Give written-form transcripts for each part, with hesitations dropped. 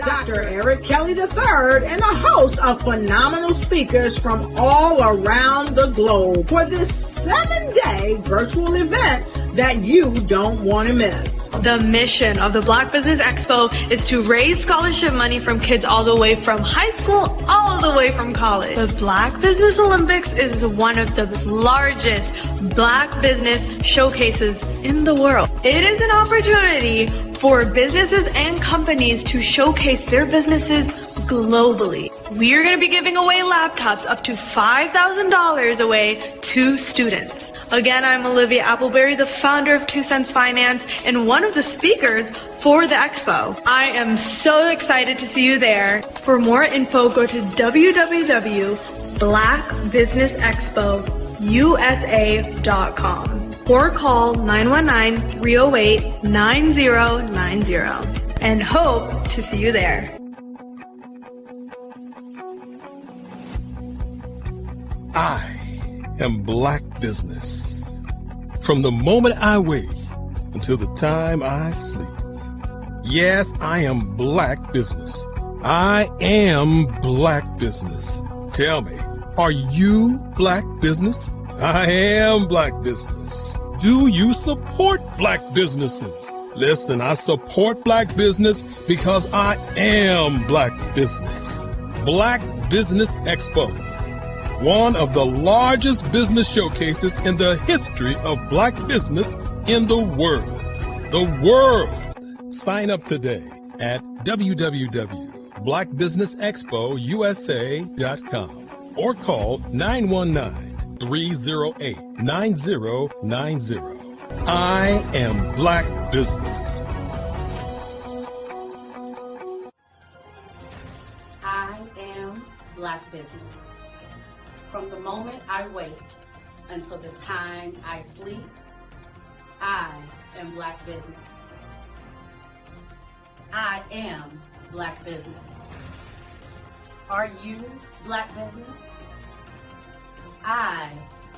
Dr. Eric Kelly III and a host of phenomenal speakers from all around the globe for this 7-day virtual event that you don't want to miss. The mission of the Black Business Expo is to raise scholarship money from kids all the way from high school all the way from college. The Black Business Olympics is one of the largest Black business showcases in the world. It is an opportunity for businesses and companies to showcase their businesses globally. We are going to be giving away laptops up to $5,000 away to students. Again, I'm Olivia Appleberry, the founder of 2 Cents Finance and one of the speakers for the expo. I am so excited to see you there. For more info, go to www.blackbusinessexpousa.com or call 919-308-9090 and hope to see you there. I am Black Business. From the moment I wake until the time I sleep. Yes, I am Black Business. I am Black Business. Tell me, are you Black Business? I am Black Business. Do you support Black businesses? Listen, I support Black business because I am Black Business. Black Business Expo, one of the largest business showcases in the history of Black business in the world. The world! Sign up today at www.blackbusinessexpousa.com or call 919-308-9090. I am Black Business. I am Black Business. From the moment I wake until the time I sleep, I am Black Business. I am Black Business. Are you Black Business? I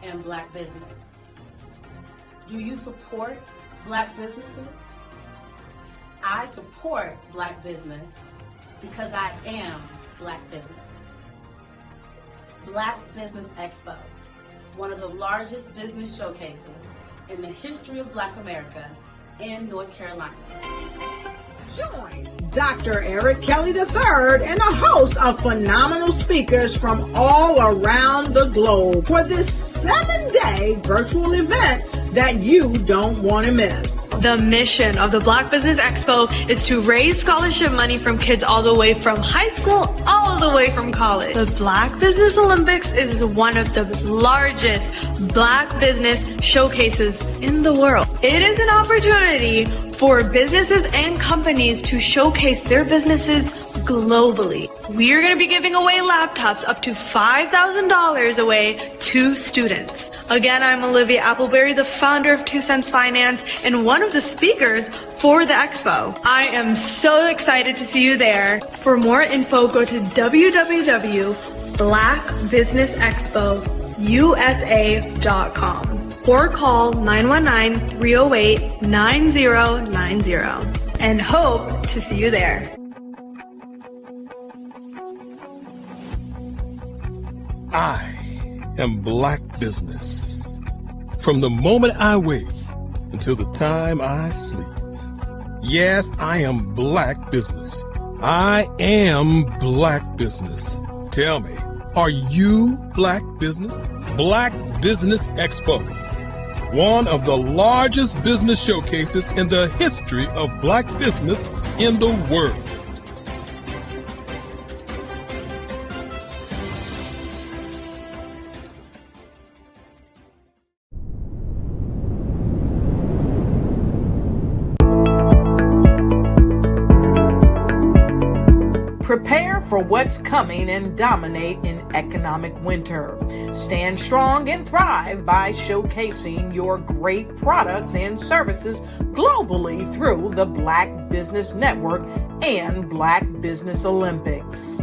am Black Business. Do you support Black businesses? I support Black business because I am Black Business. Black Business Expo, one of the largest business showcases in the history of Black America in North Carolina. Join Dr. Eric Kelly III and a host of phenomenal speakers from all around the globe for this 7-day virtual event that you don't want to miss. The mission of the Black Business Expo is to raise scholarship money from kids all the way from high school all the way from college. The Black Business Olympics is one of the largest Black business showcases in the world. It is an opportunity for businesses and companies to showcase their businesses globally. We are going to be giving away laptops up to $5,000 away to students. Again, I'm Olivia Appleberry, the founder of 2 Cents Finance and one of the speakers for the expo. I am so excited to see you there. For more info, go to www.blackbusinessexpousa.com or call 919-308-9090 and hope to see you there. I am Black Business. From the moment I wake until the time I sleep. Yes, I am Black Business. I am Black Business. Tell me, are you Black Business? Black Business Expo, one of the largest business showcases in the history of Black business in the world. Prepare for what's coming and dominate in economic winter. Stand strong and thrive by showcasing your great products and services globally through the Black Business Network and Black Business Olympics.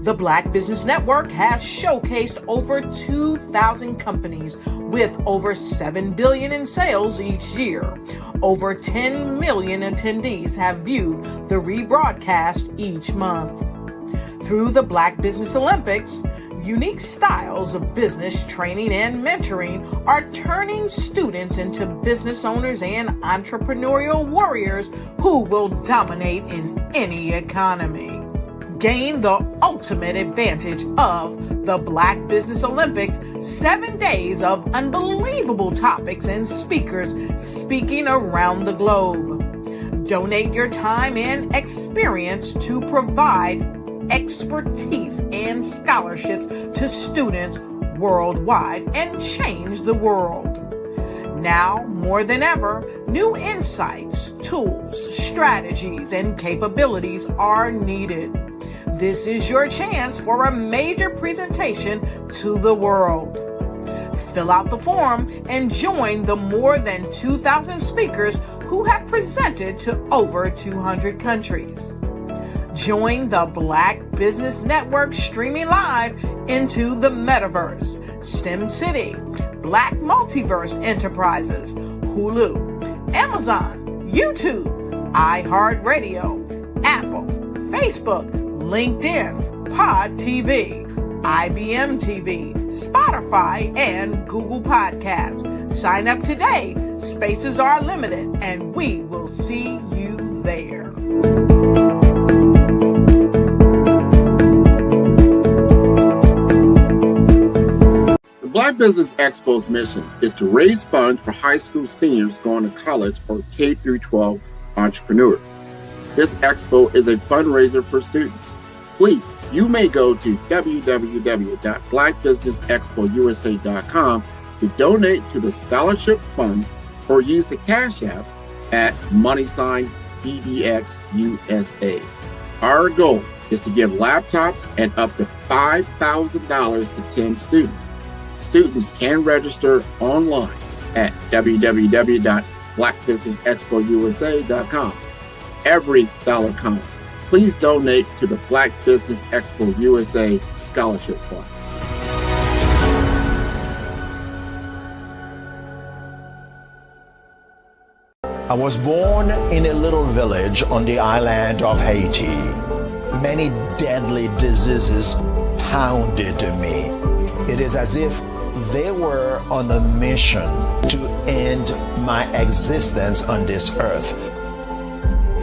The Black Business Network has showcased over 2,000 companies with over $7 billion in sales each year. Over 10 million attendees have viewed the rebroadcast each month. Through the Black Business Olympics, unique styles of business training and mentoring are turning students into business owners and entrepreneurial warriors who will dominate in any economy. Gain the ultimate advantage of the Black Business Olympics, 7 days of unbelievable topics and speakers speaking around the globe. Donate your time and experience to provide expertise and scholarships to students worldwide and change the world. Now, more than ever, new insights, tools, strategies, and capabilities are needed. This is your chance for a major presentation to the world. Fill out the form and join the more than 2,000 speakers who have presented to over 200 countries. Join the Black Business Network streaming live into the Metaverse, STEM City, Black Multiverse Enterprises, Hulu, Amazon, YouTube, iHeartRadio, Apple, Facebook, LinkedIn, Pod TV, IBM TV, Spotify, and Google Podcasts. Sign up today. Spaces are limited, and we will see you there. The Black Business Expo's mission is to raise funds for high school seniors going to college or K-12 entrepreneurs. This expo is a fundraiser for students. Please, you may go to www.blackbusinessexpousa.com to donate to the scholarship fund or use the Cash App at $BBXUSA. Our goal is to give laptops and up to $5,000 to 10 students. Students can register online at www.blackbusinessexpousa.com. Every dollar counts. Please donate to the Black Business Expo USA Scholarship Fund. I was born in a little village on the island of Haiti. Many deadly diseases pounded me. It is as if they were on a mission to end my existence on this earth.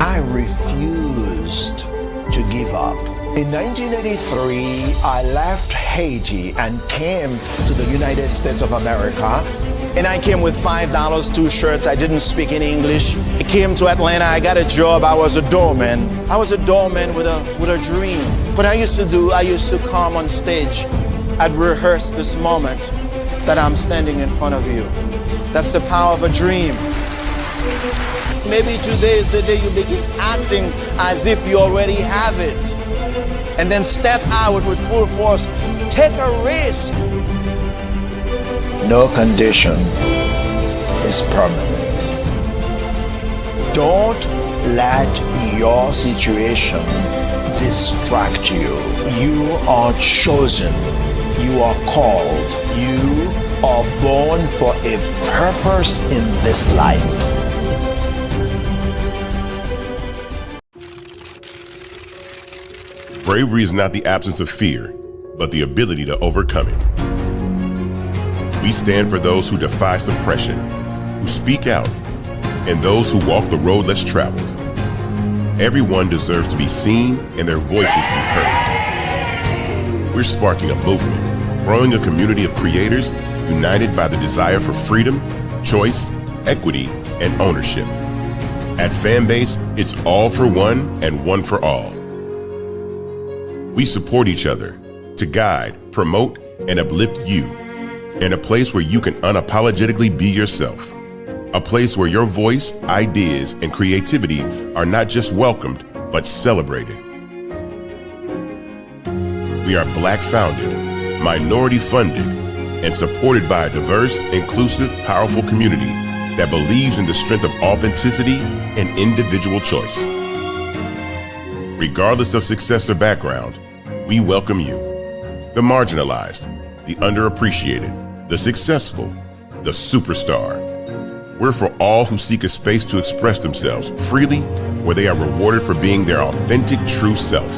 I refused to give up. In 1983, I left Haiti and came to the United States of America. And I came with $5, 2 shirts. I didn't speak in English. I came to Atlanta. I got a job. I was a doorman. I was a doorman with a dream. What I used to do, I used to come on stage. I'd rehearse this moment that I'm standing in front of you. That's the power of a dream. Maybe today is the day you begin acting as if you already have it. And then step out with full force. Take a risk. No condition is permanent. Don't let your situation distract you. You are chosen. You are called. You are born for a purpose in this life. Bravery is not the absence of fear, but the ability to overcome it. We stand for those who defy suppression, who speak out, and those who walk the road less traveled. Everyone deserves to be seen and their voices to be heard. We're sparking a movement, growing a community of creators united by the desire for freedom, choice, equity, and ownership. At Fanbase, it's all for one and one for all. We support each other to guide, promote, and uplift you in a place where you can unapologetically be yourself. A place where your voice, ideas, and creativity are not just welcomed, but celebrated. We are Black founded, minority funded, and supported by a diverse, inclusive, powerful community that believes in the strength of authenticity and individual choice. Regardless of success or background, We welcome you, the marginalized, the underappreciated, the successful, the superstar. We're for all who seek a space to express themselves freely, where they are rewarded for being their authentic, true self.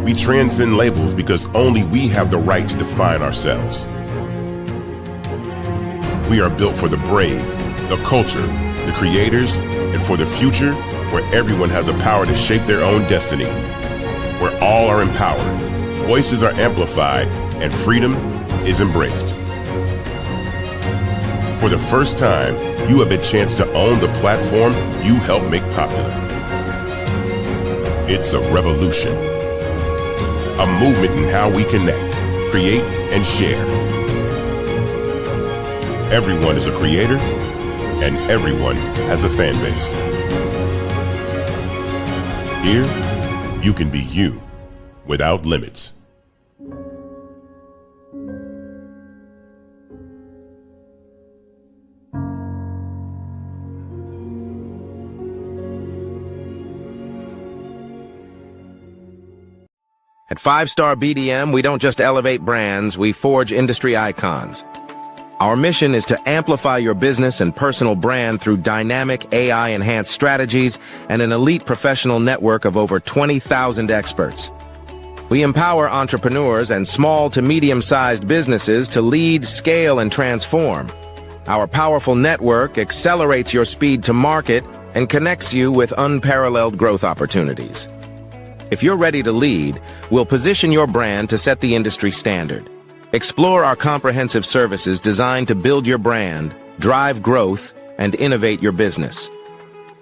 We transcend labels because only we have the right to define ourselves. We are built for the brave, the culture, the creators, and for the future where everyone has the power to shape their own destiny, where all are empowered, voices are amplified, and freedom is embraced. For the first time, you have a chance to own the platform you helped make popular. It's a revolution, a movement in how we connect, create, and share. Everyone is a creator, and everyone has a fan base. Here, you can be you without limits. At 5-Star BDM, we don't just elevate brands, we forge industry icons. Our mission is to amplify your business and personal brand through dynamic AI-enhanced strategies and an elite professional network of over 20,000 experts. We empower entrepreneurs and small to medium-sized businesses to lead, scale, and transform. Our powerful network accelerates your speed to market and connects you with unparalleled growth opportunities. If you're ready to lead, we'll position your brand to set the industry standard. Explore our comprehensive services designed to build your brand, drive growth, and innovate your business.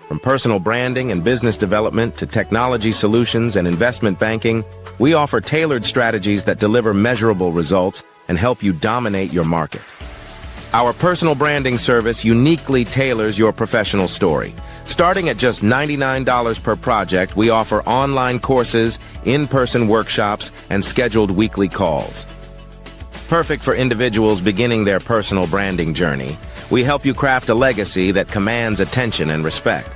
From personal branding and business development to technology solutions and investment banking, we offer tailored strategies that deliver measurable results and help you dominate your market. Our personal branding service uniquely tailors your professional story. Starting at just $99 per project, we offer online courses, in-person workshops, and scheduled weekly calls. Perfect for individuals beginning their personal branding journey, we help you craft a legacy that commands attention and respect.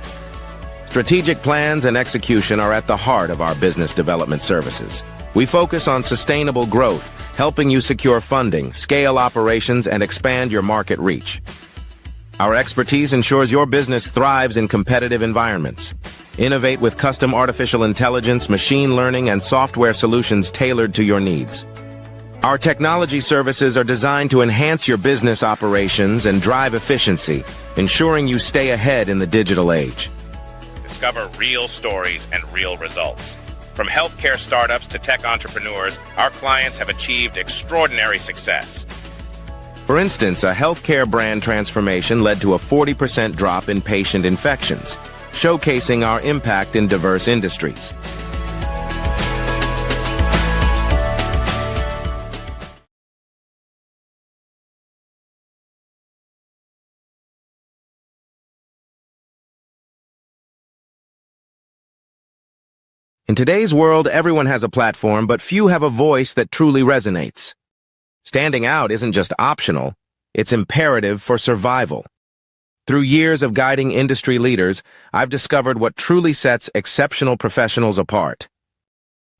Strategic plans and execution are at the heart of our business development services. We focus on sustainable growth, helping you secure funding, scale operations, and expand your market reach. Our expertise ensures your business thrives in competitive environments. Innovate with custom artificial intelligence, machine learning, and software solutions tailored to your needs. Our technology services are designed to enhance your business operations and drive efficiency, ensuring you stay ahead in the digital age. Discover real stories and real results. From healthcare startups to tech entrepreneurs, our clients have achieved extraordinary success. For instance, a healthcare brand transformation led to a 40% drop in patient infections, showcasing our impact in diverse industries. In today's world, everyone has a platform, but few have a voice that truly resonates. Standing out isn't just optional, it's imperative for survival. Through years of guiding industry leaders, I've discovered what truly sets exceptional professionals apart.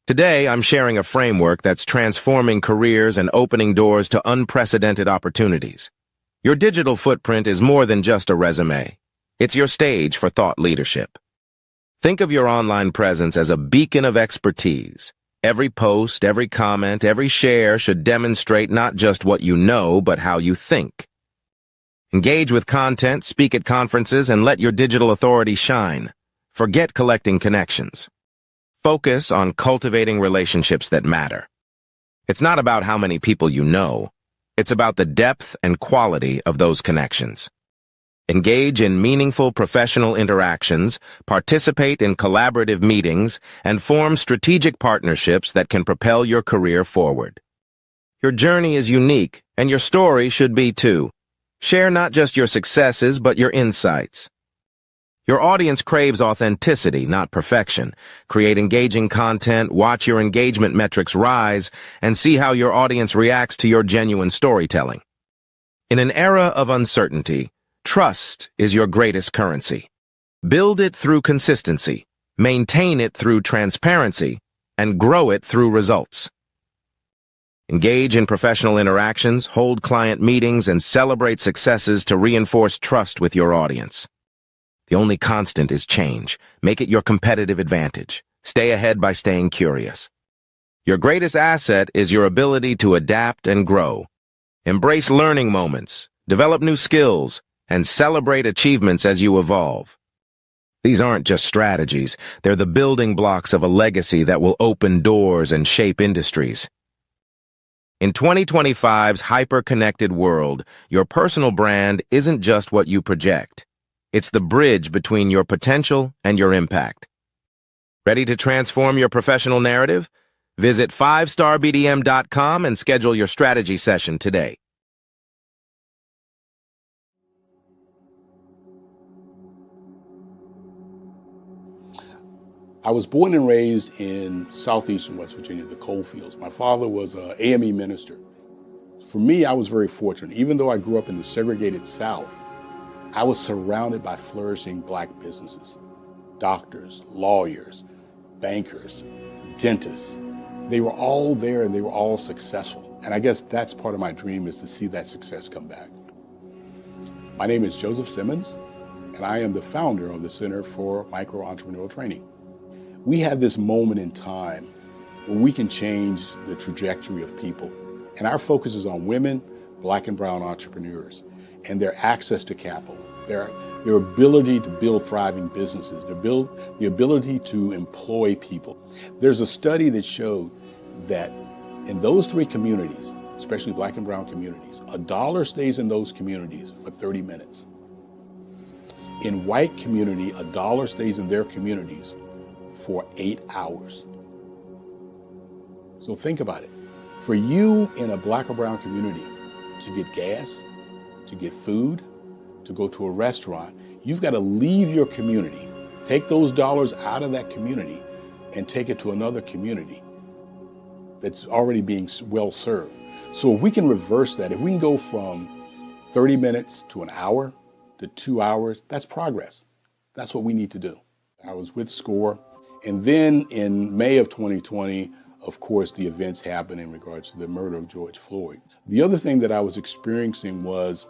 Today, I'm sharing a framework that's transforming careers and opening doors to unprecedented opportunities. Your digital footprint is more than just a resume. It's your stage for thought leadership. Think of your online presence as a beacon of expertise. Every post, every comment, every share should demonstrate not just what you know, but how you think. Engage with content, speak at conferences, and let your digital authority shine. Forget collecting connections. Focus on cultivating relationships that matter. It's not about how many people you know. It's about the depth and quality of those connections. Engage in meaningful professional interactions, participate in collaborative meetings, and form strategic partnerships that can propel your career forward. Your journey is unique, and your story should be too. Share not just your successes, but your insights. Your audience craves authenticity, not perfection. Create engaging content, watch your engagement metrics rise, and see how your audience reacts to your genuine storytelling. In an era of uncertainty, trust is your greatest currency. Build it through consistency. maintain it through transparency, and grow it through results. Engage in professional interactions, hold client meetings, and celebrate successes to reinforce trust with your audience. The only constant is change. Make it your competitive advantage. Stay ahead by staying curious. Your greatest asset is your ability to adapt and grow. Embrace learning moments, develop new skills, and celebrate achievements as you evolve. These aren't just strategies. They're the building blocks of a legacy that will open doors and shape industries. In 2025's hyper-connected world, your personal brand isn't just what you project. It's the bridge between your potential and your impact. Ready to transform your professional narrative? Visit 5starbdm.com and schedule your strategy session today. I was born and raised in southeastern West Virginia, the coal fields. My father was an AME minister. For me, I was very fortunate. Even though I grew up in the segregated South, I was surrounded by flourishing Black businesses. Doctors, lawyers, bankers, dentists. They were all there and they were all successful. And I guess that's part of my dream, is to see that success come back. My name is Joseph Simmons, and I am the founder of the Center for Micro-Entrepreneurial Training. We have this moment in time where we can change the trajectory of people. And our focus is on women, Black and brown entrepreneurs, and their access to capital, their ability to build thriving businesses, the ability to employ people. There's a study that showed that in those three communities, especially Black and brown communities, $1 stays in those communities for 30 minutes. In white community, $1 stays in their communities for 8 hours. So think about it. For you in a Black or brown community to get gas, to get food, to go to a restaurant, you've got to leave your community, take those dollars out of that community and take it to another community that's already being well served. So if we can reverse that, if we can go from 30 minutes to an hour to 2 hours, that's progress. That's what we need to do. I was with SCORE. And then in May of 2020, of course, the events happened in regards to the murder of George Floyd. The other thing that I was experiencing was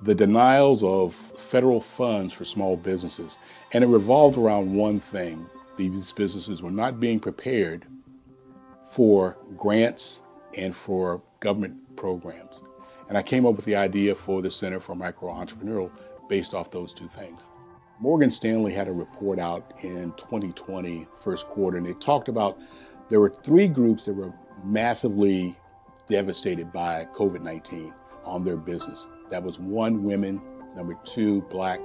the denials of federal funds for small businesses. And it revolved around one thing. These businesses were not being prepared for grants and for government programs. And I came up with the idea for the Center for Micro-Entrepreneurial based off those two things. Morgan Stanley had a report out in 2020, first quarter, and they talked about there were 3 groups that were massively devastated by COVID-19 on their business. That was 1, women, number 2, Black,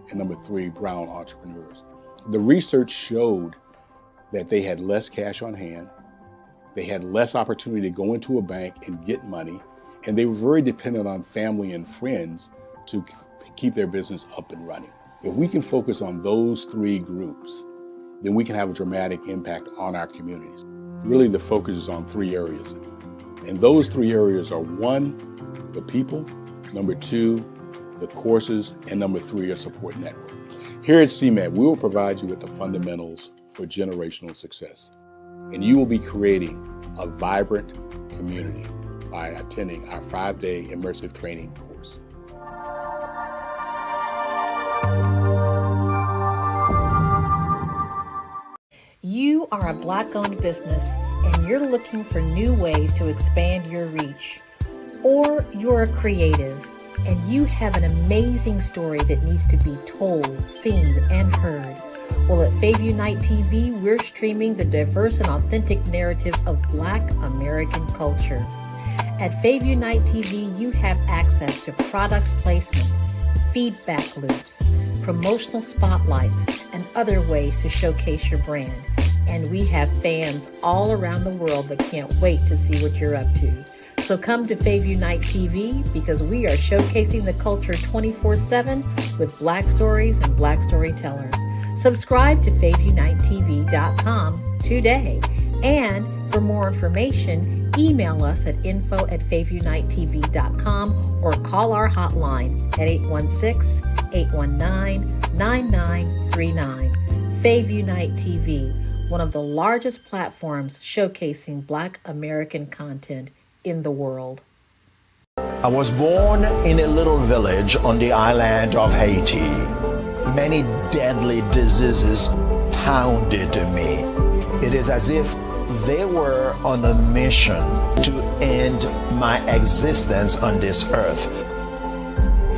and number 3, brown entrepreneurs. The research showed that they had less cash on hand, they had less opportunity to go into a bank and get money, and they were very dependent on family and friends to keep their business up and running. If we can focus on those 3 groups, then we can have a dramatic impact on our communities. Really, the focus is on 3 areas. And those 3 areas are 1, the people, number 2, the courses, and number 3, a support network. Here at CMAT, we will provide you with the fundamentals for generational success. And you will be creating a vibrant community by attending our 5-day immersive training course. You are a Black-owned business and you're looking for new ways to expand your reach. Or you're a creative and you have an amazing story that needs to be told, seen, and heard. Well, at Fayview Night TV, we're streaming the diverse and authentic narratives of Black American culture. At Fayview Night TV, you have access to product placement, feedback loops, promotional spotlights, and other ways to showcase your brand. And we have fans all around the world that can't wait to see what you're up to. So come to Fayview Night TV because we are showcasing the culture 24/7 with Black stories and Black storytellers. Subscribe to FayviewNightTV.com today. And for more information, email us at info@FayviewNightTV.com or call our hotline at 816-819-9939. Fave Unite TV, one of the largest platforms showcasing Black American content in the world. I was born in a little village on the island of Haiti. Many deadly diseases pounded me. It is as if they were on a mission to end my existence on this earth.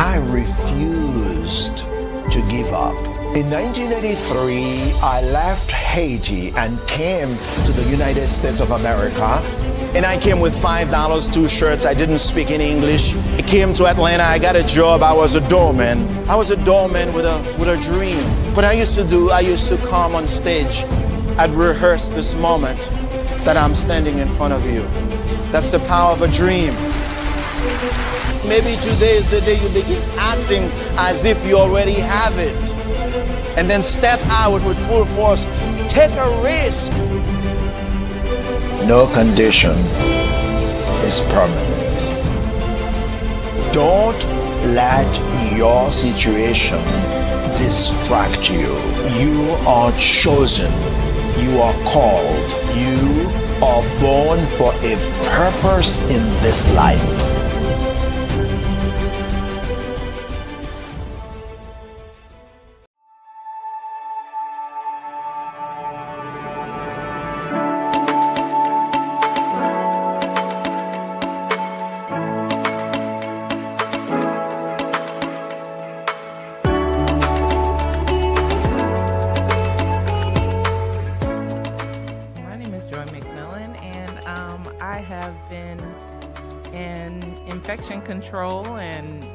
I refused to give up. In 1983, I left Haiti and came to the United States of America. And I came with $5, 2 shirts. I didn't speak in English. I came to Atlanta. I got a job. I was a doorman. I was a doorman with a dream. What I used to come on stage. I'd rehearse this moment that I'm standing in front of you. That's the power of a dream. Maybe today is the day you begin acting as if you already have it. And then step out with full force. Take a risk. No condition is permanent. Don't let your situation distract you. You are chosen. You are called. You are born for a purpose in this life. Control and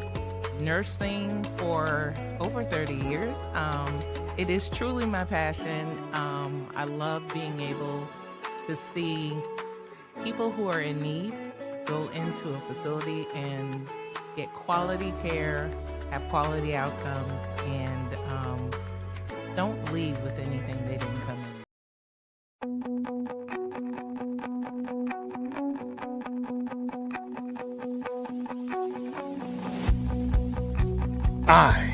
nursing for over 30 years. It is truly my passion. I love being able to see people who are in need go into a facility and get quality care, have quality outcomes, and don't leave with anything they didn't come in. I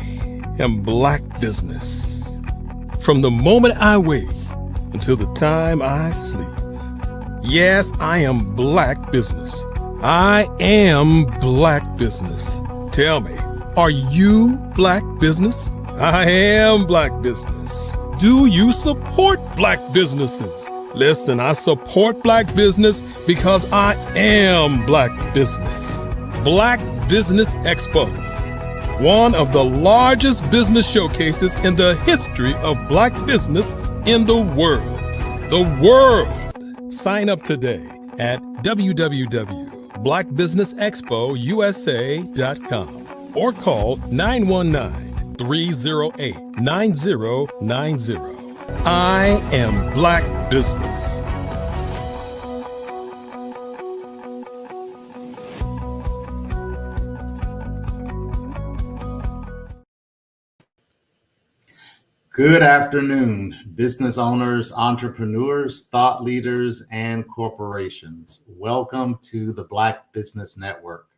am Black Business. From the moment I wake until the time I sleep. Yes, I am Black Business. I am Black Business. Tell me, are you Black Business? I am Black Business. Do you support Black businesses? Listen, I support Black business because I am Black Business. Black Business Expo, one of the largest business showcases in the history of Black business in the world. The world! Sign up today at www.blackbusinessexpousa.com or call 919-308-9090. I am Black Business. Good afternoon, business owners, entrepreneurs, thought leaders, and corporations. Welcome to the Black Business Network.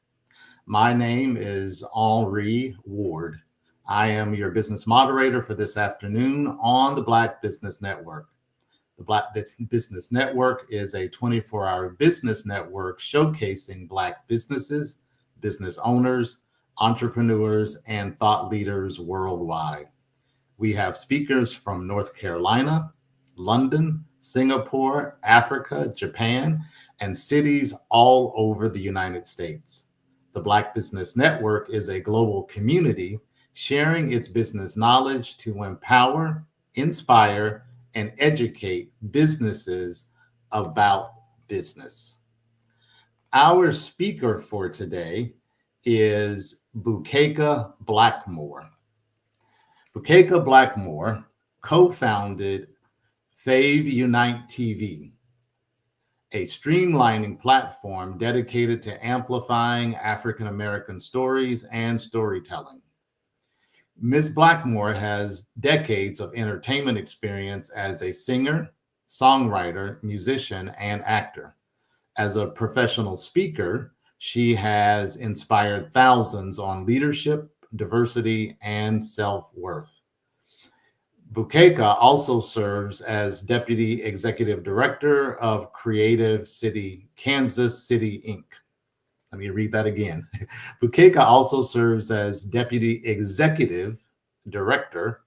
My name is Henri Ward. I am your business moderator for this afternoon on the Black Business Network. The Black Business Network is a 24-hour business network showcasing Black businesses, business owners, entrepreneurs, and thought leaders worldwide. We have speakers from North Carolina, London, Singapore, Africa, Japan, and cities all over the United States. The Black Business Network is a global community sharing its business knowledge to empower, inspire, and educate businesses about business. Our speaker for today is Bukeka Blackmore. Bukeka Blackmore co-founded Fave Unite TV, a streamlining platform dedicated to amplifying African American stories and storytelling. Ms. Blackmore has decades of entertainment experience as a singer, songwriter, musician, and actor. As a professional speaker, she has inspired thousands on leadership, diversity, and self-worth. Bukeka also serves as Deputy Executive Director of Creative City, Kansas City, Inc. Let me read that again. Bukeka also serves as Deputy Executive Director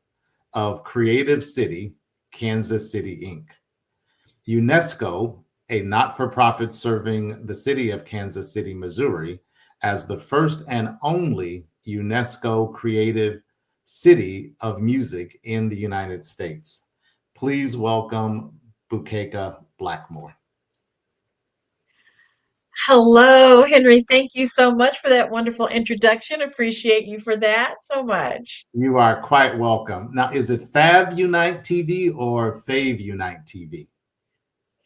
of Creative City, Kansas City, Inc. UNESCO, a not-for-profit serving the city of Kansas City, Missouri, as the first and only UNESCO Creative City of Music in the United States. Please welcome Bukeka Blackmore. Hello, Henry. Thank you so much for that wonderful introduction. Appreciate you for that so much. You are quite welcome. Now, is it Fav Unite TV or Fave Unite TV?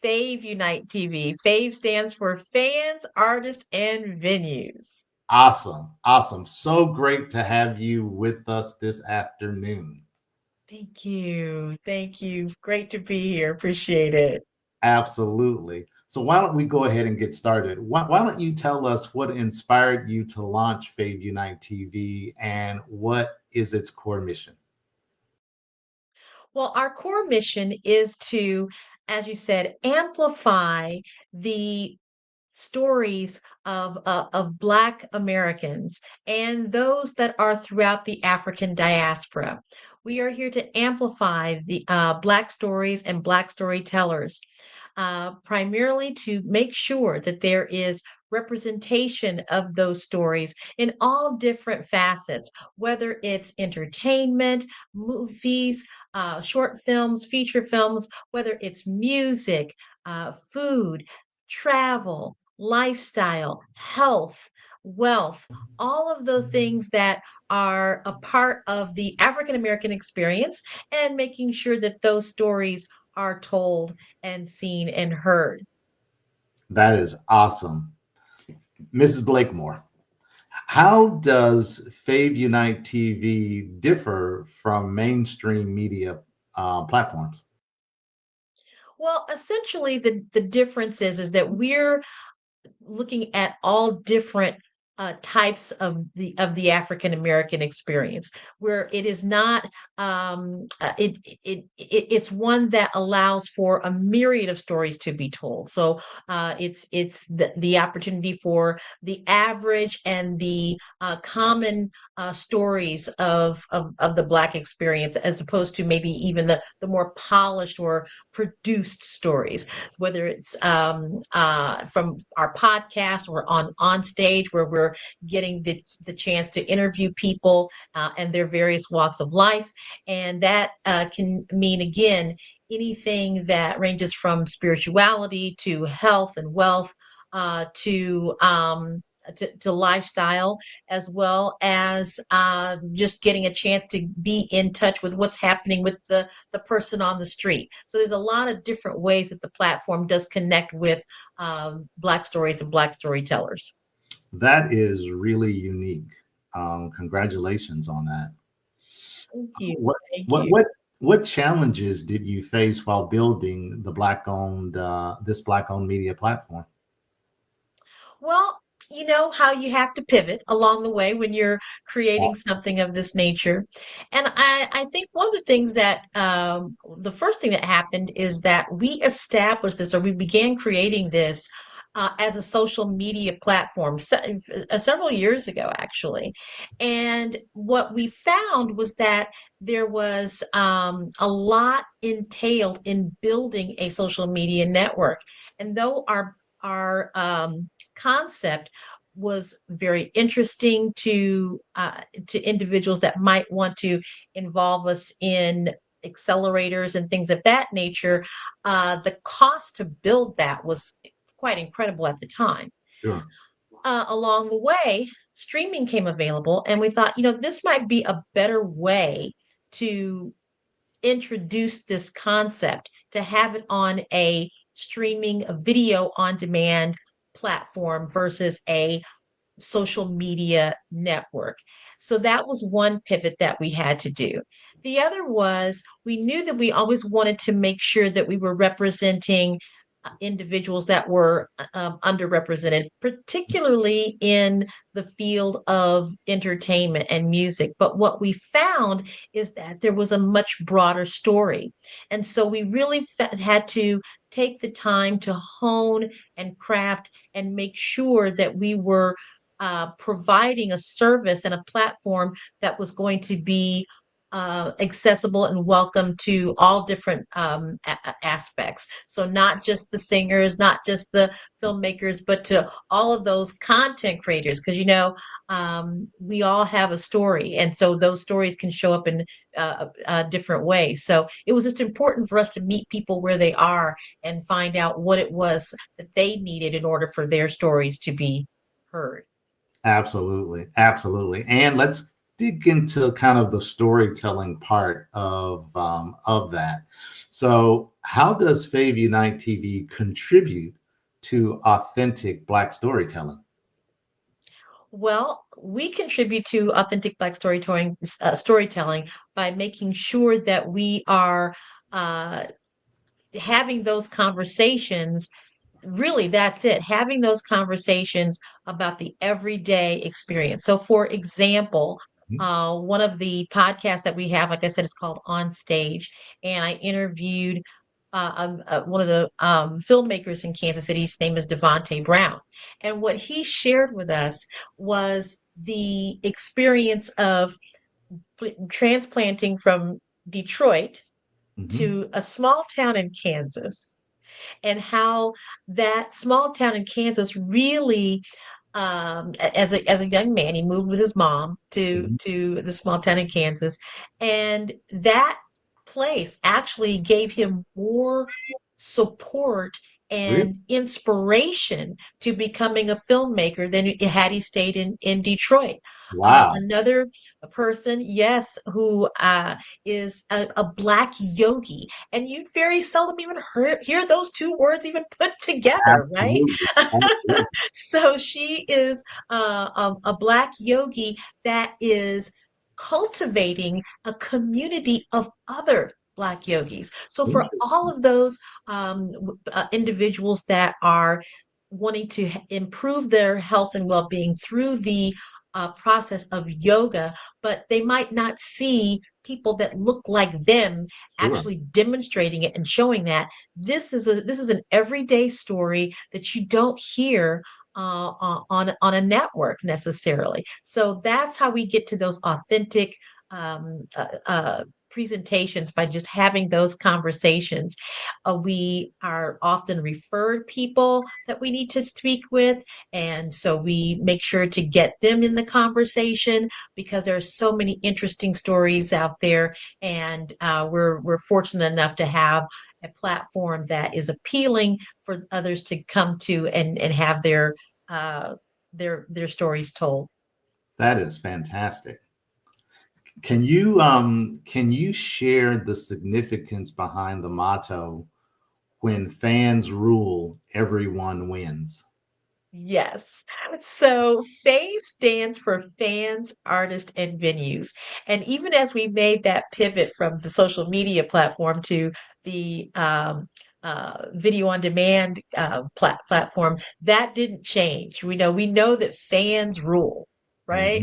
Fave Unite TV. Fave stands for fans, artists, and venues. Awesome. Awesome. So great to have you with us this afternoon. Thank you. Thank you. Great to be here. Appreciate it. Absolutely. So why don't we go ahead and get started? Why don't you tell us what inspired you to launch Fave Unite TV and what is its core mission? Well, our core mission is to, as you said, amplify the stories of Black Americans and those that are throughout the African diaspora. We are here to amplify the Black stories and Black storytellers, primarily to make sure that there is representation of those stories in all different facets, whether it's entertainment, movies, short films, feature films, whether it's music, food, travel, lifestyle, health, wealth, all of the things that are a part of the African American experience, and making sure that those stories are told and seen and heard. That is awesome. Mrs. Blakemore, how does Fave Unite TV differ from mainstream media platforms? Well, essentially, the difference is that we're looking at all different types of the African American experience, where it is not it's one that allows for a myriad of stories to be told. So it's the opportunity for the average and the common stories of the Black experience, as opposed to maybe even the more polished or produced stories, whether it's from our podcast or on stage, where we're getting the chance to interview people and their various walks of life. And that can mean, again, anything that ranges from spirituality to health and wealth, to lifestyle, as well as just getting a chance to be in touch with what's happening with the person on the street. So there's a lot of different ways that the platform does connect with Black stories and Black storytellers. That is really unique. Congratulations on that. Thank you. What challenges did you face while building the this Black-owned media platform? Well, you know how you have to pivot along the way when you're creating something of this nature. And I think one of the things that the first thing that happened is that we established this, or we began creating this as a social media platform several years ago, actually. And what we found was that there was a lot entailed in building a social media network. And though our concept was very interesting to individuals that might want to involve us in accelerators and things of that nature, the cost to build that was quite incredible at the time. Sure. Along the way, streaming came available, and we thought, this might be a better way to introduce this concept, to have it on a streaming, a video on demand platform versus a social media network. So that was one pivot that we had to do. The other was, we knew that we always wanted to make sure that we were representing individuals that were underrepresented, particularly in the field of entertainment and music. But what we found is that there was a much broader story. And so we really had to take the time to hone and craft and make sure that we were providing a service and a platform that was going to be accessible and welcome to all different aspects. So not just the singers, not just the filmmakers, but to all of those content creators, because we all have a story, and so those stories can show up in different ways. So it was just important for us to meet people where they are and find out what it was that they needed in order for their stories to be heard. Absolutely. Absolutely. And let's dig into kind of the storytelling part of that. So how does Fave Unite TV contribute to authentic Black storytelling? Well, we contribute to authentic Black storytelling by making sure that we are uh, having those conversations. Really, that's it. Having those conversations about the everyday experience. So, for example, one of the podcasts that we have, like I said, is called On Stage, and I interviewed one of the filmmakers in Kansas City. His name is Devonte Brown, and what he shared with us was the experience of transplanting from Detroit to a small town in Kansas, and how that small town in Kansas really, as a young man, he moved with his mom to the small town in Kansas, and that place actually gave him more support Really? and inspiration to becoming a filmmaker than had he stayed in Detroit. Wow. Another person, yes, who is a Black yogi, and you very seldom even hear those two words even put together, right? Absolutely. Absolutely. So she is a Black yogi that is cultivating a community of other Black yogis. So for all of those individuals that are wanting to improve their health and well-being through the process of yoga, but they might not see people that look like them Sure. actually demonstrating it and showing that this is an everyday story that you don't hear on a network necessarily. So that's how we get to those authentic presentations, by just having those conversations. We are often referred people that we need to speak with, and so we make sure to get them in the conversation because there are so many interesting stories out there, and we're fortunate enough to have a platform that is appealing for others to come to and have uh, their stories told. That is fantastic. Can you share the significance behind the motto, when fans rule, everyone wins? Yes. So FAVE stands for fans, artists, and venues. And even as we made that pivot from the social media platform to the video on demand platform, that didn't change. We know that fans rule, Mhm. right?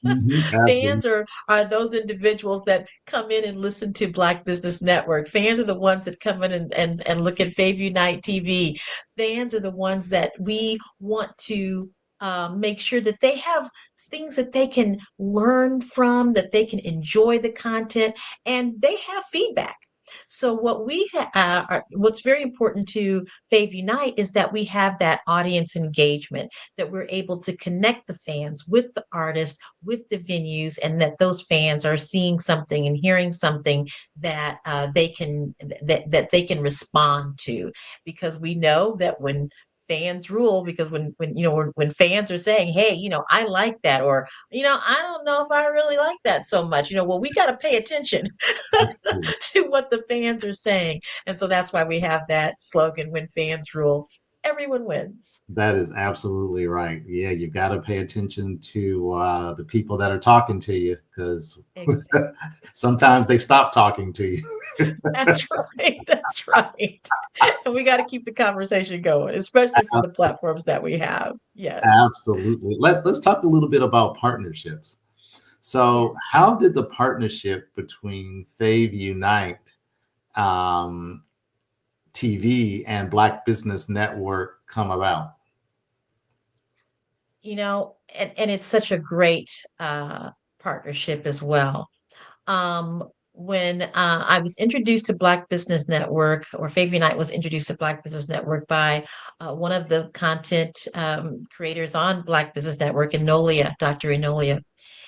Mhm. Absolutely. Fans are those individuals that come in and listen to Black Business Network. Fans are the ones that come in and look at Fave Unite TV. Fans are the ones that we want to make sure that they have things that they can learn from, that they can enjoy the content, and they have feedback. So what's very important to Fave Unite is that we have that audience engagement, that we're able to connect the fans with the artists, with the venues, and that those fans are seeing something and hearing something that that they can respond to, because we know that when fans rule, because when fans are saying, hey, I like that, or I don't know if I really like that so much, well, we got to pay attention Absolutely. to what the fans are saying. And so that's why we have that slogan, when fans rule, everyone wins. That is absolutely right. Yeah, you've got to pay attention to the people that are talking to you, because Exactly. sometimes they stop talking to you. That's right. That's right. And we got to keep the conversation going, especially for the platforms that we have. Yes. Absolutely. Let's talk a little bit about partnerships. So, Yes. how did the partnership between Fave Unite um, TV and Black Business Network come about? And it's such a great partnership as well. When I was introduced to Black Business Network, or Favor Knight was introduced to Black Business Network by one of the content creators on Black Business Network, Enolia, Dr. Enolia.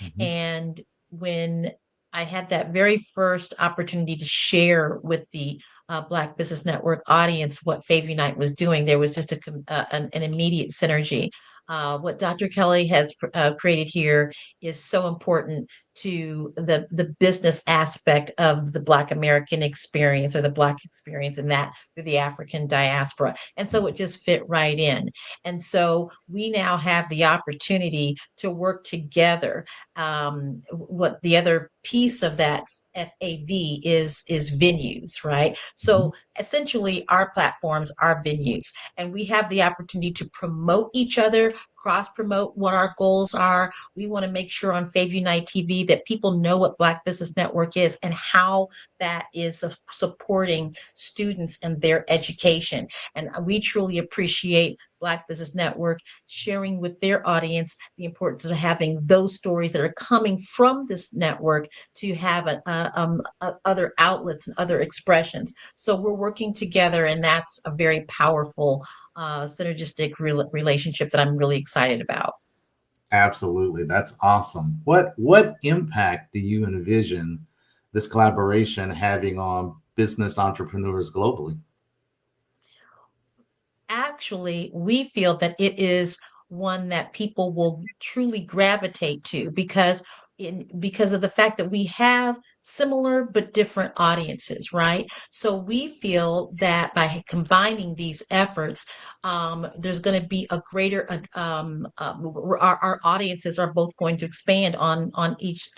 Mhm. And when I had that very first opportunity to share with the Black Business Network audience what Favor Unite was doing, there was just an immediate synergy. What Dr. Kelly has created here is so important to the business aspect of the Black American experience, or the Black experience, and that through the African diaspora. And so it just fit right in. And so we now have the opportunity to work together. What the other piece of that FAV is venues, right? So essentially, our platforms are venues, and we have the opportunity to promote each other, cross promote what our goals are. We want to make sure on Fave Unite TV that people know what Black Business Network is and how that is supporting students and their education. And we truly appreciate Black Business Network sharing with their audience the importance of having those stories that are coming from this network to have other outlets and other expressions. So we're working together, and that's a very powerful synergistic relationship that I'm really excited about. Absolutely. That's awesome. What impact do you envision this collaboration having on business entrepreneurs globally? Actually, we feel that it is one that people will truly gravitate to, because of the fact that we have similar but different audiences, right? So we feel that by combining these efforts, there's going to be a greater our audiences are both going to expand on each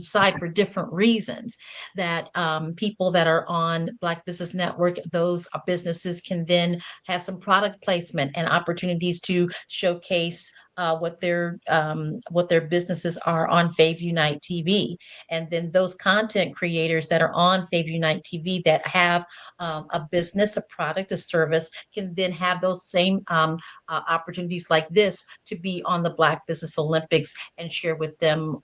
side for different reasons. That people that are on Black Business Network, those businesses can then have some product placement and opportunities to showcase what their businesses are on Fave Unite TV. And then those content creators that are on Fave Unite TV that have a business, a product, a service, can then have those same opportunities like this to be on the Black Business Olympics and share with them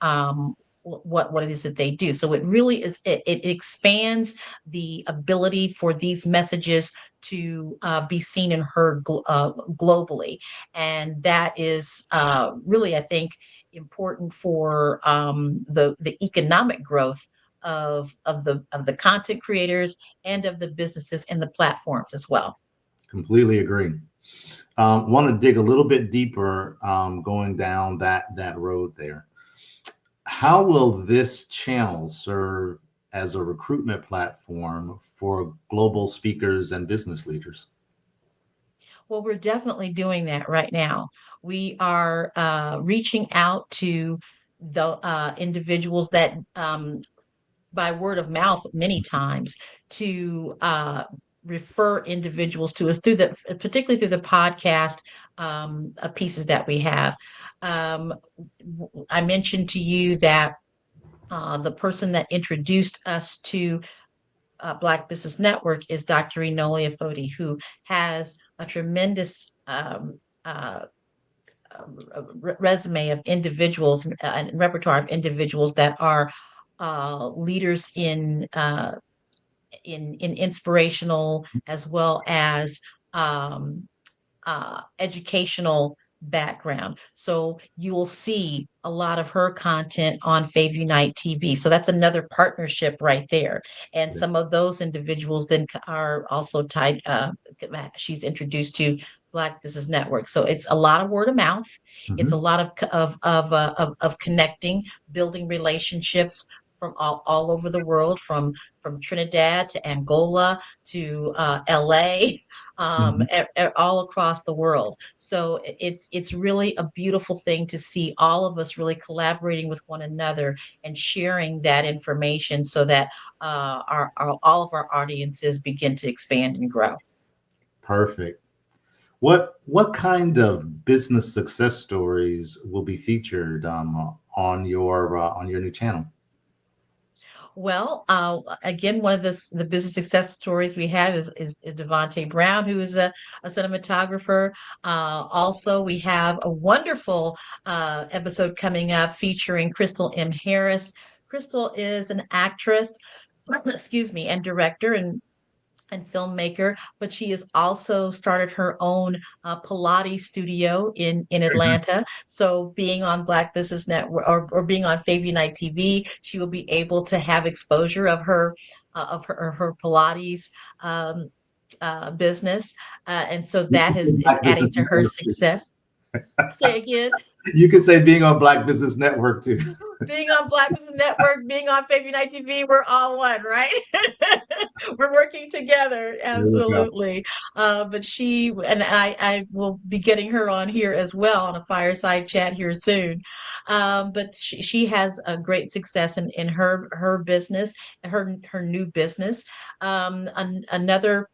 what it is that they do. So it really is, it expands the ability for these messages to be seen and heard globally. And that is really, I think, important for the economic growth of the content creators and of the businesses and the platforms as well. Completely agree. Want to dig a little bit deeper, going down that road there. How will this channel serve as a recruitment platform for global speakers and business leaders? Well, we're definitely doing that right now. We are reaching out to the individuals that, by word of mouth, many times, to refer individuals to us particularly through the podcast pieces that we have. I mentioned to you that the person that introduced us to Black Business Network is Dr. Enolia Foti, who has a tremendous resume of individuals and repertoire of individuals that are leaders in inspirational as well as educational background. So you will see a lot of her content on Fave Unite TV. So that's another partnership right there. And some of those individuals then are also tied. She's introduced to Black Business Network. So it's a lot of word of mouth. It's a lot of connecting, building relationships from all over the world, from Trinidad to Angola to LA, Mhm. all across the world. So it's really a beautiful thing to see all of us really collaborating with one another and sharing that information so that our all of our audiences begin to expand and grow. Perfect. What kind of business success stories will be featured on your new channel? Well, again, one of the business success stories we have is Devontae Brown, who is a cinematographer. Also, we have a wonderful episode coming up featuring Crystal M. Harris. Crystal is an actress, excuse me, and director and filmmaker, but she has also started her own Pilates studio in Atlanta. So being on Black Business Network or being on Favy Night TV, she will be able to have exposure of her Pilates business, and so You that can say is Black adding Business to her Network too. success. Say again. You can say being on Black Business Network too. Being on Black Business Network, being on Favy Night TV, we're all one, right? We're working together, There we go. absolutely. But she and I will be getting her on here as well on a fireside chat here soon. But she has a great success in her business, her new business. Another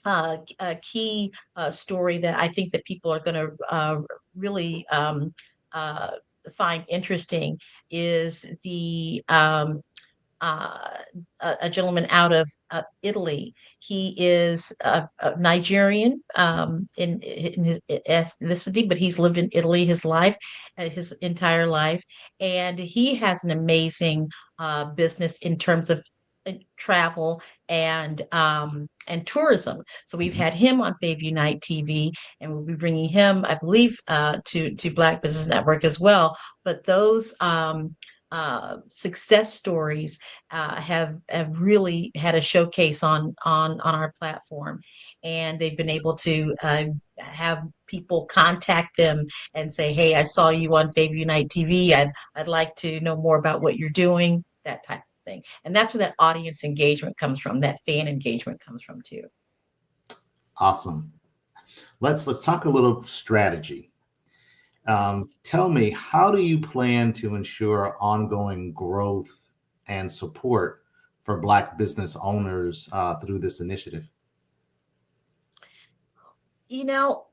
a key story that I think that people are going to really uh, find interesting is the uh, a gentleman out of Italy. He is a Nigerian in his ethnicity, but he's lived in Italy his entire life, and he has an amazing business in terms of travel and tourism. So we've had him on Favy Night TV, and we'll be bringing him, I believe, to Black Business Network as well. But those success stories have really had a showcase on our platform, and they've been able to have people contact them and say, "Hey, I saw you on Favy Night TV. I'd like to know more about what you're doing." That type of thing, and that's where that audience engagement comes from. That fan engagement comes from too. Awesome. Let's talk a little strategy. Tell me, how do you plan to ensure ongoing growth and support for Black business owners through this initiative? You know,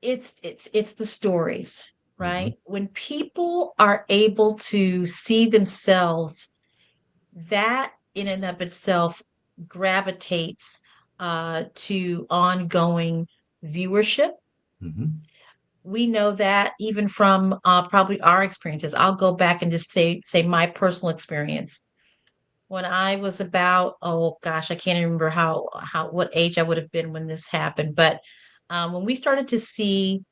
it's the stories, Mm-hmm. right? When people are able to see themselves, that in and of itself gravitates to ongoing viewership. Mm-hmm. We know that even from probably our experiences. I'll go back and just say my personal experience. When I was about, oh gosh, I can't even remember how what age I would have been when this happened, but when we started to see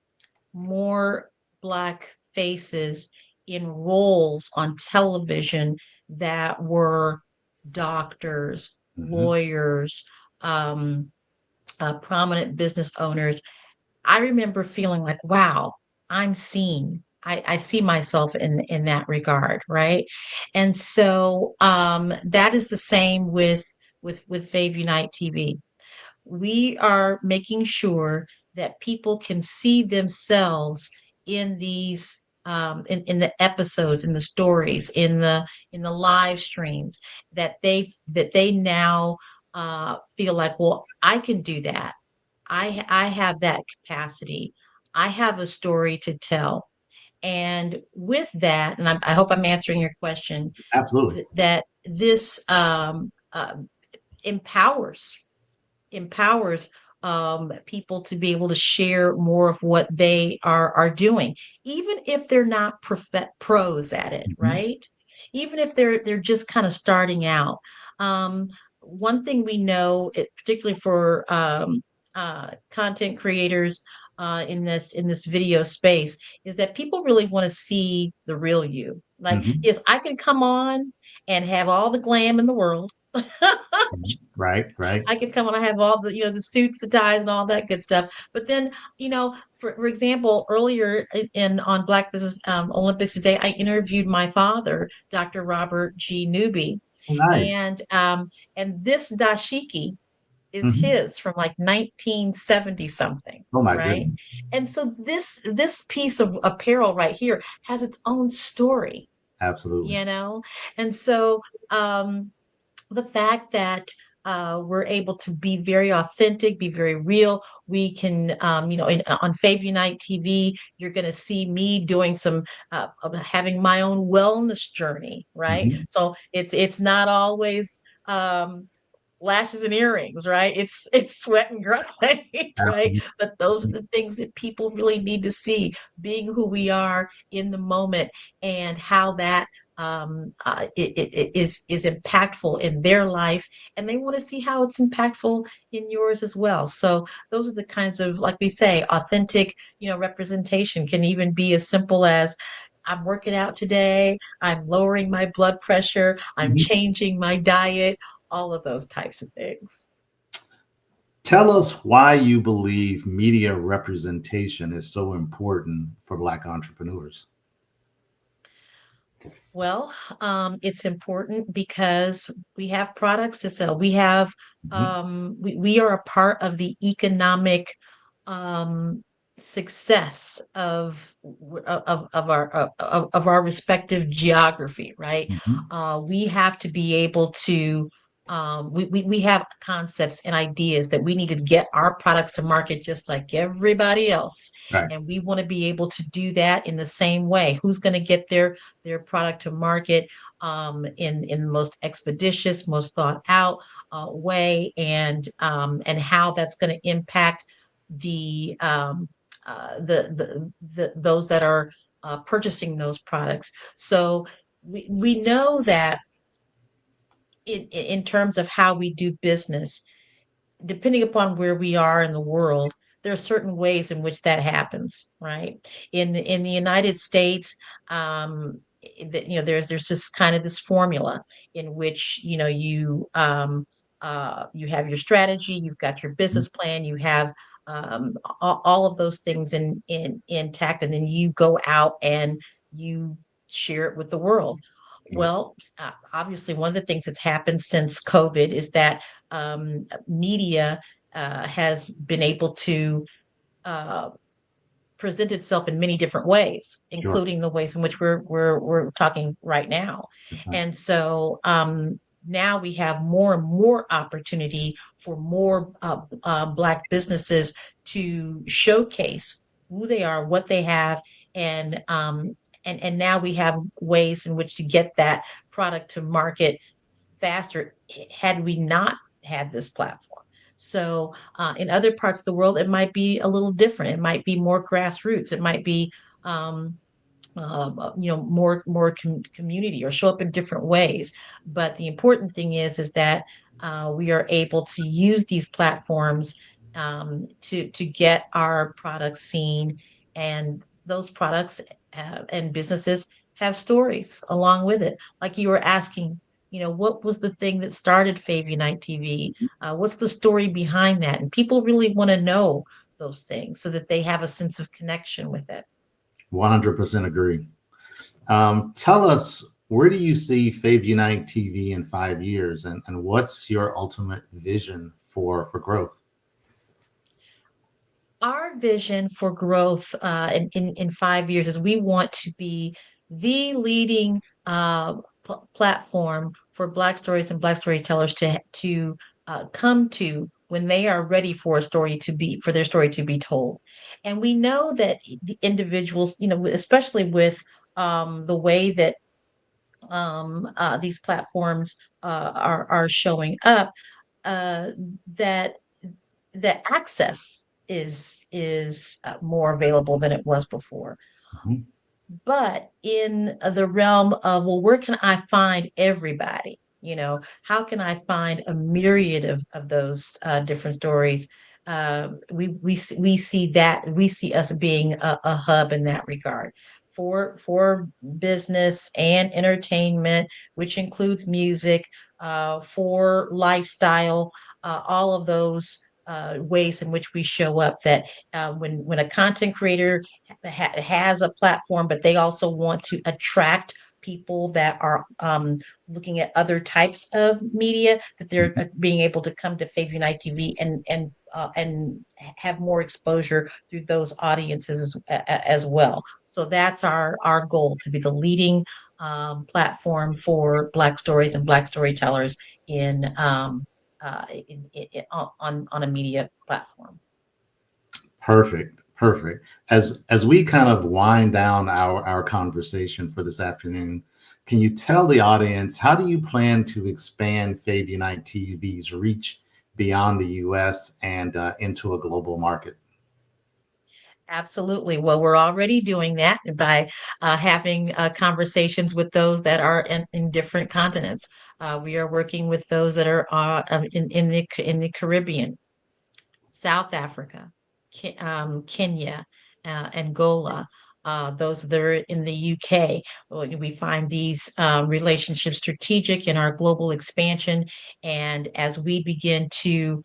more Black faces in roles on television that were doctors, Mm-hmm. lawyers, um, prominent business owners. I remember feeling like, wow, I'm seen. I see myself in that regard, right? And so that is the same with Fave Unite TV. We are making sure that people can see themselves in these in the episodes, in the stories, in the live streams, that they now feel like, well, I can do that. I have that capacity. I have a story to tell. And with that, and I hope I'm answering your question, Absolutely. that this empowers empowers people to be able to share more of what they are doing, even if they're not pros at it, Mm-hmm. right? Even if they're just kind of starting out. Um, One thing we know, particularly for content creators in this video space, is that people really want to see the real you. Like, Mm-hmm. yes, I can come on and have all the glam in the world. Right, right. I could come and I have all the, the suits, the ties, and all that good stuff. But then, for example, earlier on Black Business Olympics Today, I interviewed my father, Dr. Robert G. Newby, Nice. and this dashiki is Mhm. his from like 1970 something, Oh my right? goodness. And so this piece of apparel right here has its own story, Absolutely. and so um the fact that we're able to be very authentic, be very real. We can, on Fave Unite TV, you're going to see me doing some, having my own wellness journey, right? Mhm. So it's not always lashes and earrings, right? It's sweat and grind, right? Absolutely. But those are the things that people really need to see, being who we are in the moment and how that is impactful in their life, and they want to see how it's impactful in yours as well. So those are the kinds of, like we say, authentic, representation can even be as simple as I'm working out today, I'm lowering my blood pressure, I'm Mhm. changing my diet, all of those types of things. Tell us why you believe media representation is so important for Black entrepreneurs. Well, it's important because we have products to sell. We have, Mhm. we are a part of the economic um, success of our respective geography, right? Mhm. We have to be able to. We have concepts and ideas that we need to get our products to market just like everybody else, Right. and we want to be able to do that in the same way. Who's going to get their product to market in the most expeditious, most thought out way, and how that's going to impact the those that are purchasing those products. So we know that in terms of how we do business, depending upon where we are in the world, there are certain ways in which that happens, right? In the United States, there's just kind of this formula in which you have your strategy, you've got your Mhm. business plan, you have all of those things in intact, and then you go out and you share it with the world. Right. Well, obviously, one of the things that's happened since COVID is that media has been able to uh, present itself in many different ways, Sure. including the ways in which we're talking right now. That's right. And so now we have more and more opportunity for more Black businesses to showcase who they are, what they have, and and now we have ways in which to get that product to market faster had we not had this platform. So, in other parts of the world, it might be a little different. It might be more grassroots. It might be, um, more community or show up in different ways. But the important thing is that we are able to use these platforms to get our products seen, and those products and businesses have stories along with it. Like you were asking, what was the thing that started Fave Unite TV? What's the story behind that? And people really want to know those things so that they have a sense of connection with it. 100% agree. Tell us, where do you see Fave Unite TV in 5 years, and what's your ultimate vision for growth? Our vision for growth in 5 years is we want to be the leading platform for Black stories and Black storytellers to come to when they are ready for their story to be told. And we know that the individuals, especially with the way that these platforms are showing up, uh, that that access is more available than it was before. Mhm. But in the realm of, well, where can I find everybody? How can I find a myriad of those different stories? We see us being a hub in that regard for business and entertainment, which includes music, for lifestyle, all of those ways in which we show up. That when a content creator has a platform, but they also want to attract people that are looking at other types of media, that they're being able to come to Fave Unite TV and have more exposure through those audiences as well. So that's our goal, to be the leading platform for Black stories and Black storytellers on a media platform. Perfect. Perfect. As we kind of wind down our conversation for this afternoon, can you tell the audience, how do you plan to expand Fave Unite TV's reach beyond the US and into a global market? Absolutely. Well, we're already doing that by having conversations with those that are in different continents. We are working with those that are in the Caribbean, South Africa, Kenya, Angola, those that are in the UK. We find these relationships strategic in our global expansion. And as we begin to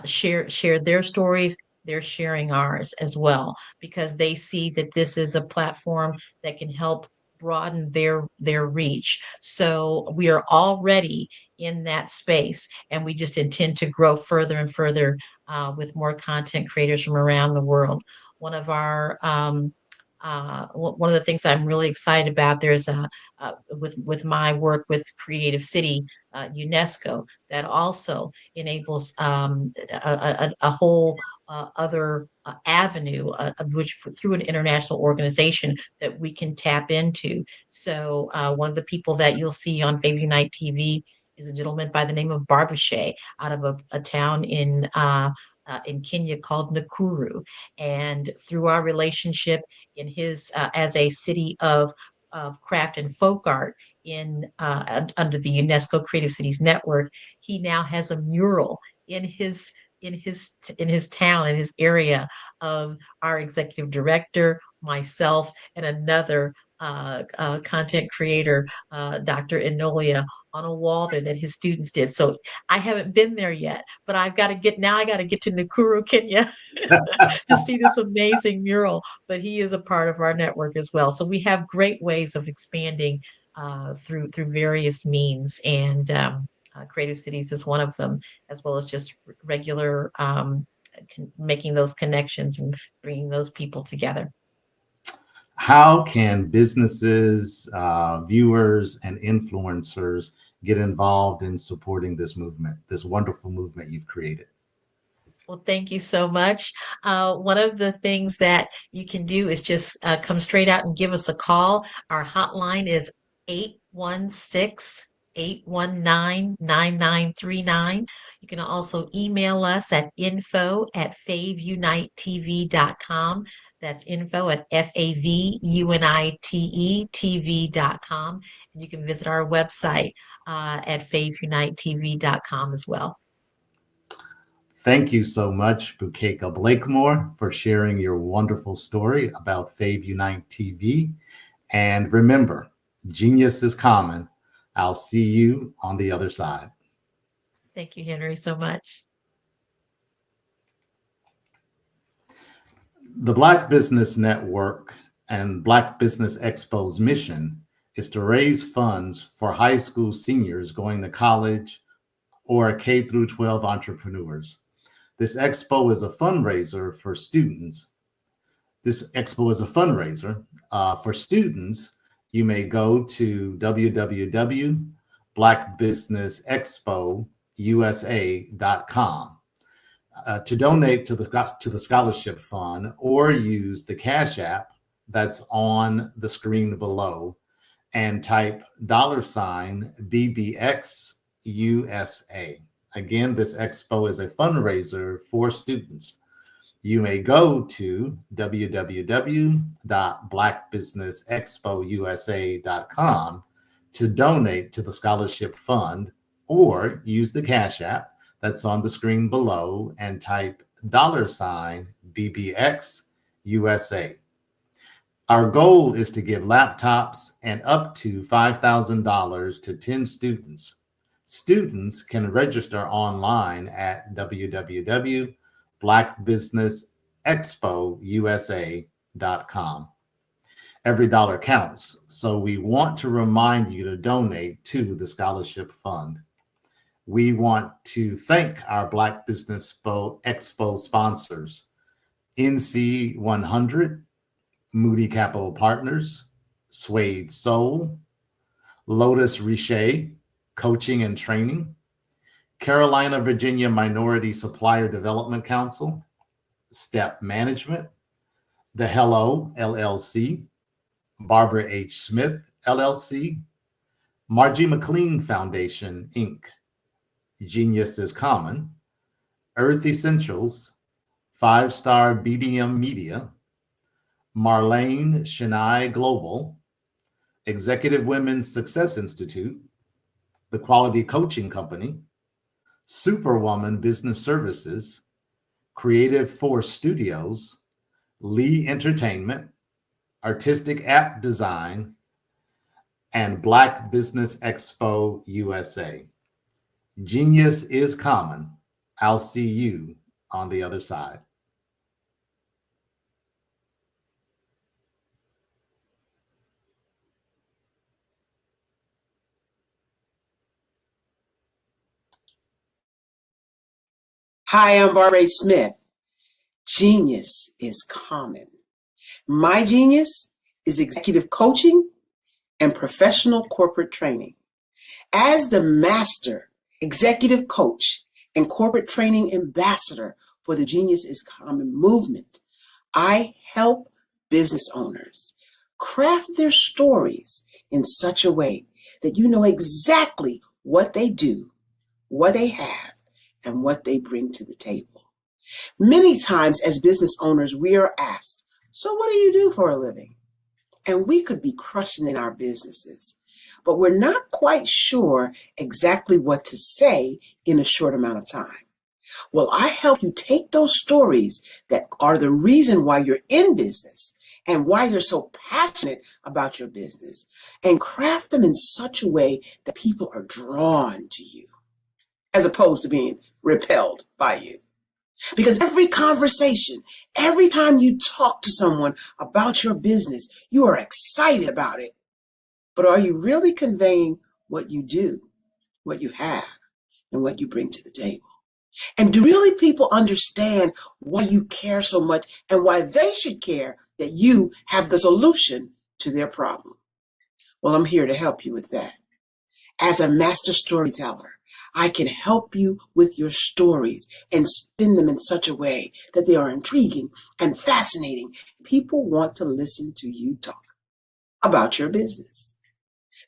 share their stories, they're sharing ours as well, because they see that this is a platform that can help broaden their reach. So we are already in that space, and we just intend to grow further and further with more content creators from around the world. One of our one of the things I'm really excited about, there's with my work with Creative City UNESCO, that also enables a whole other avenue, which through an international organization that we can tap into. So one of the people that you'll see on Fave Unite TV is a gentleman by the name of Barbashay, out of a town in Kenya called Nakuru. And through our relationship in his as a city of craft and folk art in under the UNESCO Creative Cities Network, he now has a mural in his town, in his area, of our executive director, myself, and another content creator, Dr. Enolia, on a wall there that his students did. So I haven't been there yet, but I got to get to Nakuru, Kenya to see this amazing mural. But he is a part of our network as well. So we have great ways of expanding through various means, and Creative Cities is one of them, as well as just regular making those connections and bringing those people together. How can businesses, viewers, and influencers get involved in supporting this movement, this wonderful movement you've created? Well, thank you so much. One of the things that you can do is just come straight out and give us a call. Our hotline is 816-819-9939. You can also email us at info@faveunitetv.com. That's info@faveunitetv.com. And you can visit our website at faveunitetv.com as well. Thank you so much, Bukeka Blakemore, for sharing your wonderful story about Fave Unite TV. And remember, genius is common. I'll see you on the other side. Thank you, Henry, so much. The Black Business Network and Black Business Expo's mission is to raise funds for high school seniors going to college or K-12 entrepreneurs. This expo is a fundraiser for students. For students. You may go to www.blackbusinessexpousa.com to donate to the scholarship fund, or use the Cash App that's on the screen below and type $BBXUSA. Again, this expo is a fundraiser for students. You may go to www.blackbusinessexpousa.com to donate to the scholarship fund, or use the Cash App that's on the screen below and type $BBXUSA. Our goal is to give laptops and up to $5,000 to 10 students Students can register online at www.blackbusinessexpousa.com. Every dollar counts, so we want to remind you to donate to the scholarship fund. We want to thank our Black Business Expo sponsors, NC 100, Moody Capital Partners, Suede Soul, Lotus Riche, Coaching and Training, Carolina, Virginia Minority Supplier Development Council, Step Management, The Hello LLC, Barbara H. Smith LLC, Margie McLean Foundation, Inc., Genius is Common, Earth Essentials, 5-Star BDM Media, Marlene Chennai Global, Executive Women's Success Institute, The Quality Coaching Company, Superwoman Business Services, Creative Force Studios, Lee Entertainment, Artistic App Design, and Black Business Expo USA. Genius is common. I'll see you on the other side. Hi, I'm Barbara H. Smith. Genius is common. My genius is executive coaching and professional corporate training. As the master executive coach and corporate training ambassador for the Genius is Common movement, I help business owners craft their stories in such a way that you know exactly what they do, what they have, and what they bring to the table. Many times as business owners, we are asked, so what do you do for a living? And we could be crushing in our businesses, but we're not quite sure exactly what to say in a short amount of time. Well, I help you take those stories that are the reason why you're in business and why you're so passionate about your business and craft them in such a way that people are drawn to you as opposed to being repelled by you. Because every conversation, every time you talk to someone about your business, you are excited about it. But are you really conveying what you do, what you have, and what you bring to the table? And do really people understand why you care so much and why they should care that you have the solution to their problem? Well, I'm here to help you with that. As a master storyteller, I can help you with your stories and spin them in such a way that they are intriguing and fascinating. People want to listen to you talk about your business.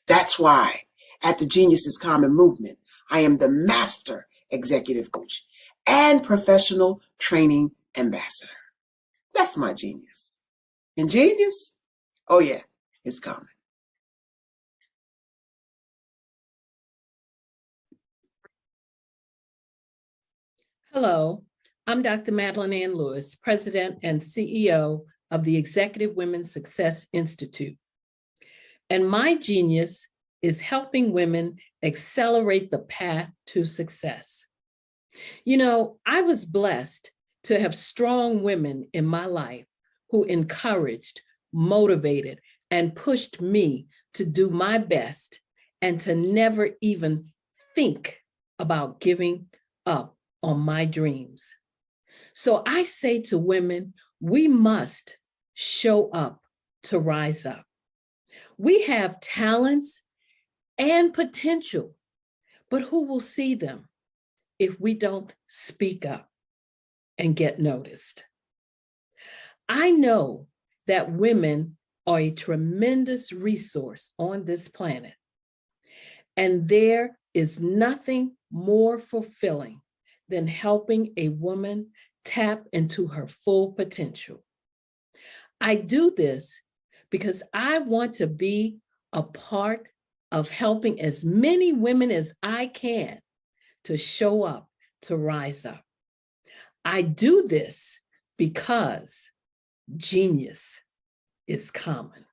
That's why at the Genius is Common movement, I am the master executive coach and professional training ambassador. That's my genius. And genius? Oh yeah, it's common. Hello, I'm Dr. Madeline Ann Lewis, President and CEO of the Executive Women's Success Institute. And my genius is helping women accelerate the path to success. You know, I was blessed to have strong women in my life who encouraged, motivated, and pushed me to do my best and to never even think about giving up on my dreams. So I say to women, we must show up to rise up. We have talents and potential, but who will see them if we don't speak up and get noticed? I know that women are a tremendous resource on this planet, and there is nothing more fulfilling than helping a woman tap into her full potential. I do this because I want to be a part of helping as many women as I can to show up, to rise up. I do this because genius is common.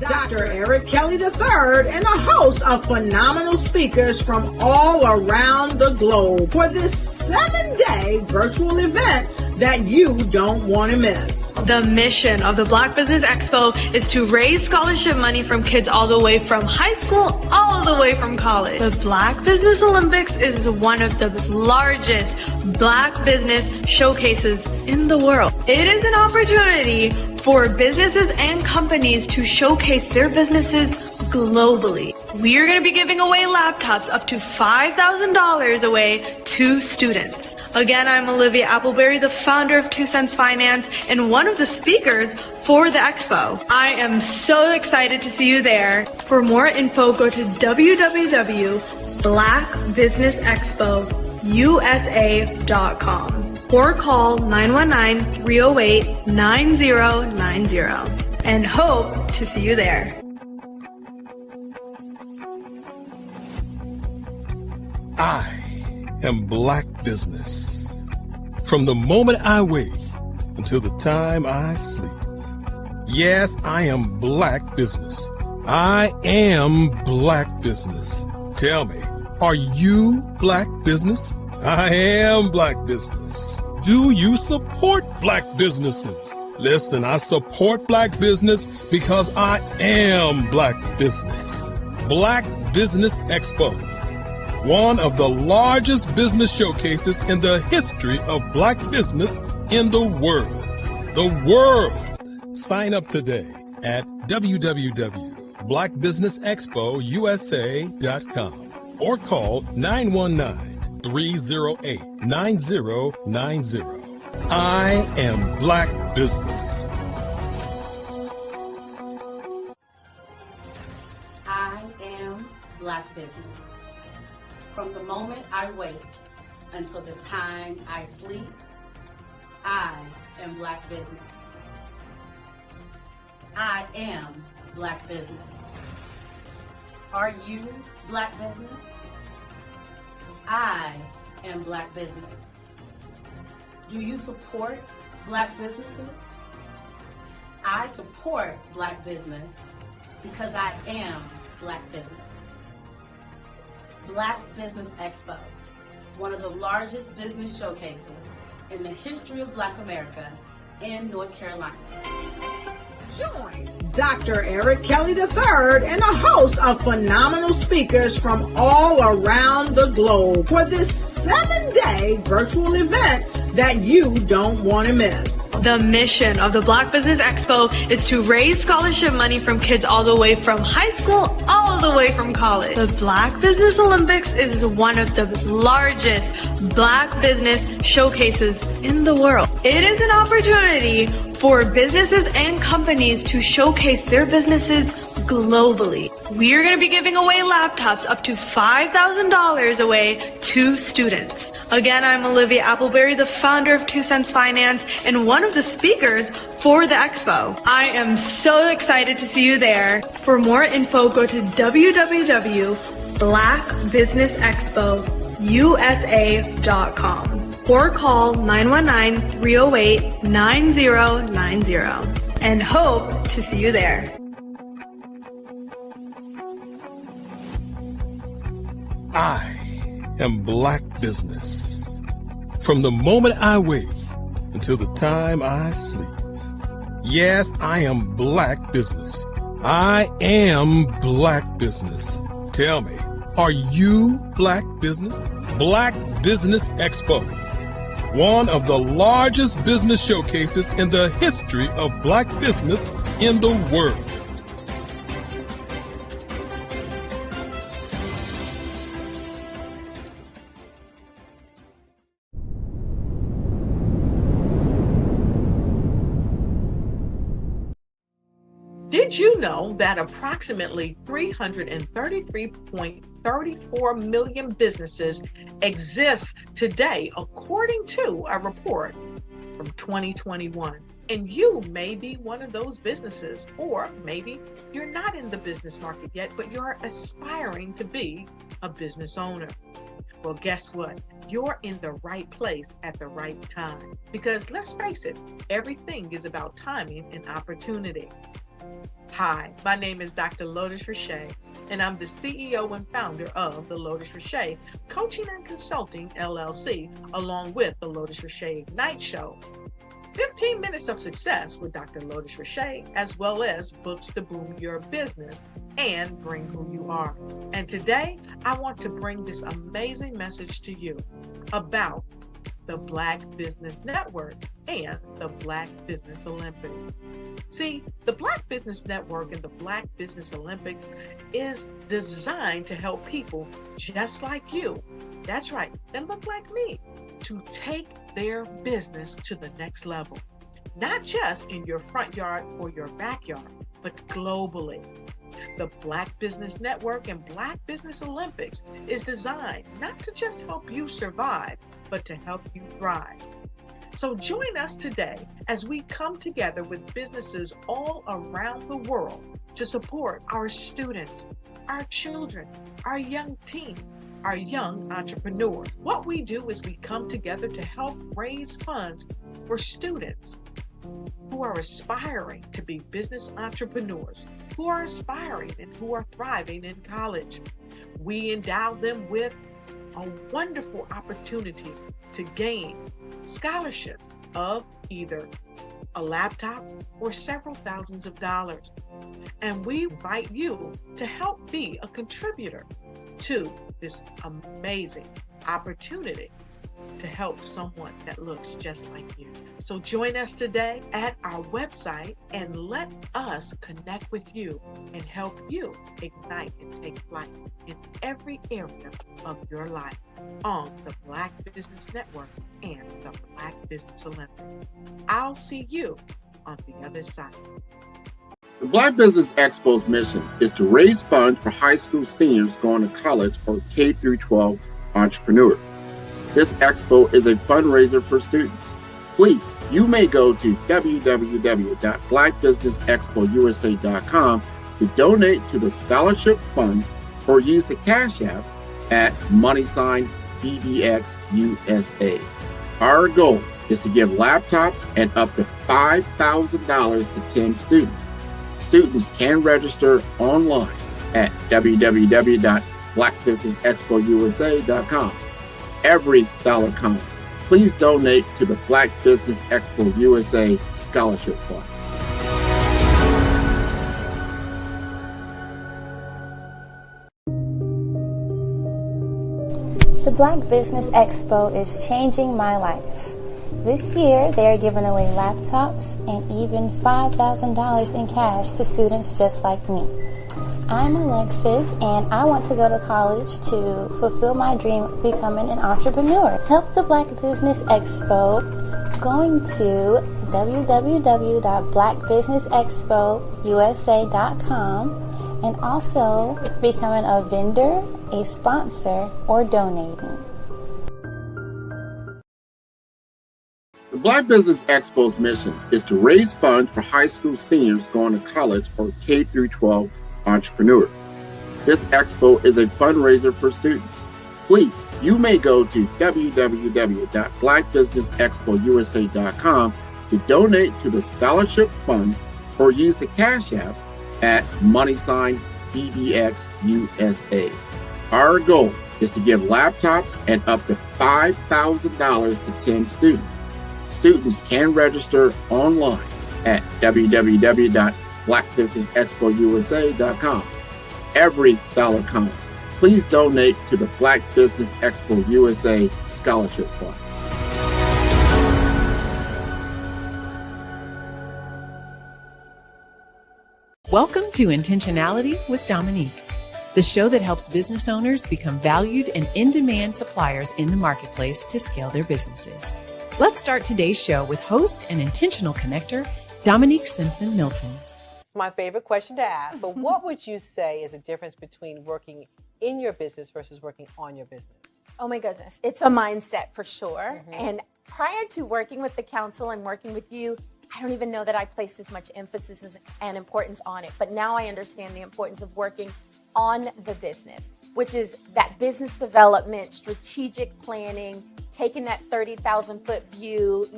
Dr. Eric Kelly III and a host of phenomenal speakers from all around the globe for this 7-day virtual event that you don't want to miss. The mission of the Black Business Expo is to raise scholarship money from kids all the way from high school all the way from college. The Black Business Olympics is one of the largest Black business showcases in the world. It is an opportunity for businesses and companies to showcase their businesses globally. We are going to be giving away laptops up to $5,000 away to students. Again, I'm Olivia Appleberry, the founder of 2 Cents Finance and one of the speakers for the expo. I am so excited to see you there. For more info, go to www.blackbusinessexpousa.com or call 919-308-9090 and hope to see you there. I am Black Business. From the moment I wake until the time I sleep. Yes, I am Black Business. I am Black Business. Tell me, are you Black Business? I am Black Business. Do you support Black businesses? Listen, I support Black business because I am Black Business. Black Business Expo, one of the largest business showcases in the history of Black business in the world. The world! Sign up today at www.blackbusinessexpousa.com or call 919-308-9090. I am Black Business. I am Black Business. From the moment I wake until the time I sleep, I am Black Business. I am Black Business. Are you Black Business? I am Black Business. Do you support Black businesses? I support Black business because I am Black Business. Black Business Expo, one of the largest business showcases in the history of Black America in North Carolina. Join Dr. Eric Kelly III and a host of phenomenal speakers from all around the globe for this 7-day virtual event that you don't want to miss. The mission of the Black Business Expo is to raise scholarship money from kids all the way from high school all the way from college. The Black Business Olympics is one of the largest Black business showcases in the world. It is an opportunity for businesses and companies to showcase their businesses globally. We are going to be giving away laptops up to $5,000 away to students. Again, I'm Olivia Appleberry, the founder of 2 Cents Finance and one of the speakers for the expo. I am so excited to see you there. For more info, go to www.blackbusinessexpousa.com or call 919-308-9090 and hope to see you there. I am Black Business. From the moment I wake until the time I sleep. Yes, I am Black Business. I am Black Business. Tell me, are you Black Business? Black Business Expo, one of the largest business showcases in the history of Black business in the world. Did you know that approximately 333.34 million businesses exist today, according to a report from 2021? And you may be one of those businesses, or maybe you're not in the business market yet, but you're aspiring to be a business owner. Well, guess what? You're in the right place at the right time. Because let's face it, everything is about timing and opportunity. Hi, my name is Dr. Lotus Richey, and I'm the CEO and founder of the Lotus Richey Coaching and Consulting LLC, along with the Lotus Richey Ignite Show. 15 minutes of success with Dr. Lotus Richey, as well as books to boom your business and bring who you are. And today, I want to bring this amazing message to you about the Black Business Network and the Black Business Olympics. See, the Black Business Network and the Black Business Olympics is designed to help people just like you, that's right, and look like me, to take their business to the next level. Not just in your front yard or your backyard, but globally. The Black Business Network and Black Business Olympics is designed not to just help you survive, but to help you thrive. So join us today as we come together with businesses all around the world to support our students, our children, our young teens, our young entrepreneurs. What we do is we come together to help raise funds for students who are aspiring to be business entrepreneurs, who are aspiring and who are thriving in college. We endow them with a wonderful opportunity to gain scholarship of either a laptop or several thousands of dollars. And we invite you to help be a contributor to this amazing opportunity to help someone that looks just like you. So join us today at our website and let us connect with you and help you ignite and take flight in every area of your life on the Black Business Network and the Black Business Olympics. I'll see you on the other side. The Black Business Expo's mission is to raise funds for high school seniors going to college or K through 12 entrepreneurs. This expo is a fundraiser for students. Please, you may go to www.blackbusinessexpousa.com to donate to the scholarship fund or use the Cash App at $BBXUSA. Our goal is to give laptops and up to $5,000 to 10 students. Students can register online at www.blackbusinessexpousa.com. Every dollar counts. Please donate to the Black Business Expo USA Scholarship Fund. The Black Business Expo is changing my life. This year, they are giving away laptops and even $5,000 in cash to students just like me. I'm Alexis, and I want to go to college to fulfill my dream of becoming an entrepreneur. Help the Black Business Expo going to www.blackbusinessexpousa.com and also becoming a vendor, a sponsor, or donating. The Black Business Expo's mission is to raise funds for high school seniors going to college or K through 12 entrepreneurs. This expo is a fundraiser for students. Please, you may go to www.blackbusinessexpousa.com to donate to the scholarship fund or use the Cash App at $BBXUSA. Our goal is to give laptops and up to $5,000 to 10 students. Students can register online at www.blackbusinessexpousa.com. Every dollar counts. Please donate to the Black Business Expo USA Scholarship Fund. Welcome to Intentionality with Dominique, the show that helps business owners become valued and in-demand suppliers in the marketplace to scale their businesses. Let's start today's show with host and intentional connector, Dominique Simpson-Milton. My favorite question to ask, but what would you say is the difference between working in your business versus working on your business? Oh my goodness, it's a mindset for sure. And prior to working with the council and working with you, I don't even know that I placed as much emphasis and importance on it. But now I understand the importance of working on the business, which is that business development, strategic planning, taking that 30,000 foot view,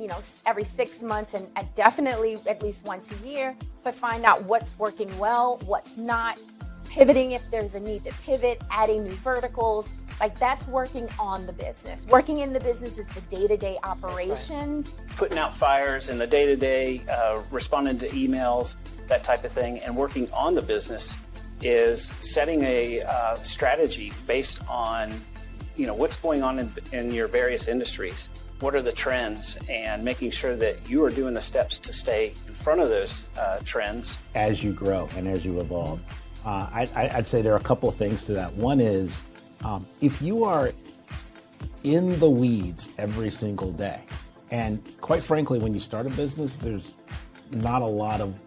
every 6 months and definitely at least once a year to find out what's working well, what's not, pivoting if there's a need to pivot, adding new verticals. Like, that's working on the business. Working in the business is the day-to-day operations. Putting out fires in the day-to-day, responding to emails, that type of thing. And working on the business is setting a strategy based on, what's going on in your various industries. What are the trends, and making sure that you are doing the steps to stay in front of those trends. As you grow and as you evolve, I'd say there are a couple of things to that. One is, if you are in the weeds every single day, and quite frankly, when you start a business, there's not a lot of,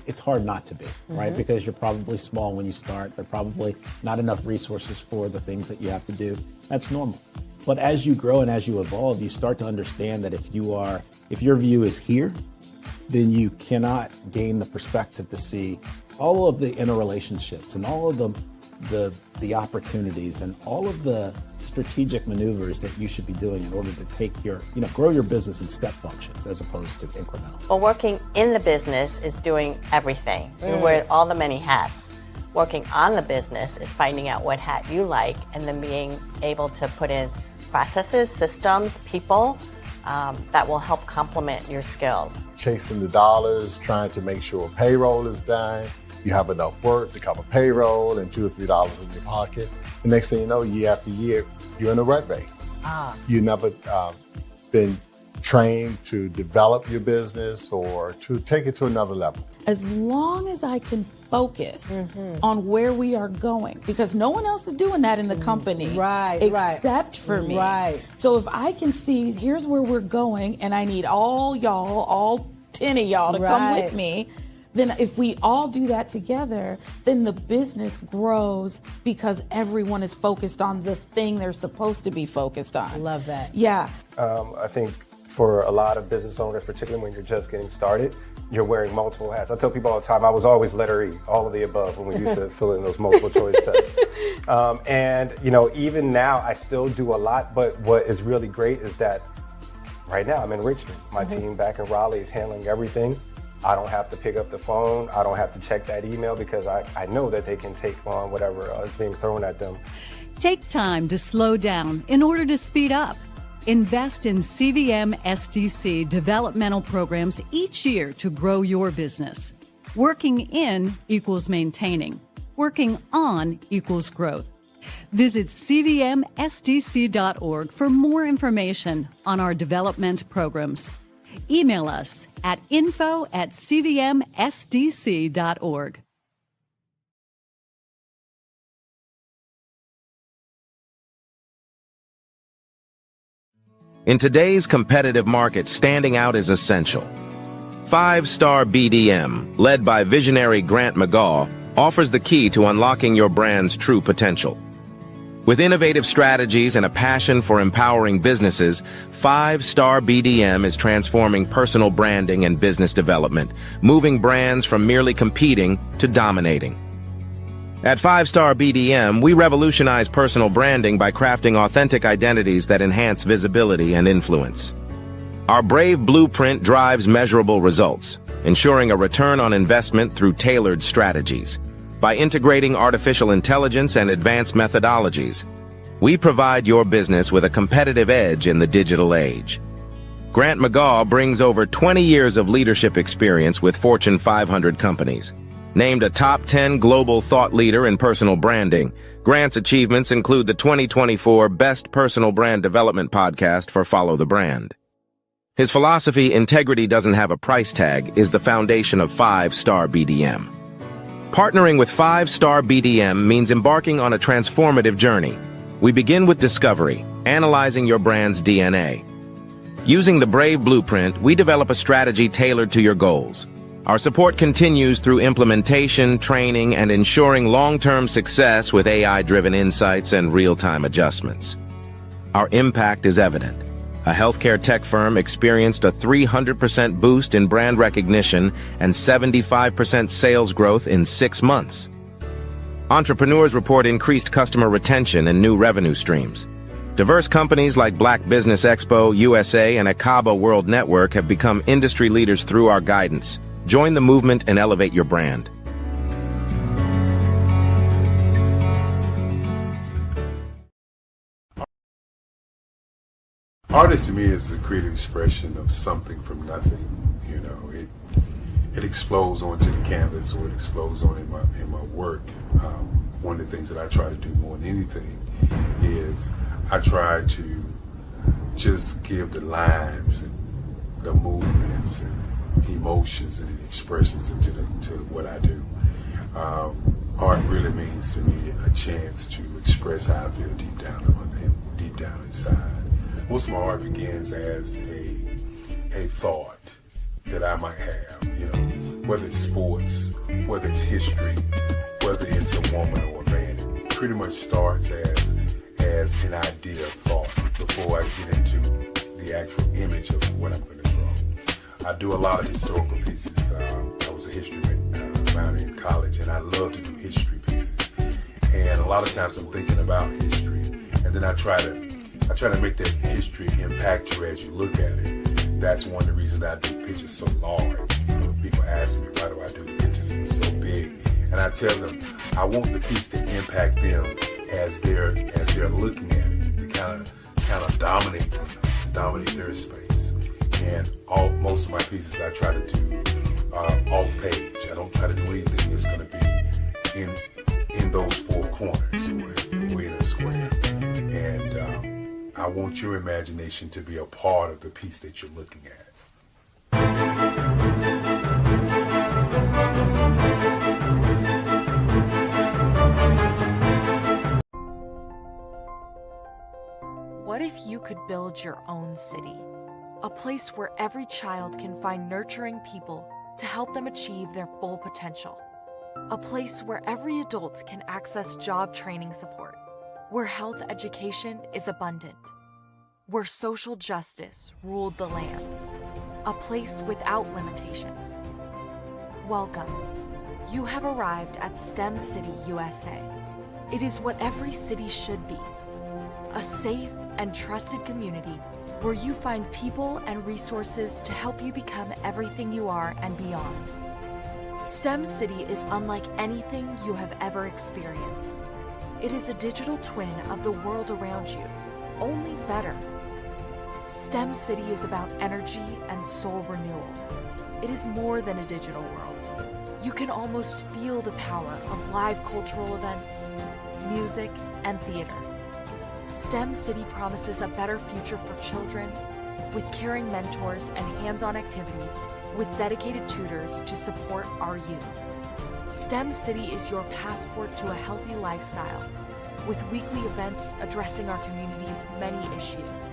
it's hard not to be, right? Because you're probably small when you start. There are probably not enough resources for the things that you have to do. That's normal. But as you grow and as you evolve, you start to understand that if your view is here, then you cannot gain the perspective to see all of the interrelationships and all of the opportunities and all of the strategic maneuvers that you should be doing in order to grow your business in step functions as opposed to incremental. Well, working in the business is doing everything. You wear all the many hats. Working on the business is finding out what hat you like and then being able to put in processes, systems, people that will help complement your skills. Chasing the dollars, trying to make sure payroll is done. You have enough work to cover payroll and $2 or $3 in your pocket. The next thing you know, year after year, you're in a rat race. You've never been trained to develop your business or to take it to another level. As long as I can focus on where we are going, because no one else is doing that in the company, except for me. So if I can see, here's where we're going, and I need all 10 of y'all to come with me, then if we all do that together, then the business grows because everyone is focused on the thing they're supposed to be focused on. Love that. Yeah. I think for a lot of business owners, particularly when you're just getting started, you're wearing multiple hats. I tell people all the time, I was always letter E, all of the above, when we used to fill in those multiple choice tests. And even now I still do a lot, but what is really great is that right now I'm in Richmond. My team back in Raleigh is handling everything. I don't have to pick up the phone. I don't have to check that email because I know that they can take on whatever is being thrown at them. Take time to slow down in order to speed up. Invest in CVM SDC developmental programs each year to grow your business. Working in equals maintaining. Working on equals growth. Visit cvmsdc.org for more information on our development programs. Email us at info@cvmsdc.org. In today's competitive market, standing out is essential. 5-Star BDM, led by visionary Grant McGaw, offers the key to unlocking your brand's true potential. With innovative strategies and a passion for empowering businesses, 5-Star BDM is transforming personal branding and business development, moving brands from merely competing to dominating. At 5-Star BDM, we revolutionize personal branding by crafting authentic identities that enhance visibility and influence. Our Brave Blueprint drives measurable results, ensuring a return on investment through tailored strategies. By integrating artificial intelligence and advanced methodologies, we provide your business with a competitive edge in the digital age. Grant McGaw brings over 20 years of leadership experience with Fortune 500 companies. Named a top 10 global thought leader in personal branding, Grant's achievements include the 2024 Best Personal Brand Development Podcast for Follow the Brand. His philosophy, integrity doesn't have a price tag, is the foundation of 5-Star BDM. Partnering with 5-Star BDM means embarking on a transformative journey. We begin with discovery, analyzing your brand's DNA. Using the Brave Blueprint, we develop a strategy tailored to your goals. Our support continues through implementation, training, and ensuring long-term success with AI-driven insights and real-time adjustments. Our impact is evident. A healthcare tech firm experienced a 300% boost in brand recognition and 75% sales growth in 6 months. Entrepreneurs report increased customer retention and new revenue streams. Diverse companies like Black Business Expo USA and Akaba World Network have become industry leaders through our guidance. Join the movement and elevate your brand. Artist to me is a creative expression of something from nothing. You know, it explodes onto the canvas, or it explodes on in my work. One of the things that I try to do more than anything is I try to just give the lines and the movements and emotions and expressions into what I do. Art really means to me a chance to express how I feel deep down inside. Most of my art begins as a thought that I might have, you know, whether it's sports, whether it's history, whether it's a woman or a man. It pretty much starts as an idea of thought before I get into the actual image of what I'm going to draw. I do a lot of historical pieces. I was a history minor in college, and I love to do history pieces. And a lot of times I'm thinking about history, and then I try to make that history impact you as you look at it. That's one of the reasons I do pictures so large. You know, people ask me, why do I do pictures so big? And I tell them, I want the piece to impact them as they're looking at it, to kind of dominate them, dominate their space. And most of my pieces I try to do off page. I don't try to do anything that's going to be in those four corners or in a square. And I want your imagination to be a part of the piece that you're looking at. What if you could build your own city? A place where every child can find nurturing people to help them achieve their full potential. A place where every adult can access job training support. Where health education is abundant. Where social justice ruled the land. A place without limitations. Welcome. You have arrived at STEM City USA. It is what every city should be. A safe and trusted community where you find people and resources to help you become everything you are and beyond. STEM City is unlike anything you have ever experienced. It is a digital twin of the world around you, only better. STEM City is about energy and soul renewal. It is more than a digital world. You can almost feel the power of live cultural events, music, and theater. STEM City promises a better future for children, with caring mentors and hands-on activities, with dedicated tutors to support our youth. STEM City is your passport to a healthy lifestyle, with weekly events addressing our community's many issues.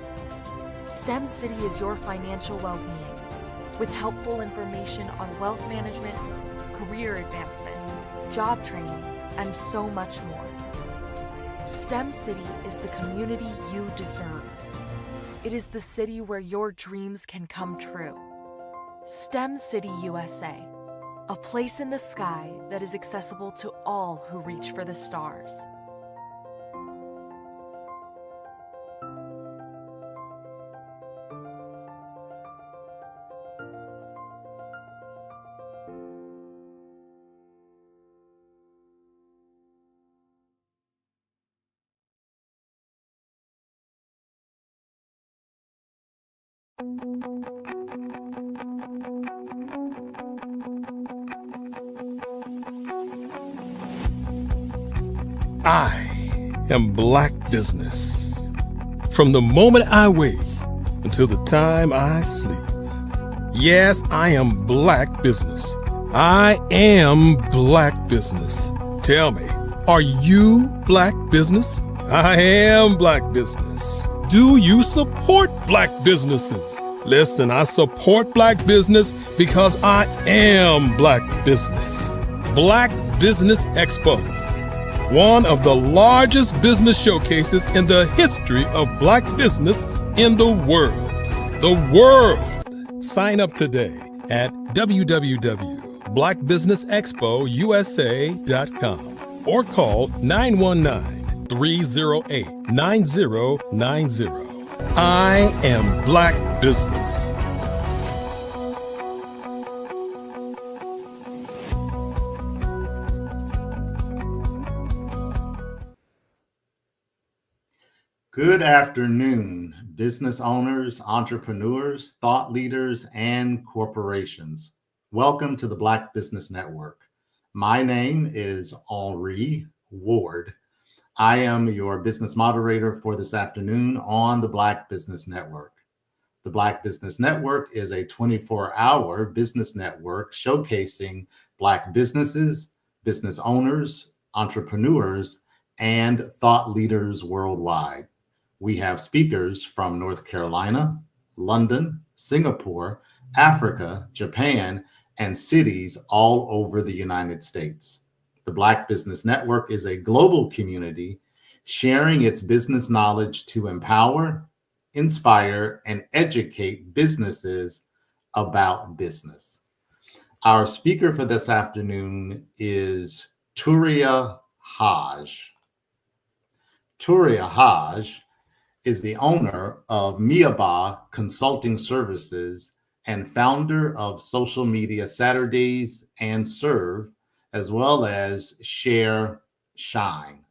STEM City is your financial well-being, with helpful information on wealth management, career advancement, job training, and so much more. STEM City is the community you deserve. It is the city where your dreams can come true. STEM City USA, a place in the sky that is accessible to all who reach for the stars. I am Black Business. From the moment I wake until the time I sleep. Yes, I am Black Business. I am Black Business. Tell me, are you Black Business? I am Black Business. Do you support Black businesses? Listen, I support Black business because I am Black Business. Black Business Expo, one of the largest business showcases in the history of Black business in the world. The world! Sign up today at www.blackbusinessexpousa.com or call 919 308-9090. I am Black Business. Good afternoon, business owners, entrepreneurs, thought leaders, and corporations. Welcome to the Black Business Network. My name is Henri Ward. I am your business moderator for this afternoon on the Black Business Network. The Black Business Network is a 24-hour business network showcasing Black businesses, business owners, entrepreneurs, and thought leaders worldwide. We have speakers from North Carolina, London, Singapore, Africa, Japan, and cities all over the United States. The Black Business Network is a global community sharing its business knowledge to empower, inspire, and educate businesses about business. Our speaker for this afternoon is Turia Haj. Turia Haj is the owner of Miaba Consulting Services and founder of Social Media Saturdays and Serve, as well as Share Shine,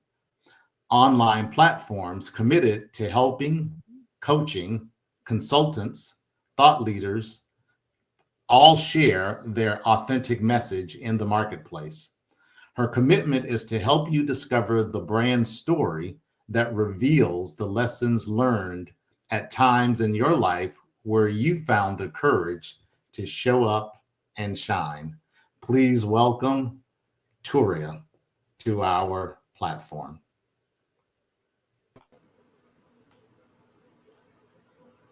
online platforms committed to helping, coaching, consultants, thought leaders, all share their authentic message in the marketplace. Her commitment is to help you discover the brand story that reveals the lessons learned at times in your life where you found the courage to show up and shine. Please welcome Turia to our platform.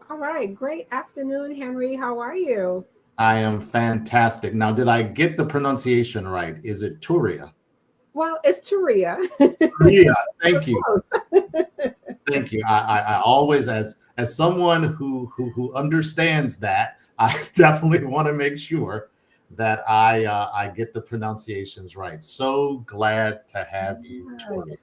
All right. Great afternoon, Henry. How are you? I am fantastic. Now, did I get the pronunciation right? Is it Turia? Well, it's Turia. Turia, thank you. Thank you. I always, as someone who understands that, I definitely want to make sure that I get the pronunciations right. So glad to have you, Turia.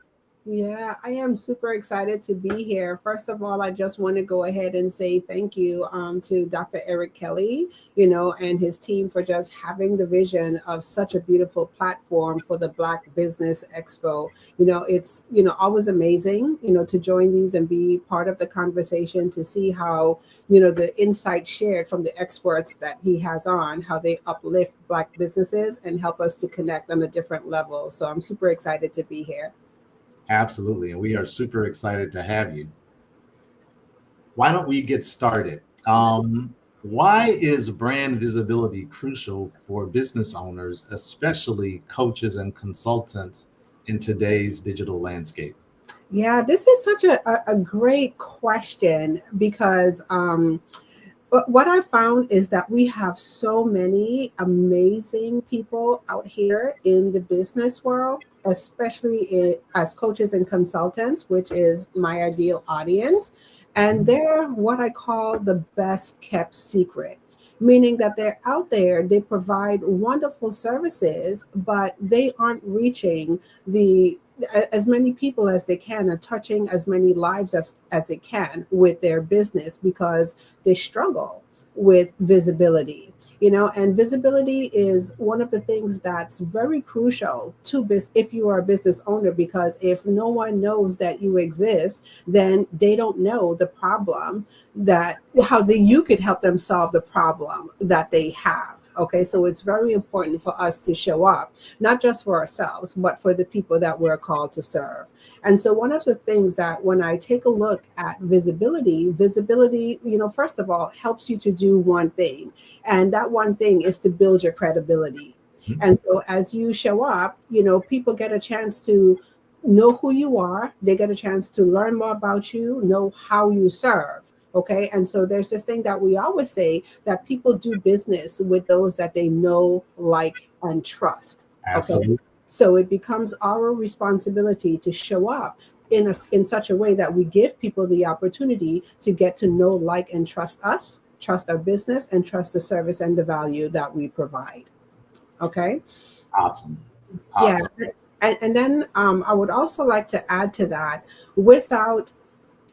Yeah, I am super excited to be here. First of all, I just want to go ahead and say thank you to Dr. Eric Kelly, and his team for just having the vision of such a beautiful platform for the Black Business Expo. It's, always amazing, to join these and be part of the conversation to see how, the insights shared from the experts that he has on, how they uplift Black businesses and help us to connect on a different level. So I'm super excited to be here. Absolutely. And we are super excited to have you. Why don't we get started? Why is brand visibility crucial for business owners, especially coaches and consultants in today's digital landscape? Yeah, this is such a great question because what I found is that we have so many amazing people out here in the business world, especially as coaches and consultants, which is my ideal audience. And they're what I call the best kept secret, meaning that they're out there, they provide wonderful services, but they aren't reaching as many people as they can, or touching as many lives as they can with their business because they struggle with visibility. And visibility is one of the things that's very crucial to if you are a business owner, because if no one knows that you exist, then they don't know the problem how you could help them solve the problem that they have. Okay, so it's very important for us to show up, not just for ourselves, but for the people that we're called to serve. And so one of the things that when I take a look at visibility, first of all, helps you to do one thing. And that one thing is to build your credibility. And so as you show up, people get a chance to know who you are. They get a chance to learn more about you, know how you serve. Okay. And so there's this thing that we always say, that people do business with those that they know, like, and trust. Absolutely. Okay? So it becomes our responsibility to show up in such a way that we give people the opportunity to get to know, like, and trust us, trust our business, and trust the service and the value that we provide. Okay. Awesome. Yeah. And then I would also like to add to that, without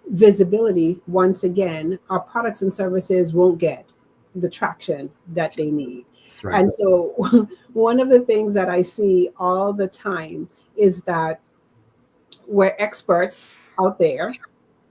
visibility, once again, our products and services won't get the traction that they need. Right. And so one of the things that I see all the time is that we're experts out there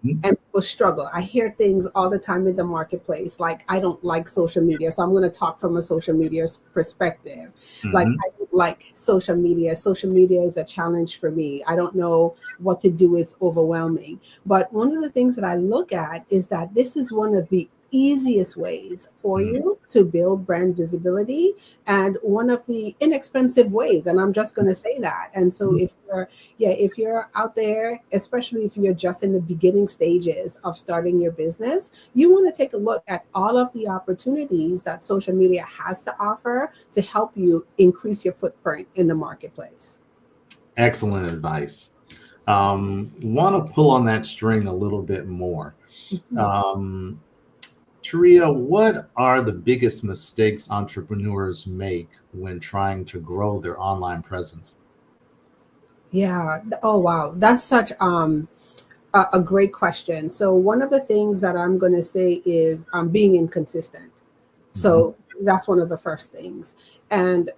and people struggle. I hear things all the time in the marketplace, like, I don't like social media, so I'm going to talk from a social media perspective. Like, I don't like social media. Social media is a challenge for me. I don't know what to do. It's overwhelming. But one of the things that I look at is that this is one of the easiest ways for you to build brand visibility, and one of the inexpensive ways. And I'm just going to say that. And so if you're out there, especially if you're just in the beginning stages of starting your business, you want to take a look at all of the opportunities that social media has to offer to help you increase your footprint in the marketplace. Excellent advice. Want to pull on that string a little bit more. Taria, what are the biggest mistakes entrepreneurs make when trying to grow their online presence? Yeah. Oh, wow. That's such a great question. So one of the things that I'm going to say is being inconsistent. So that's one of the first things. And,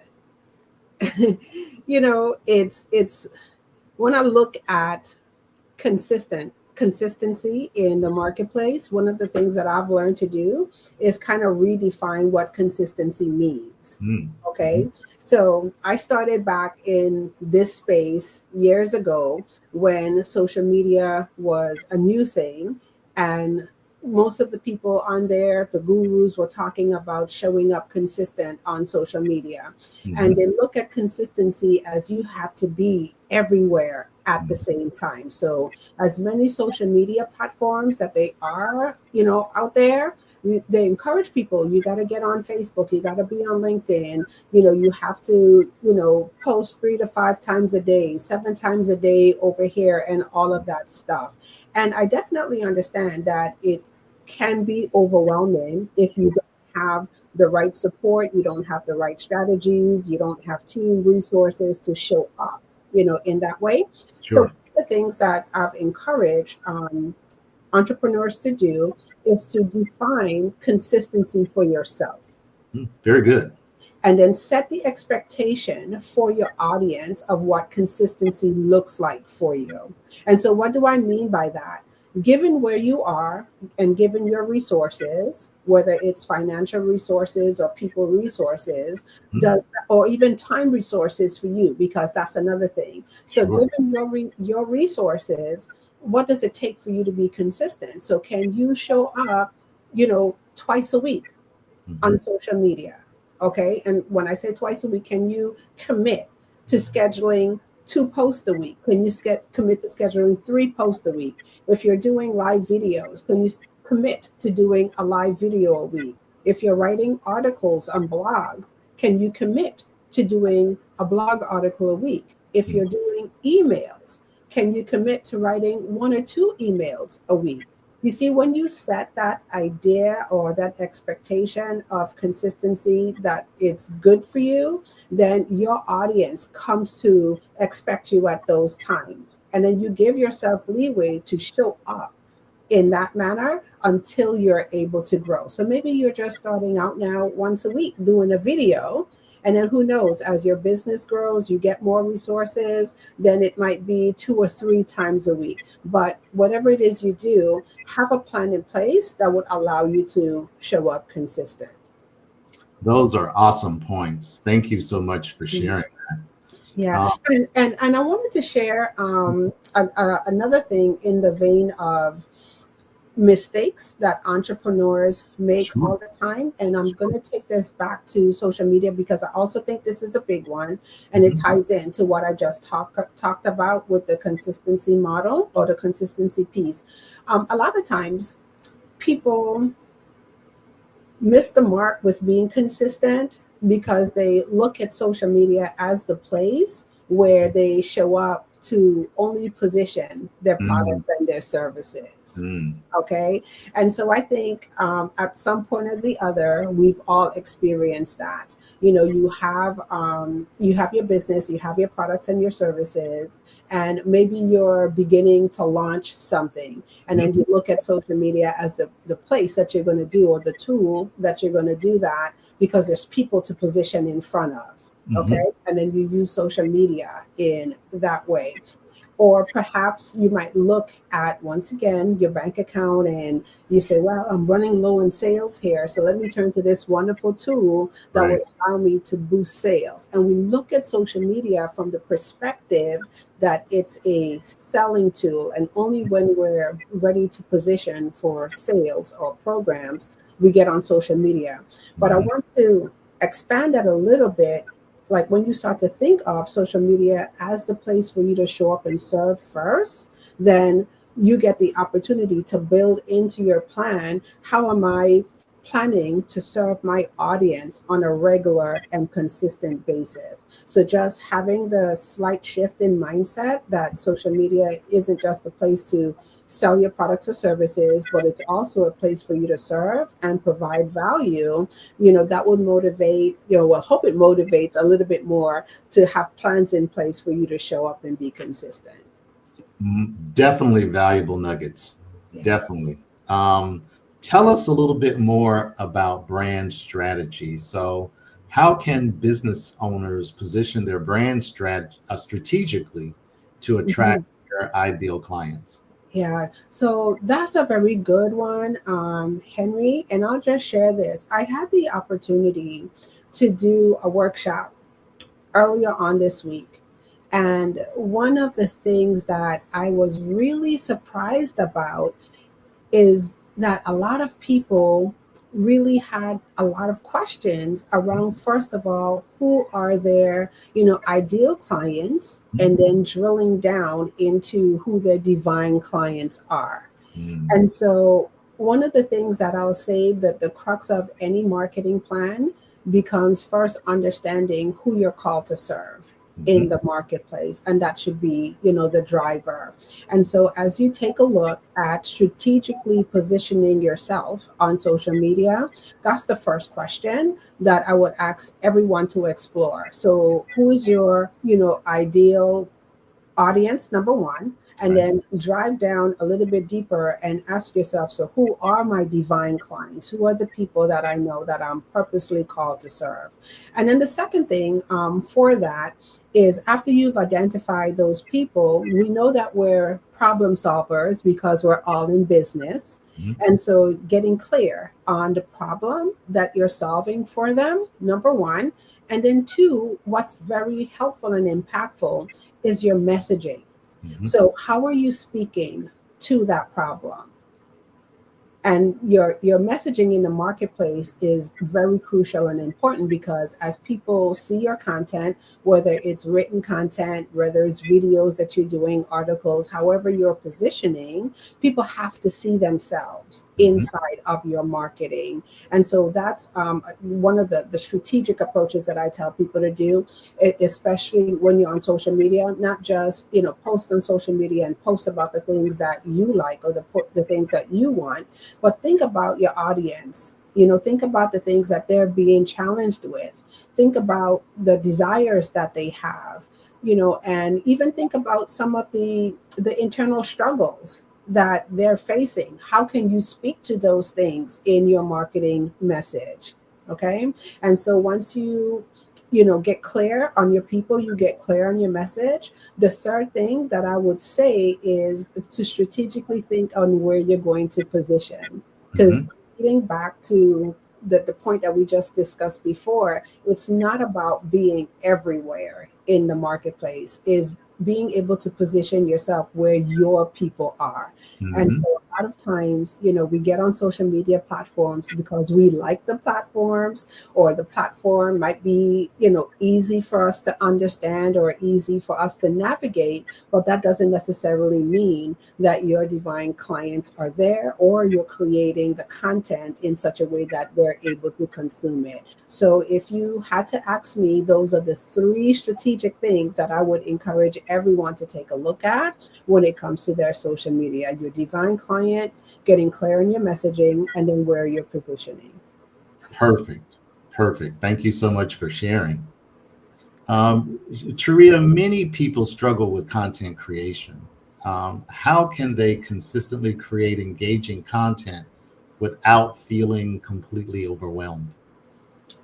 it's when I look at consistency in the marketplace, one of the things that I've learned to do is kind of redefine what consistency means. Okay. So I started back in this space years ago when social media was a new thing, and most of the people on there, the gurus, were talking about showing up consistent on social media. And they look at consistency as you have to be everywhere at the same time. So as many social media platforms that they are, out there, they encourage people, you got to get on Facebook, you got to be on LinkedIn, you have to, post 3 to 5 times a day, 7 times a day over here, and all of that stuff. And I definitely understand that it can be overwhelming if you don't have the right support, you don't have the right strategies, you don't have team resources to show up, in that way. Sure. So the things that I've encouraged entrepreneurs to do is to define consistency for yourself. Very good. And then set the expectation for your audience of what consistency looks like for you. And so what do I mean by that? Given where you are and given your resources, whether it's financial resources or people resources, or even time resources for you, because that's another thing. So given your resources, what does it take for you to be consistent? So can you show up, twice a week on social media? Okay. And when I say twice a week, can you commit to scheduling 2 posts a week? Can you commit to scheduling 3 posts a week? If you're doing live videos, can you commit to doing a live video a week? If you're writing articles on blogs, can you commit to doing a blog article a week? If you're doing emails, can you commit to writing 1 or 2 emails a week? You see, when you set that idea or that expectation of consistency that it's good for you, then your audience comes to expect you at those times. And then you give yourself leeway to show up in that manner until you're able to grow. So maybe you're just starting out now once a week doing a video. And then who knows, as your business grows, you get more resources, then it might be 2 or 3 times a week. But whatever it is you do, have a plan in place that would allow you to show up consistent. Those are awesome points. Thank you so much for sharing that. Yeah. And I wanted to share another thing in the vein of mistakes that entrepreneurs make all the time. And I'm going to take this back to social media because I also think this is a big one, and it ties into what I just talked about with the consistency model or the consistency piece. A lot of times people miss the mark with being consistent because they look at social media as the place where they show up to only position their products and their services. Okay. And so I think at some point or the other, we've all experienced that. You have your business, you have your products and your services, and maybe you're beginning to launch something. And then you look at social media as the place that you're going to do, or the tool that you're going to do that, because there's people to position in front of. Okay. And then you use social media in that way. Or perhaps you might look at, once again, your bank account and you say, well, I'm running low in sales here, so let me turn to this wonderful tool that will allow me to boost sales. And we look at social media from the perspective that it's a selling tool, and only when we're ready to position for sales or programs, we get on social media. But I want to expand that a little bit. Like when you start to think of social media as the place for you to show up and serve first, then you get the opportunity to build into your plan, how am I planning to serve my audience on a regular and consistent basis? So just having the slight shift in mindset that social media isn't just a place to sell your products or services, but it's also a place for you to serve and provide value, that would motivate, hope it motivates a little bit more to have plans in place for you to show up and be consistent. Definitely valuable nuggets. Definitely. Tell us a little bit more about brand strategy. So how can business owners position their brand strategically to attract their ideal clients? Yeah, so that's a very good one, Henry. And I'll just share this. I had the opportunity to do a workshop earlier on this week. And one of the things that I was really surprised about is that a lot of people really had a lot of questions around, first of all, who are their, ideal clients, and then drilling down into who their divine clients are. And so one of the things that I'll say that the crux of any marketing plan becomes first understanding who you're called to serve in the marketplace, and that should be the driver. And so as you take a look at strategically positioning yourself on social media, that's the first question that I would ask everyone to explore. So who is your ideal audience, number one, and then drive down a little bit deeper and ask yourself, so who are my divine clients? Who are the people that I know that I'm purposely called to serve? And then the second thing for that is, after you've identified those people, we know that we're problem solvers because we're all in business. And so getting clear on the problem that you're solving for them, number one. And then two, what's very helpful and impactful is your messaging. So how are you speaking to that problem? And your messaging in the marketplace is very crucial and important, because as people see your content, whether it's written content, whether it's videos that you're doing, articles, however you're positioning, people have to see themselves inside of your marketing. And so that's one of the strategic approaches that I tell people to do, especially when you're on social media, not just, post on social media and post about the things that you like or the things that you want, but think about your audience. Think about the things that they're being challenged with. Think about the desires that they have, and even think about some of the internal struggles that they're facing. How can you speak to those things in your marketing message? Okay. And so once you get clear on your people, you get clear on your message. The third thing that I would say is to strategically think on where you're going to position. Because getting back to the point that we just discussed before, it's not about being everywhere in the marketplace, is being able to position yourself where your people are. And so lot of times, we get on social media platforms because we like the platforms, or the platform might be, easy for us to understand or easy for us to navigate, but that doesn't necessarily mean that your divine clients are there, or you're creating the content in such a way that they're able to consume it. So if you had to ask me, those are the 3 strategic things that I would encourage everyone to take a look at when it comes to their social media: your divine client, getting clear in your messaging, and then where you're positioning. Perfect. Thank you so much for sharing. Taria, many people struggle with content creation. How can they consistently create engaging content without feeling completely overwhelmed?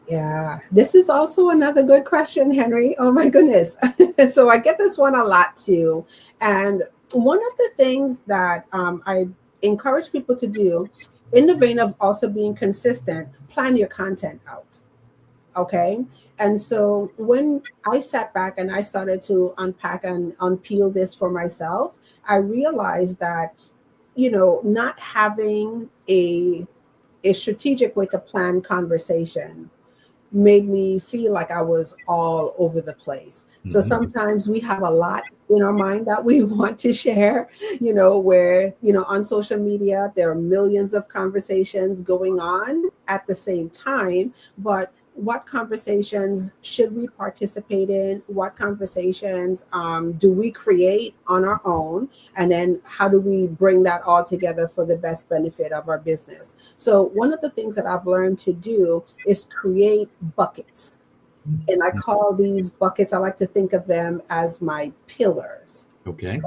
Yeah, this is also another good question, Henry. Oh my goodness. So I get this one a lot too. And one of the things that I encourage people to do, in the vein of also being consistent, plan your content out. Okay. And so when I sat back and I started to unpack and unpeel this for myself, I realized that, not having a strategic way to plan conversation made me feel like I was all over the place. So sometimes we have a lot in our mind that we want to share, where, on social media, there are millions of conversations going on at the same time, but what conversations should we participate in? What conversations do we create on our own? And then how do we bring that all together for the best benefit of our business? So one of the things that I've learned to do is create buckets. And I call these buckets, I like to think of them as my pillars. Okay.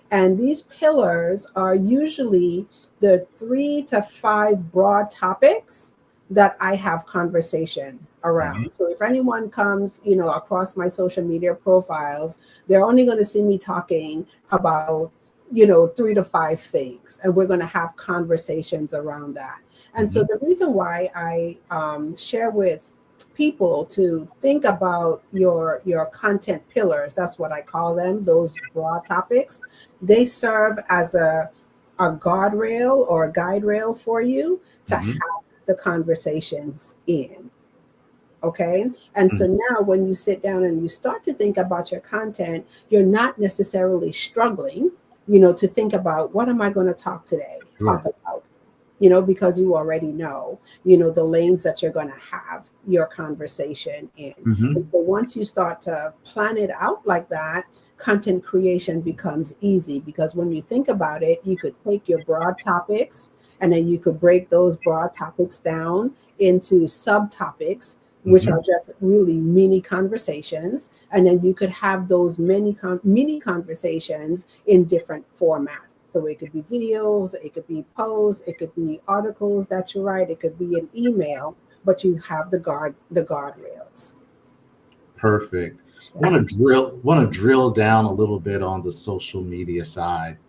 And these pillars are usually the 3 to 5 broad topics that I have conversation around. So if anyone comes, across my social media profiles, they're only going to see me talking about, 3 to 5 things, and we're going to have conversations around that. And so the reason why I share with people to think about your content pillars, that's what I call them, those broad topics, they serve as a guardrail or a guide rail for you to have the conversations in. Okay. And so now when you sit down and you start to think about your content, you're not necessarily struggling, to think about, what am I going to talk today? Talk about, because you already know, the lanes that you're going to have your conversation in. And so once you start to plan it out like that, content creation becomes easy, because when you think about it, you could take your broad topics and then you could break those broad topics down into subtopics, which are just really mini conversations. And then you could have those mini conversations in different formats. So it could be videos, it could be posts, it could be articles that you write, it could be an email, but you have the guardrails. Perfect. Want to drill down a little bit on the social media side.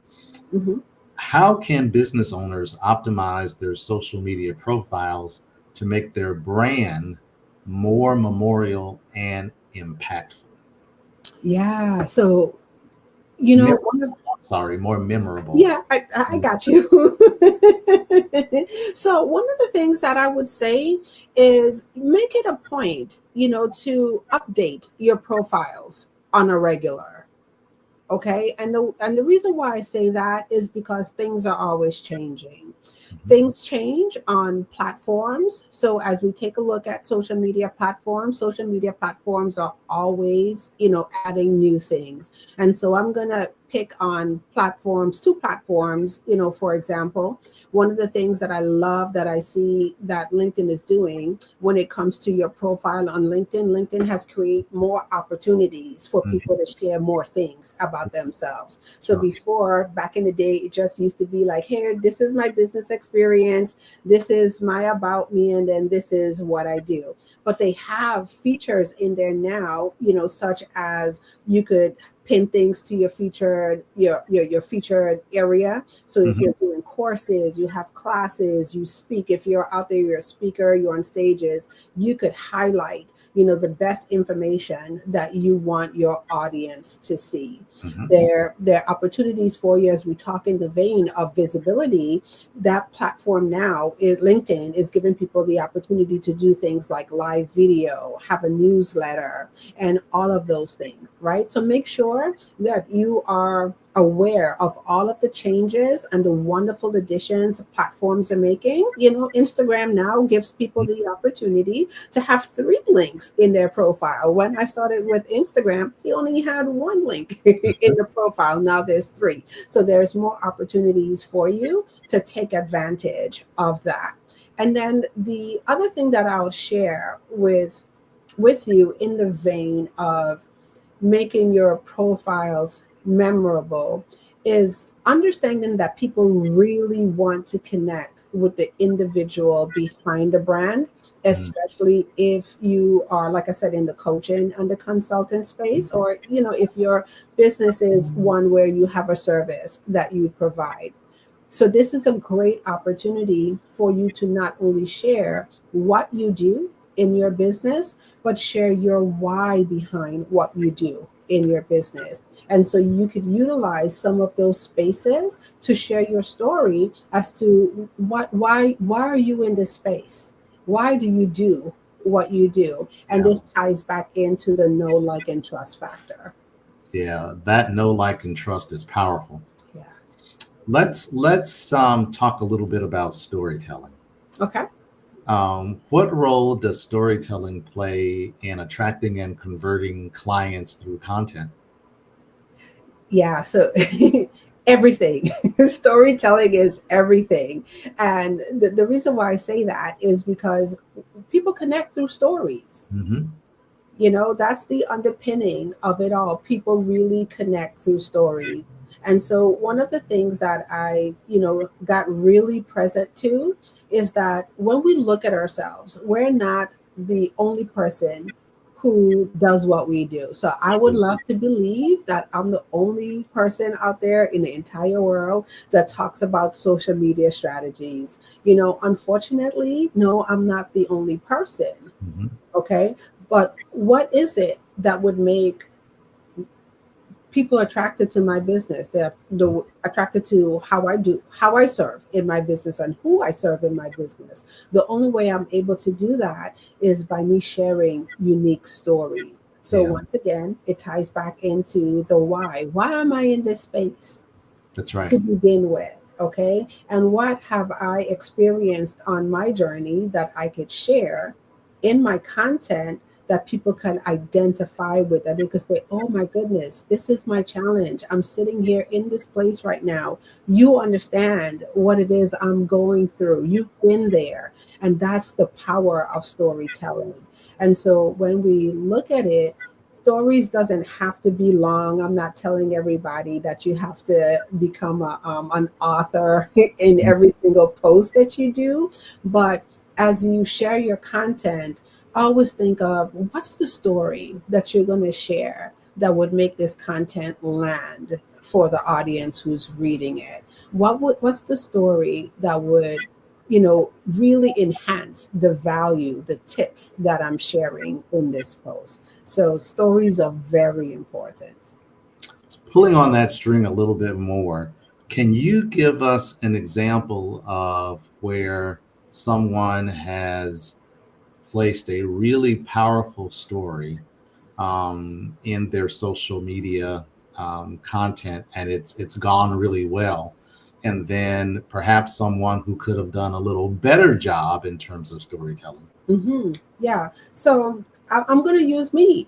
How can business owners optimize their social media profiles to make their brand more memorial and impactful? Yeah. So, more memorable. Yeah, I got you. So one of the things that I would say is make it a point, to update your profiles on a regular. Okay. And the reason why I say that is because things are always changing. Things change on platforms. So as we take a look at social media platforms are always, adding new things. And so I'm going to pick on two platforms, for example. One of the things that I love that I see that LinkedIn is doing when it comes to your profile on LinkedIn has created more opportunities for people to share more things about themselves. So before, back in the day, it just used to be like, here, this is my business experience, this is my about me, and then this is what I do. But they have features in there now, such as you could pin things to your featured featured area. So if you're doing courses, you have classes, you speak, if you're out there, you're a speaker, you're on stages, you could highlight, the best information that you want your audience to see. There are opportunities for you, as we talk in the vein of visibility. That platform now is LinkedIn, is giving people the opportunity to do things like live video, have a newsletter, and all of those things, right? So make sure that you are aware of all of the changes and the wonderful additions platforms are making. Instagram now gives people the opportunity to have 3 links in their profile. When I started with Instagram, he only had 1 link in the profile. Now there's 3. So there's more opportunities for you to take advantage of that. And then the other thing that I'll share with you in the vein of making your profiles memorable is understanding that people really want to connect with the individual behind the brand, especially if you are, like I said, in the coaching and the consultant space, or, if your business is one where you have a service that you provide. So this is a great opportunity for you to not only share what you do in your business, but share your why behind what you do in your business. And so you could utilize some of those spaces to share your story as to why are you in this space? Why do you do what you do? And this ties back into the know, like, and trust factor. Yeah, that know, like, and trust is powerful. Yeah. Let's talk a little bit about storytelling. Okay. What role does storytelling play in attracting and converting clients through content? Yeah, so everything. Storytelling is everything. And the reason why I say that is because people connect through stories. That's the underpinning of it all. People really connect through stories. And so one of the things that I, got really present to is that when we look at ourselves, we're not the only person who does what we do. So I would love to believe that I'm the only person out there in the entire world that talks about social media strategies. Unfortunately, no, I'm not the only person. Okay. But what is it that would make people attracted to my business? They're attracted to how I serve in my business and who I serve in my business. The only way I'm able to do that is by me sharing unique stories. So once again, it ties back into the why. Why am I in this space? That's right. To begin with. Okay. And what have I experienced on my journey that I could share in my content that people can identify with, that they could say, oh my goodness, this is my challenge. I'm sitting here in this place right now. You understand what it is I'm going through. You've been there. And that's the power of storytelling. And so when we look at it, stories doesn't have to be long. I'm not telling everybody that you have to become an author in every single post that you do. But as you share your content, always think of what's the story that you're going to share that would make this content land for the audience who's reading it. What's the story that would, really enhance the value, the tips that I'm sharing in this post? So stories are very important. Pulling on that string a little bit more, can you give us an example of where someone has placed a really powerful story in their social media content, and it's gone really well, and then perhaps someone who could have done a little better job in terms of storytelling? Yeah. So I'm going to use me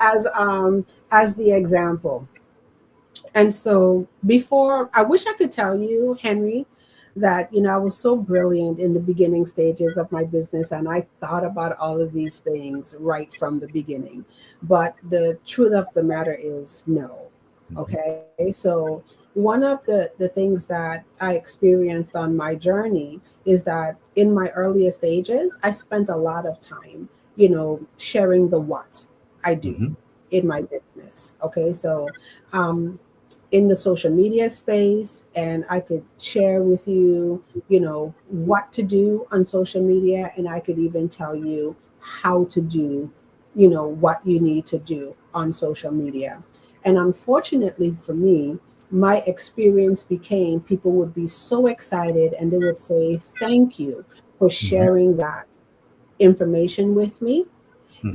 as the example. And so before, I wish I could tell you, Henry, that, I was so brilliant in the beginning stages of my business and I thought about all of these things right from the beginning. But the truth of the matter is no. Okay. So one of the things that I experienced on my journey is that in my earlier stages, I spent a lot of time, sharing the what I do. in my business. Okay, so in the social media space, and I could share with you, what to do on social media, and I could even tell you how to do, what you need to do on social media. And unfortunately for me, my experience became people would be so excited and they would say, "Thank you for sharing that information with me."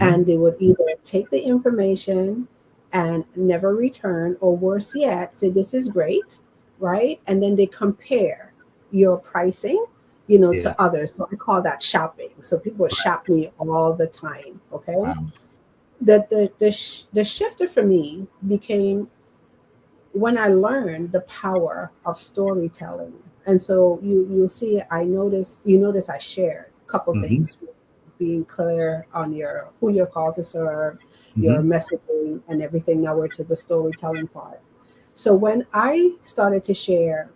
And they would either take the information and never return, or worse yet, say, "This is great," right? And then they compare your pricing, Yeah. to others. So I call that shopping. So people shop me all the time. Okay. Wow. The shifter for me became when I learned the power of storytelling. And so you'll see, you notice I shared a couple things, being clear on your who you're called to serve, your messaging and everything. Now we're to the storytelling part. So when I started to share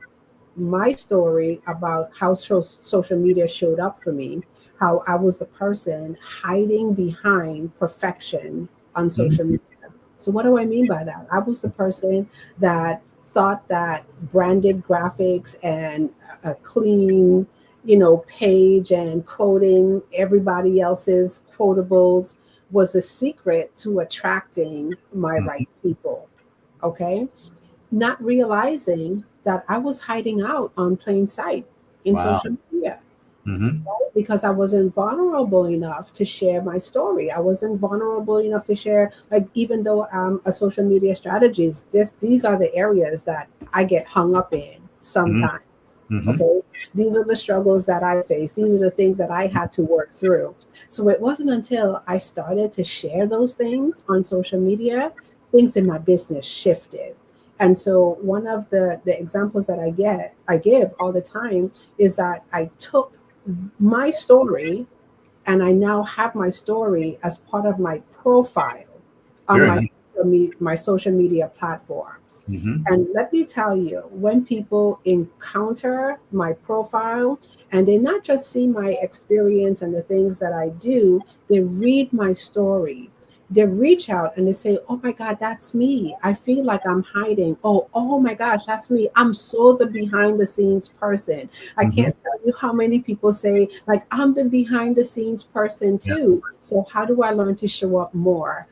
my story about how social media showed up for me, how I was the person hiding behind perfection on social media. So what do I mean by that? I was the person that thought that branded graphics and a clean, page and quoting everybody else's quotables was the secret to attracting my right people. Okay. Not realizing that I was hiding out on plain sight in Wow. social media, Mm-hmm. right? Because I wasn't vulnerable enough to share my story. I wasn't vulnerable enough to share, like, even though I'm a social media strategist, these are the areas that I get hung up in sometimes. Okay. These are the struggles that I face. These are the things that I had to work through. So it wasn't until I started to share those things on social media, things in my business shifted. And so one of the examples that I give all the time is that I took my story and I now have my story as part of my profile on Very my nice. my social media platforms. And let me tell you, when people encounter my profile and they not just see my experience and the things that I do, they read my story. They reach out and they say, "Oh my God, that's me. I feel like I'm hiding. Oh my gosh, that's me. I'm so the behind the scenes person." I can't tell you how many people say, like, "I'm the behind the scenes person too." So how do I learn to show up more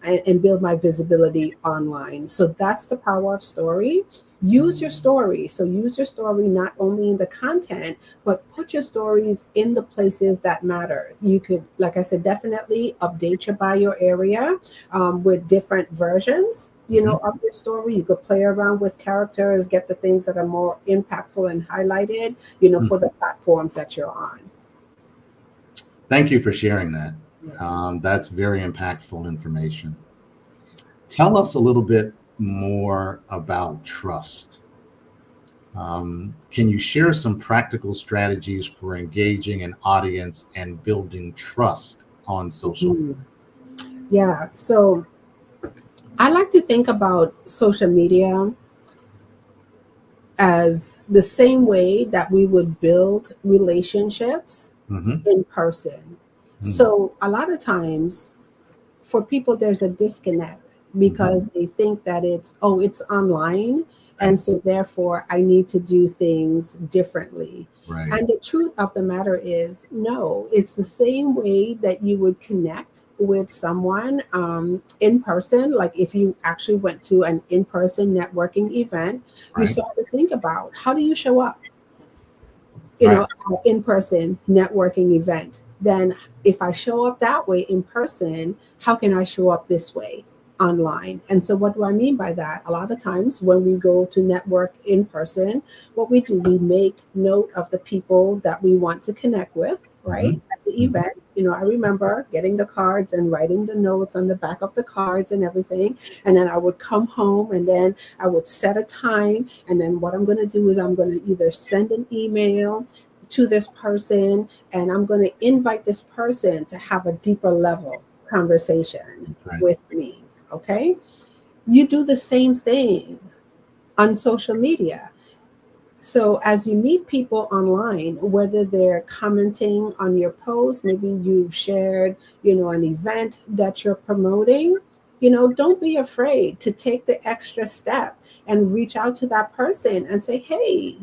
and build my visibility online? So that's the power of story. Use your story. So use your story not only in the content, but put your stories in the places that matter. You could, like I said, definitely update your bio area with different versions, of your story. You could play around with characters, get the things that are more impactful and highlighted, for the platforms that you're on. Thank you for sharing that. That's very impactful information. Tell us a little bit more about trust. Can you share some practical strategies for engaging an audience and building trust on social? Yeah. So I like to think about social media as the same way that we would build relationships in person. So a lot of times for people, there's a disconnect because they think that it's online. And so therefore I need to do things differently. Right. And the truth of the matter is, no, it's the same way that you would connect with someone in person. Like if you actually went to an in-person networking event, you start to think about, how do you show up? An in-person networking event. Then if I show up that way in person, how can I show up this way online? And so what do I mean by that? A lot of times when we go to network in person, what we do, we make note of the people that we want to connect with, right? At the event. I remember getting the cards and writing the notes on the back of the cards and everything. And then I would come home and then I would set a time. And then what I'm going to do is I'm going to either send an email to this person and I'm going to invite this person to have a deeper level conversation with me. Okay. You do the same thing on social media. So as you meet people online, whether they're commenting on your post, maybe you've shared, an event that you're promoting, don't be afraid to take the extra step and reach out to that person and say, hey,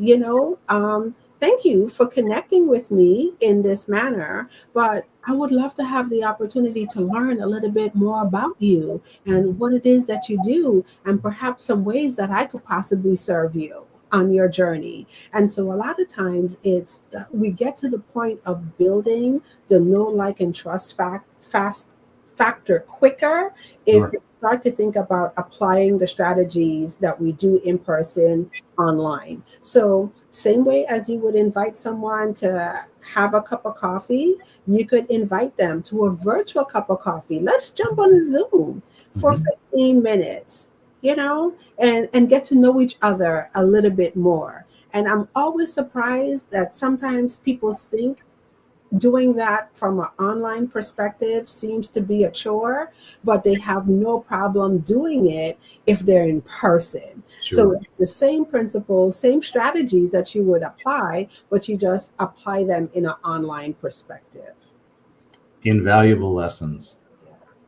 thank you for connecting with me in this manner, but I would love to have the opportunity to learn a little bit more about you and what it is that you do, and perhaps some ways that I could possibly serve you on your journey. And so a lot of times we get to the point of building the know, like, and trust factor quicker if we start to think about applying the strategies that we do in person online. So same way as you would invite someone to have a cup of coffee, you could invite them to a virtual cup of coffee. Let's jump on a Zoom for 15 minutes, and get to know each other a little bit more. And I'm always surprised that sometimes people think doing that from an online perspective seems to be a chore, but they have no problem doing it if they're in person. Sure. So it's the same principles, same strategies that you would apply, but you just apply them in an online perspective. Invaluable lessons.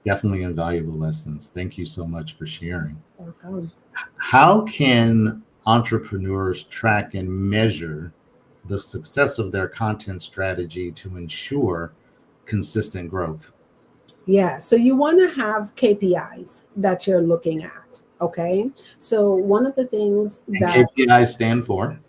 Definitely invaluable lessons. Thank you so much for sharing. Welcome. How can entrepreneurs track and measure the success of their content strategy to ensure consistent growth? Yeah, so you want to have KPIs that you're looking at. Okay, so one of the things that KPIs stand for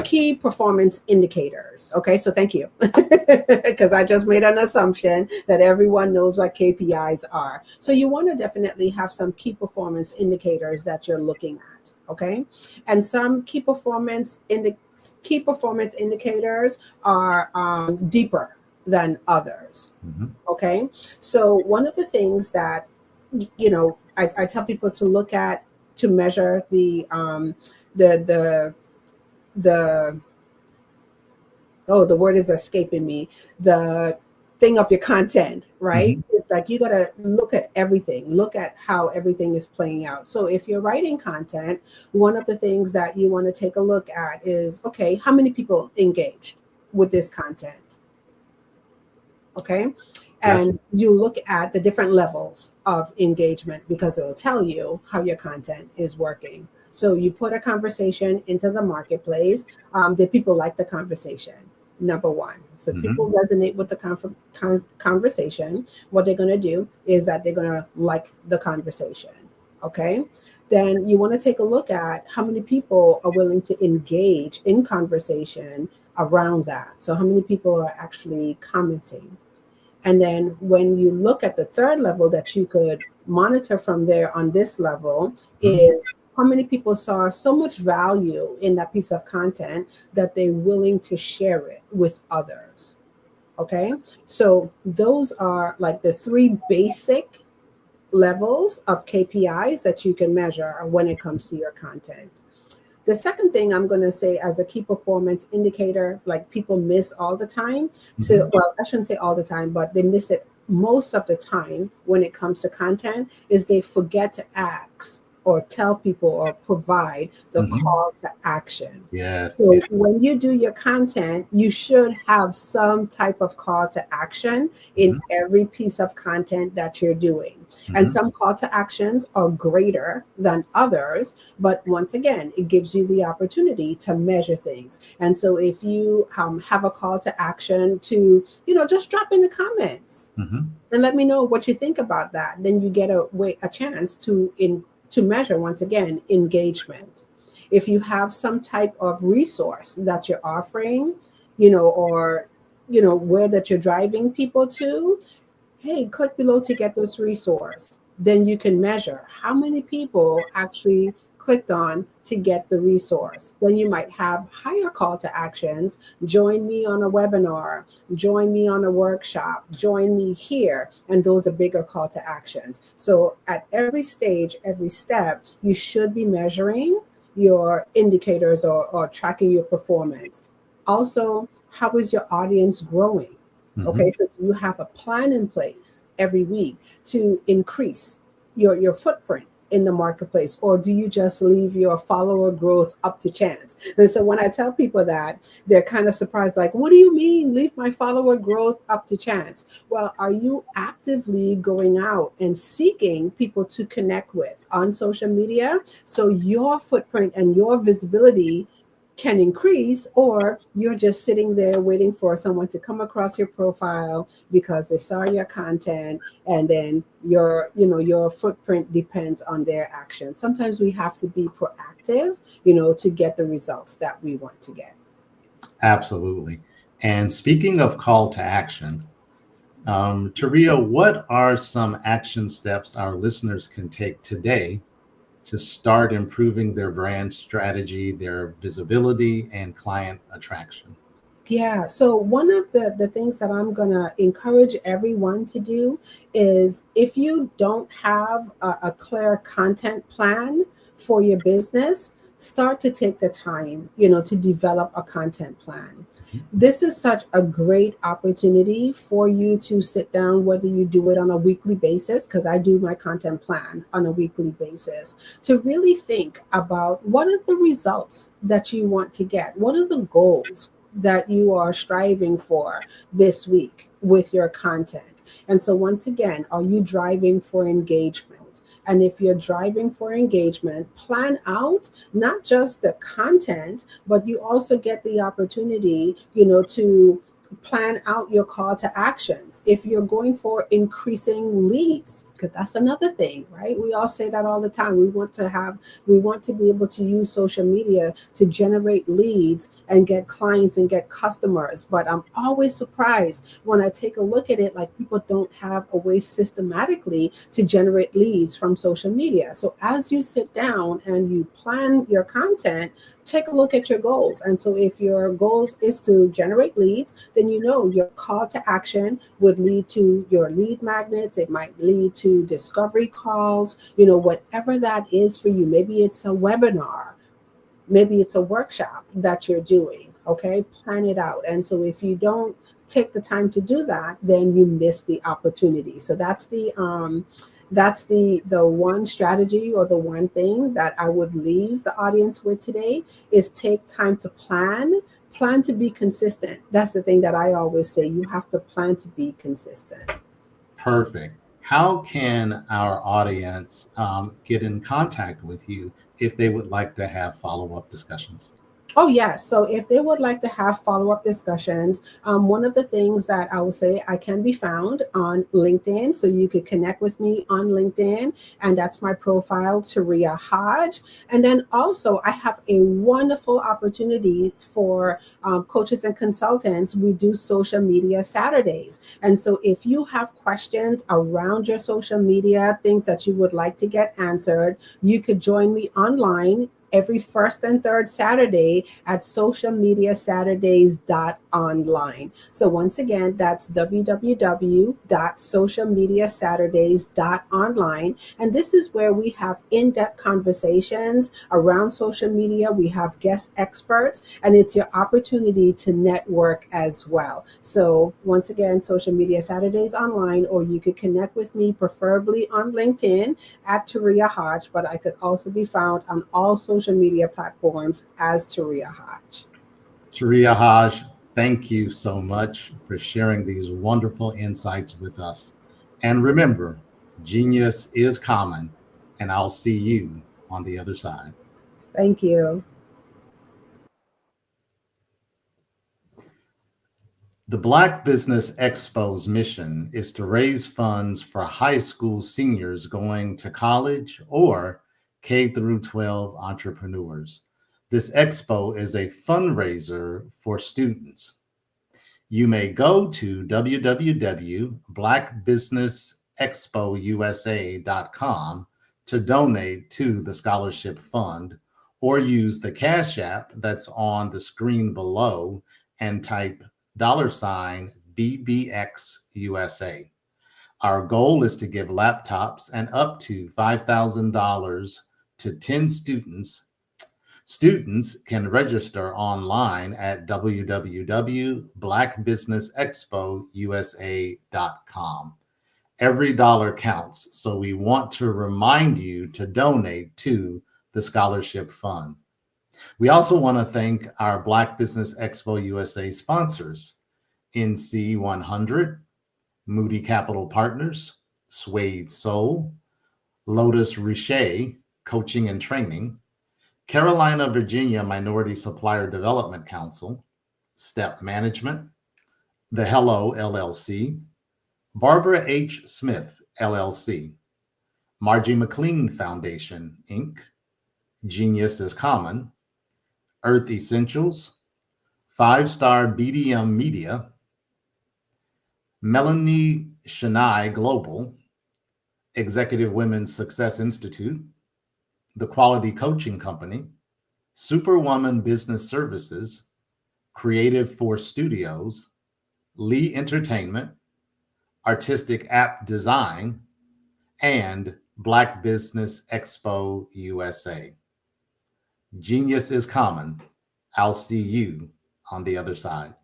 key performance indicators. Okay, so thank you, because I just made an assumption that everyone knows what KPIs are. So you want to definitely have some key performance indicators that you're looking at. Okay, and some key performance indicators are deeper than others. Okay, so one of the things that I tell people to look at to measure the word is escaping me, the thing of your content, right? It's like you got to look at everything, look at how everything is playing out. So if you're writing content, one of the things that you want to take a look at is, okay, how many people engaged with this content? Okay. And you look at the different levels of engagement because it'll tell you how your content is working. So you put a conversation into the marketplace. Did people like the conversation? Number one. So people resonate with the conversation. What they're going to do is that they're going to like the conversation. Okay. Then you want to take a look at how many people are willing to engage in conversation around that. So how many people are actually commenting? And then when you look at the third level that you could monitor from there on this level is how many people saw so much value in that piece of content that they're willing to share it with others. Okay, so those are like the three basic levels of KPIs that you can measure when it comes to your content. The second thing I'm going to say as a key performance indicator, like people miss all the time, well, I shouldn't say all the time, but they miss it most of the time when it comes to content, is they forget to ask or tell people or provide the call to action. Yes. So when you do your content, you should have some type of call to action in every piece of content that you're doing. And some call to actions are greater than others, but once again, it gives you the opportunity to measure things. And so if you have a call to action to, just drop in the comments and let me know what you think about that, then you get a chance to measure, once again, engagement. If you have some type of resource that you're offering, or where that you're driving people to, hey, click below to get this resource. Then you can measure how many people actually clicked on to get the resource. Then you might have higher call to actions. Join me on a webinar, join me on a workshop, join me here. And those are bigger call to actions. So at every stage, every step, you should be measuring your indicators or tracking your performance. Also, how is your audience growing? Okay, so you have a plan in place every week to increase your footprint in the marketplace, or do you just leave your follower growth up to chance? And so when I tell people that, they're kind of surprised, like, what do you mean leave my follower growth up to chance? Well, are you actively going out and seeking people to connect with on social media so your footprint and your visibility can increase, or you're just sitting there waiting for someone to come across your profile because they saw your content, and then your footprint depends on their action? Sometimes we have to be proactive, to get the results that we want to get. Absolutely. And speaking of call to action, Taria, what are some action steps our listeners can take today to start improving their brand strategy, their visibility, and client attraction? Yeah, so one of the things that I'm going to encourage everyone to do is, if you don't have a clear content plan for your business, start to take the time, to develop a content plan. This is such a great opportunity for you to sit down, whether you do it on a weekly basis, because I do my content plan on a weekly basis, to really think about what are the results that you want to get? What are the goals that you are striving for this week with your content? And so once again, are you driving for engagement? And if you're driving for engagement, plan out not just the content, but you also get the opportunity, to plan out your call to actions. If you're going for increasing leads, because that's another thing, right? We all say that all the time. We want to be able to use social media to generate leads and get clients and get customers. But I'm always surprised when I take a look at it, like, people don't have a way systematically to generate leads from social media. So as you sit down and you plan your content, take a look at your goals. And so if your goals is to generate leads, then your call to action would lead to your lead magnets. It might lead to discovery calls, whatever that is for you. Maybe it's a webinar, maybe it's a workshop that you're doing. Okay, plan it out. And so if you don't take the time to do that, then you miss the opportunity. So that's the one strategy, or the one thing that I would leave the audience with today, is take time to plan to be consistent. That's the thing that I always say. You have to plan to be consistent. Perfect. How can our audience get in contact with you if they would like to have follow-up discussions? Oh, yes. So if they would like to have follow-up discussions, one of the things that I will say, I can be found on LinkedIn. So you could connect with me on LinkedIn, and that's my profile, Taria Hodge. And then also I have a wonderful opportunity for coaches and consultants. We do social media Saturdays. And so if you have questions around your social media, things that you would like to get answered, you could join me online every first and third Saturday at socialmediasaturdays.online. So once again, that's www.socialmediasaturdays.online. And this is where we have in-depth conversations around social media. We have guest experts, and it's your opportunity to network as well. So once again, Social Media Saturdays online, or you could connect with me preferably on LinkedIn at Taria Hodge, but I could also be found on all social media platforms as Taria Hodge. Taria Hodge, thank you so much for sharing these wonderful insights with us. And remember, genius is common, and I'll see you on the other side. Thank you. The Black Business Expo's mission is to raise funds for high school seniors going to college or K-12 entrepreneurs. This expo is a fundraiser for students. You may go to www.blackbusinessexpousa.com to donate to the scholarship fund, or use the Cash App that's on the screen below and type $BBXUSA. Our goal is to give laptops and up to $5,000 to 10 students. Students can register online at www.blackbusinessexpousa.com. Every dollar counts. So we want to remind you to donate to the scholarship fund. We also want to thank our Black Business Expo USA sponsors, NC 100, Moody Capital Partners, Suede Soul, Lotus Richer Coaching and Training, Carolina, Virginia Minority Supplier Development Council, Step Management, The Hello LLC, Barbara H. Smith LLC, Margie McLean Foundation, Inc., Genius is Common, Earth Essentials, 5-Star BDM Media, Melanie Shania Global, Executive Women's Success Institute, The Quality Coaching Company, Superwoman Business Services, Creative Force Studios, Lee Entertainment, Artistic App Design, and Black Business Expo USA. Genius is common. I'll see you on the other side.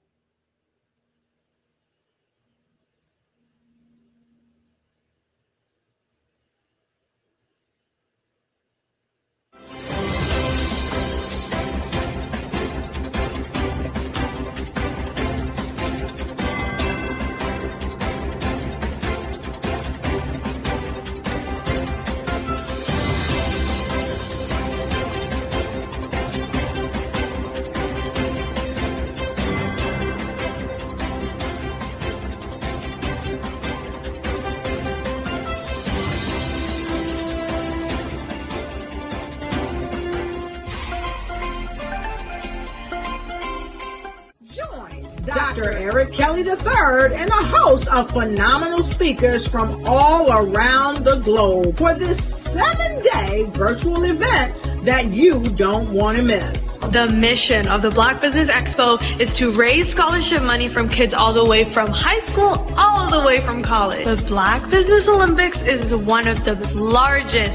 Dr. Eric Kelly III and a host of phenomenal speakers from all around the globe for this 7-day virtual event that you don't want to miss. The mission of the Black Business Expo is to raise scholarship money from kids all the way from high school, all the way from college. The Black Business Olympics is one of the largest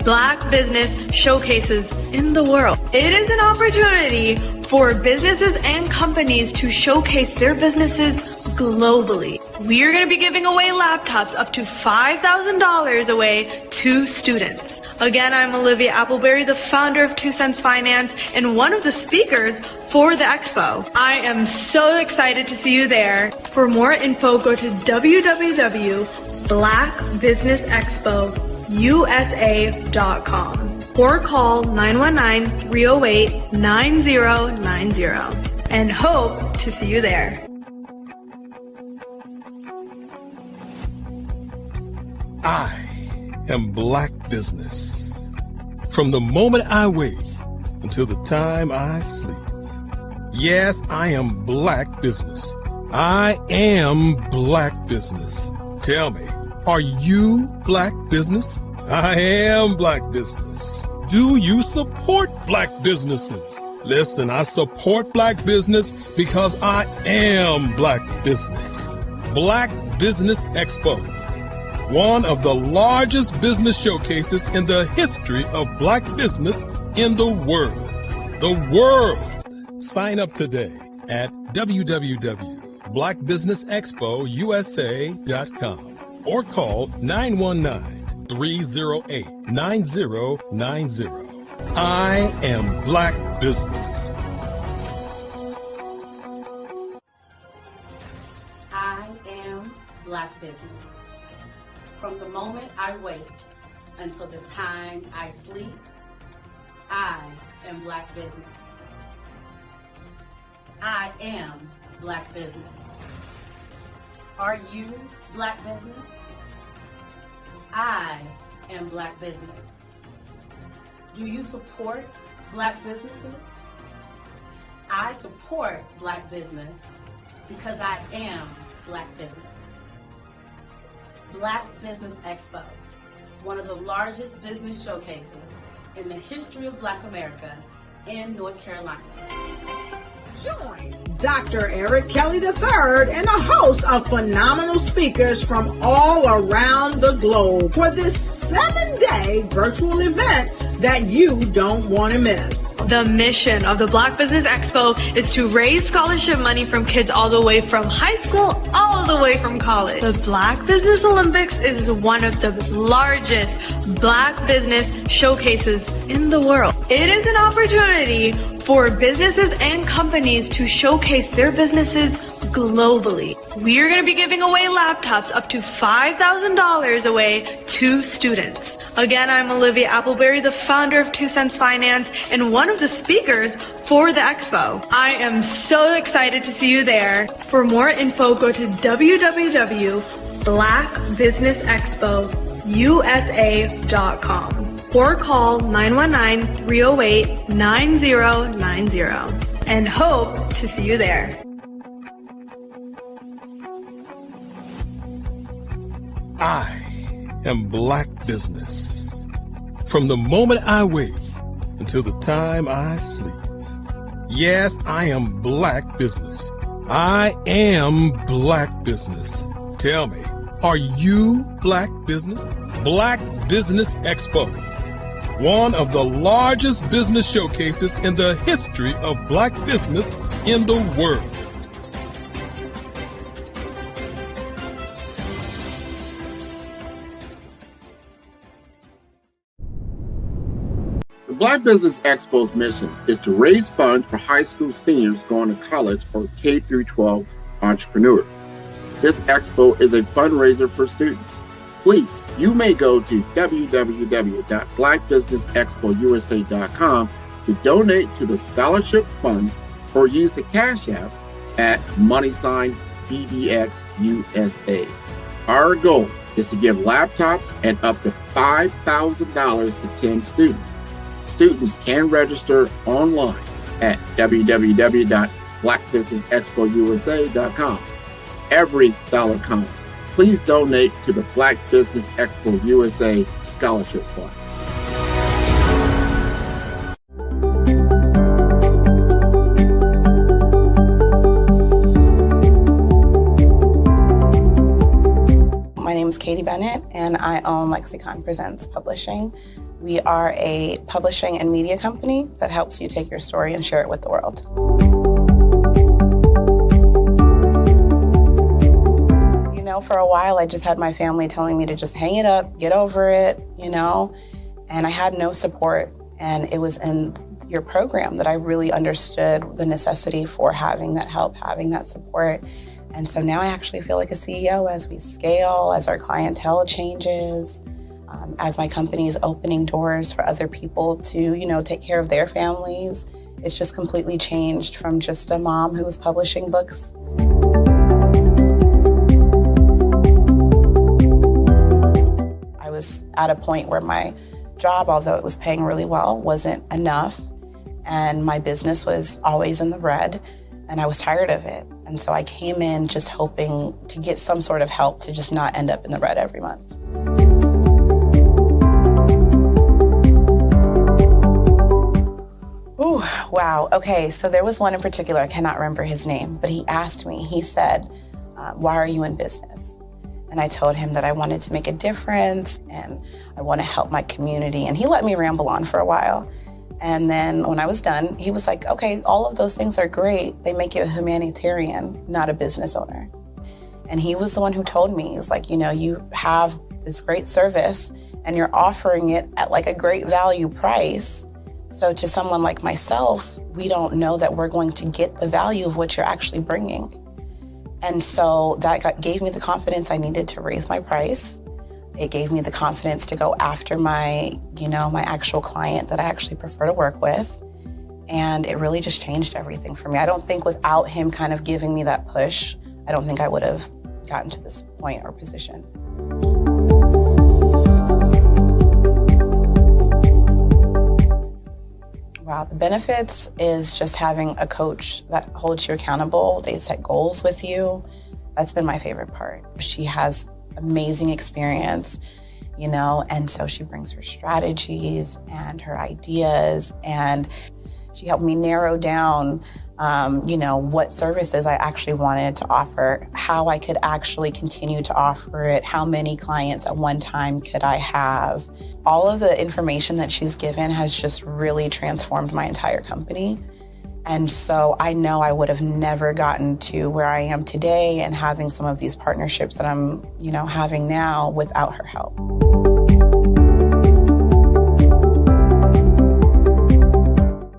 Black business showcases in the world. It is an opportunity for businesses and companies to showcase their businesses globally. We are going to be giving away laptops up to $5,000 away to students. Again, I'm Olivia Appleberry, the founder of 2 Cents Finance and one of the speakers for the expo. I am so excited to see you there. For more info, go to www.blackbusinessexpousa.com or call 919-308-9090 and hope to see you there. I am Black Business. From the moment I wake until the time I sleep. Yes, I am Black Business. I am Black Business. Tell me, are you Black Business? I am Black Business. Do you support Black businesses? Listen, I support Black business because I am Black Business. Black Business Expo, one of the largest business showcases in the history of Black business in the world. The world! Sign up today at www.blackbusinessexpousa.com or call 919-308-9090. I am Black Business. I am Black Business. From the moment I wake until the time I sleep, I am Black Business. I am Black Business. Are you Black Business? I am Black Business. Do you support Black businesses? I support Black business because I am Black business. Black Business Expo, one of the largest business showcases in the history of Black America in North Carolina. Join Dr. Eric Kelly III and a host of phenomenal speakers from all around the globe for this 7-day virtual event that you don't want to miss. The mission of the Black Business Expo is to raise scholarship money from kids all the way from high school, all the way from college. The Black Business Olympics is one of the largest Black business showcases in the world. It is an opportunity for businesses and companies to showcase their businesses globally. We are going to be giving away laptops up to $5,000 away to students. Again, I'm Olivia Appleberry, the founder of 2 Cents Finance and one of the speakers for the expo. I am so excited to see you there. For more info, go to www.blackbusinessexpousa.com or call 919-308-9090 and hope to see you there. I am Black Business. From the moment I wake until the time I sleep. Yes, I am Black Business. I am Black Business. Tell me, are you Black Business? Black Business Expo, one of the largest business showcases in the history of Black business in the world. The Black Business Expo's mission is to raise funds for high school seniors going to college or K-12 entrepreneurs. This expo is a fundraiser for students. Please, you may go to www.blackbusinessexpousa.com to donate to the scholarship fund or use the Cash App at $BBXUSA. Our goal is to give laptops and up to $5,000 to 10 students. Students can register online at www.blackbusinessexpousa.com. Every dollar counts. Please donate to the Black Business Expo USA Scholarship Fund. My name is Katie Bennett, and I own Lexicon Presents Publishing. We are a publishing and media company that helps you take your story and share it with the world. You know, for a while, I just had my family telling me to just hang it up, get over it, you know, and I had no support. And it was in your program that I really understood the necessity for having that help, having that support. And so now I actually feel like a CEO as we scale, as our clientele changes, as my company is opening doors for other people to, you know, take care of their families. It's just completely changed from just a mom who was publishing books. I was at a point where my job, although it was paying really well, wasn't enough. And my business was always in the red, and I was tired of it. And so I came in just hoping to get some sort of help to just not end up in the red every month. Ooh, wow. Okay, so there was one in particular, I cannot remember his name, but he asked me, he said, why are you in business? And I told him that I wanted to make a difference and I want to help my community. And he let me ramble on for a while. And then when I was done, he was like, okay, all of those things are great. They make you a humanitarian, not a business owner. And he was the one who told me, he's like, you know, you have this great service and you're offering it at like a great value price. So to someone like myself, we don't know that we're going to get the value of what you're actually bringing. And so that gave me the confidence I needed to raise my price. It gave me the confidence to go after my, you know, my actual client that I actually prefer to work with. And it really just changed everything for me. I don't think without him kind of giving me that push, I don't think I would have gotten to this point or position. Wow, the benefits is just having a coach that holds you accountable. They set goals with you. That's been my favorite part. She has amazing experience, you know, and so she brings her strategies and her ideas, and She helped me narrow down, what services I actually wanted to offer, how I could actually continue to offer it, how many clients at one time could I have. All of the information that she's given has just really transformed my entire company. And so I know I would have never gotten to where I am today and having some of these partnerships that I'm, having now without her help.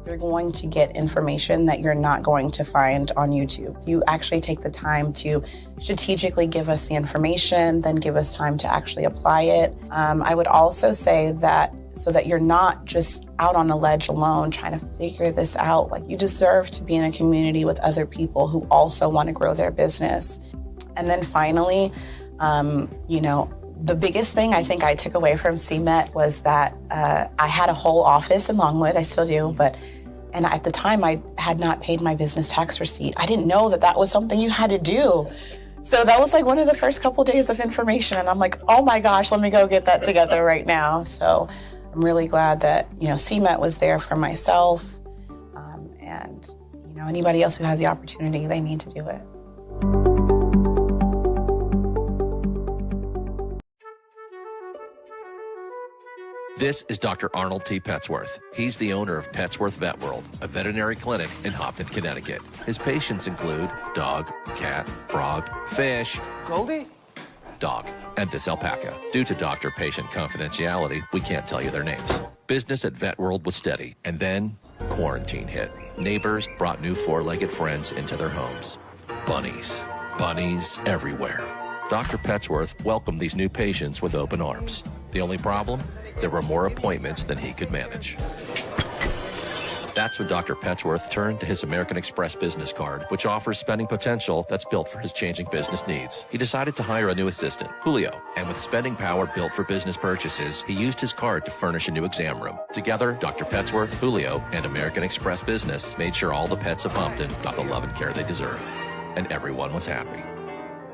You're going to get information that you're not going to find on YouTube. You actually take the time to strategically give us the information, then give us time to actually apply it. I would also say that so that you're not just out on a ledge alone trying to figure this out. Like, you deserve to be in a community with other people who also want to grow their business. And then finally, the biggest thing I think I took away from CMET was that I had a whole office in Longwood, I still do, and at the time I had not paid my business tax receipt. I didn't know that that was something you had to do. So that was like one of the first couple days of information, and I'm like, oh my gosh, let me go get that together right now. So I'm really glad that, CMET was there for myself, and anybody else who has the opportunity, they need to do it. This is Dr. Arnold T. Petsworth. He's the owner of Petsworth Vet World, a veterinary clinic in Hopton, Connecticut. His patients include dog, cat, frog, fish, Goldie, dog, and this alpaca. Due to doctor-patient confidentiality, we can't tell you their names. Business at Vet World was steady, and then quarantine hit. Neighbors brought new four-legged friends into their homes. Bunnies. Bunnies everywhere. Dr. Petsworth welcomed these new patients with open arms. The only problem? There were more appointments than he could manage. That's when Dr. Petsworth turned to his American Express business card, which offers spending potential that's built for his changing business needs. He decided to hire a new assistant, Julio, and with spending power built for business purchases, he used his card to furnish a new exam room. Together, Dr. Petsworth, Julio, and American Express Business made sure all the pets of Hopton got the love and care they deserve. And everyone was happy.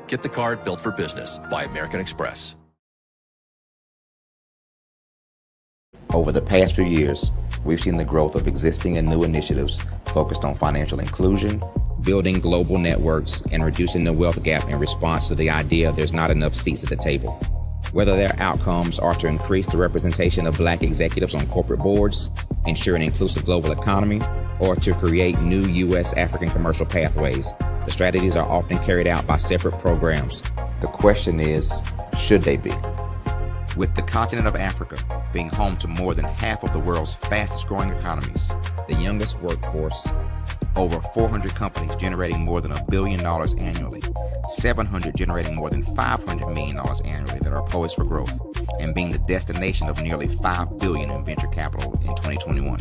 Get the card built for business by American Express. Over the past few years, we've seen the growth of existing and new initiatives focused on financial inclusion, building global networks, and reducing the wealth gap in response to the idea there's not enough seats at the table. Whether their outcomes are to increase the representation of Black executives on corporate boards, ensure an inclusive global economy, or to create new U.S. African commercial pathways, the strategies are often carried out by separate programs. The question is, should they be? With the continent of Africa being home to more than half of the world's fastest growing economies, the youngest workforce, over 400 companies generating more than $1 billion annually, 700 generating more than $500 million annually that are poised for growth, and being the destination of nearly $5 billion in venture capital in 2021.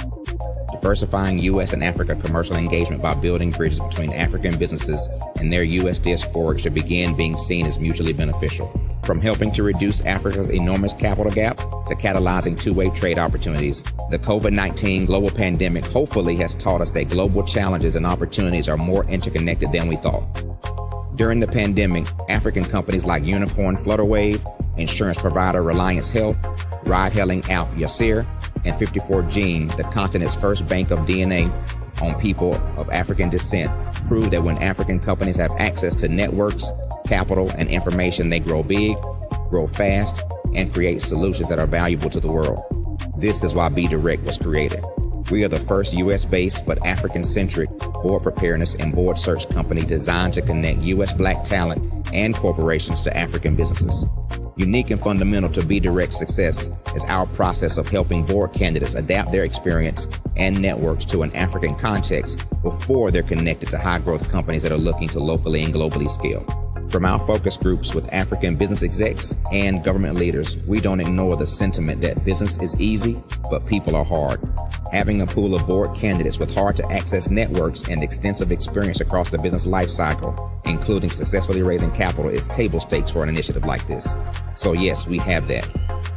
Diversifying U.S. and Africa commercial engagement by building bridges between African businesses and their U.S. diaspora should begin being seen as mutually beneficial. From helping to reduce Africa's enormous capital gap to catalyzing two-way trade opportunities, the COVID-19 global pandemic hopefully has taught us that global challenges and opportunities are more interconnected than we thought. During the pandemic, African companies like Unicorn Flutterwave, insurance provider Reliance Health, ride-hailing app Yasir, and 54Gene, the continent's first bank of DNA on people of African descent, proved that when African companies have access to networks, capital, and information, they grow big, grow fast, and create solutions that are valuable to the world. This is why BDirect was created. We are the first U.S.-based but African-centric board preparedness and board search company designed to connect U.S. Black talent and corporations to African businesses. Unique and fundamental to BDirect's success is our process of helping board candidates adapt their experience and networks to an African context before they're connected to high-growth companies that are looking to locally and globally scale. From our focus groups with African business execs and government leaders, we don't ignore the sentiment that business is easy, but people are hard. Having a pool of board candidates with hard-to-access networks and extensive experience across the business lifecycle, including successfully raising capital, is table stakes for an initiative like this. So yes, we have that.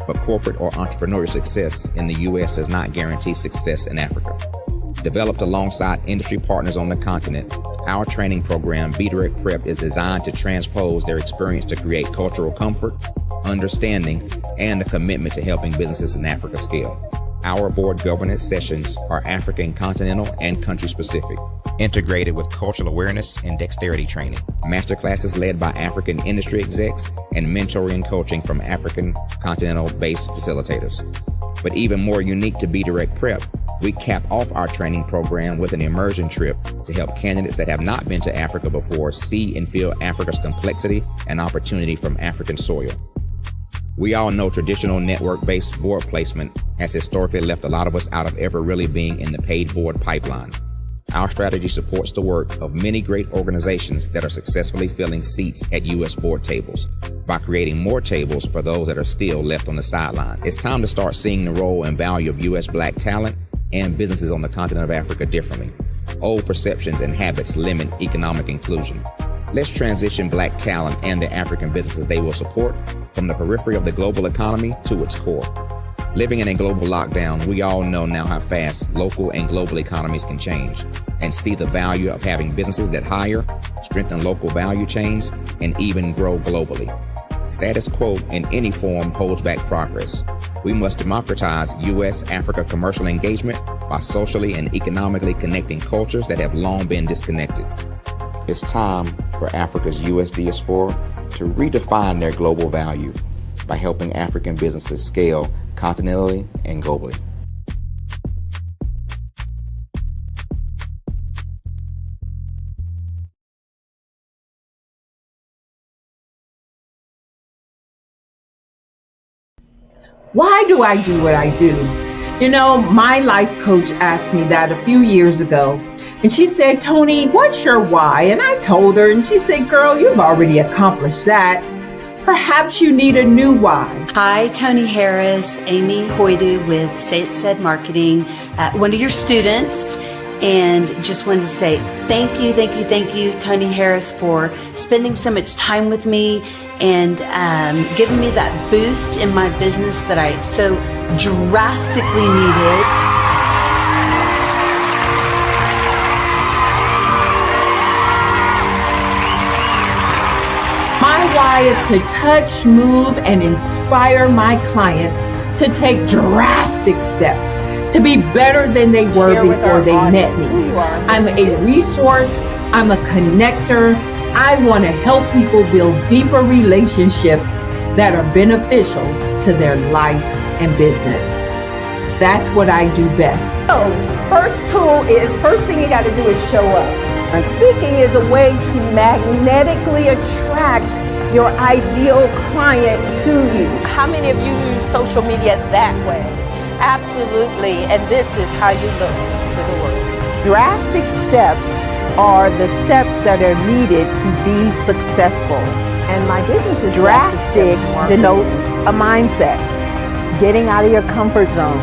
But corporate or entrepreneurial success in the U.S. does not guarantee success in Africa. Developed alongside industry partners on the continent, our training program, BDirect Prep, is designed to transpose their experience to create cultural comfort, understanding, and a commitment to helping businesses in Africa scale. Our board governance sessions are African continental and country specific, integrated with cultural awareness and dexterity training, masterclasses led by African industry execs, and mentoring and coaching from African continental-based facilitators. But even more unique to Be Direct Prep, we cap off our training program with an immersion trip to help candidates that have not been to Africa before see and feel Africa's complexity and opportunity from African soil. We all know traditional network-based board placement has historically left a lot of us out of ever really being in the paid board pipeline. Our strategy supports the work of many great organizations that are successfully filling seats at U.S. board tables by creating more tables for those that are still left on the sideline. It's time to start seeing the role and value of U.S. Black talent and businesses on the continent of Africa differently. Old perceptions and habits limit economic inclusion. Let's transition Black talent and the African businesses they will support from the periphery of the global economy to its core. Living in a global lockdown, we all know now how fast local and global economies can change and see the value of having businesses that hire, strengthen local value chains, and even grow globally. Status quo in any form holds back progress. We must democratize U.S.-Africa commercial engagement by socially and economically connecting cultures that have long been disconnected. It's time for Africa's U.S. diaspora to redefine their global value by helping African businesses scale continentally and globally. Why do I do what I do? You know, my life coach asked me that a few years ago, and she said, Tony, what's your why? And I told her, and she said, girl, you've already accomplished that. Perhaps you need a new why. Hi, Tony Harris, Amy Hoydu with Say It Said Marketing, one of your students. And just wanted to say thank you, Tony Harris, for spending so much time with me and giving me that boost in my business that I so drastically needed. My why is to touch, move, and inspire my clients to take drastic steps to be better than they were before they met me. I'm a resource, I'm a connector. I want to help people build deeper relationships that are beneficial to their life and business. That's what I do best. So, first thing you got to do is show up. And speaking is a way to magnetically attract your ideal client to you. How many of you use social media that way? Absolutely, and this is how you look to the world. Drastic steps are the steps that are needed to be successful. And my business is drastic denotes a mindset. Getting out of your comfort zone.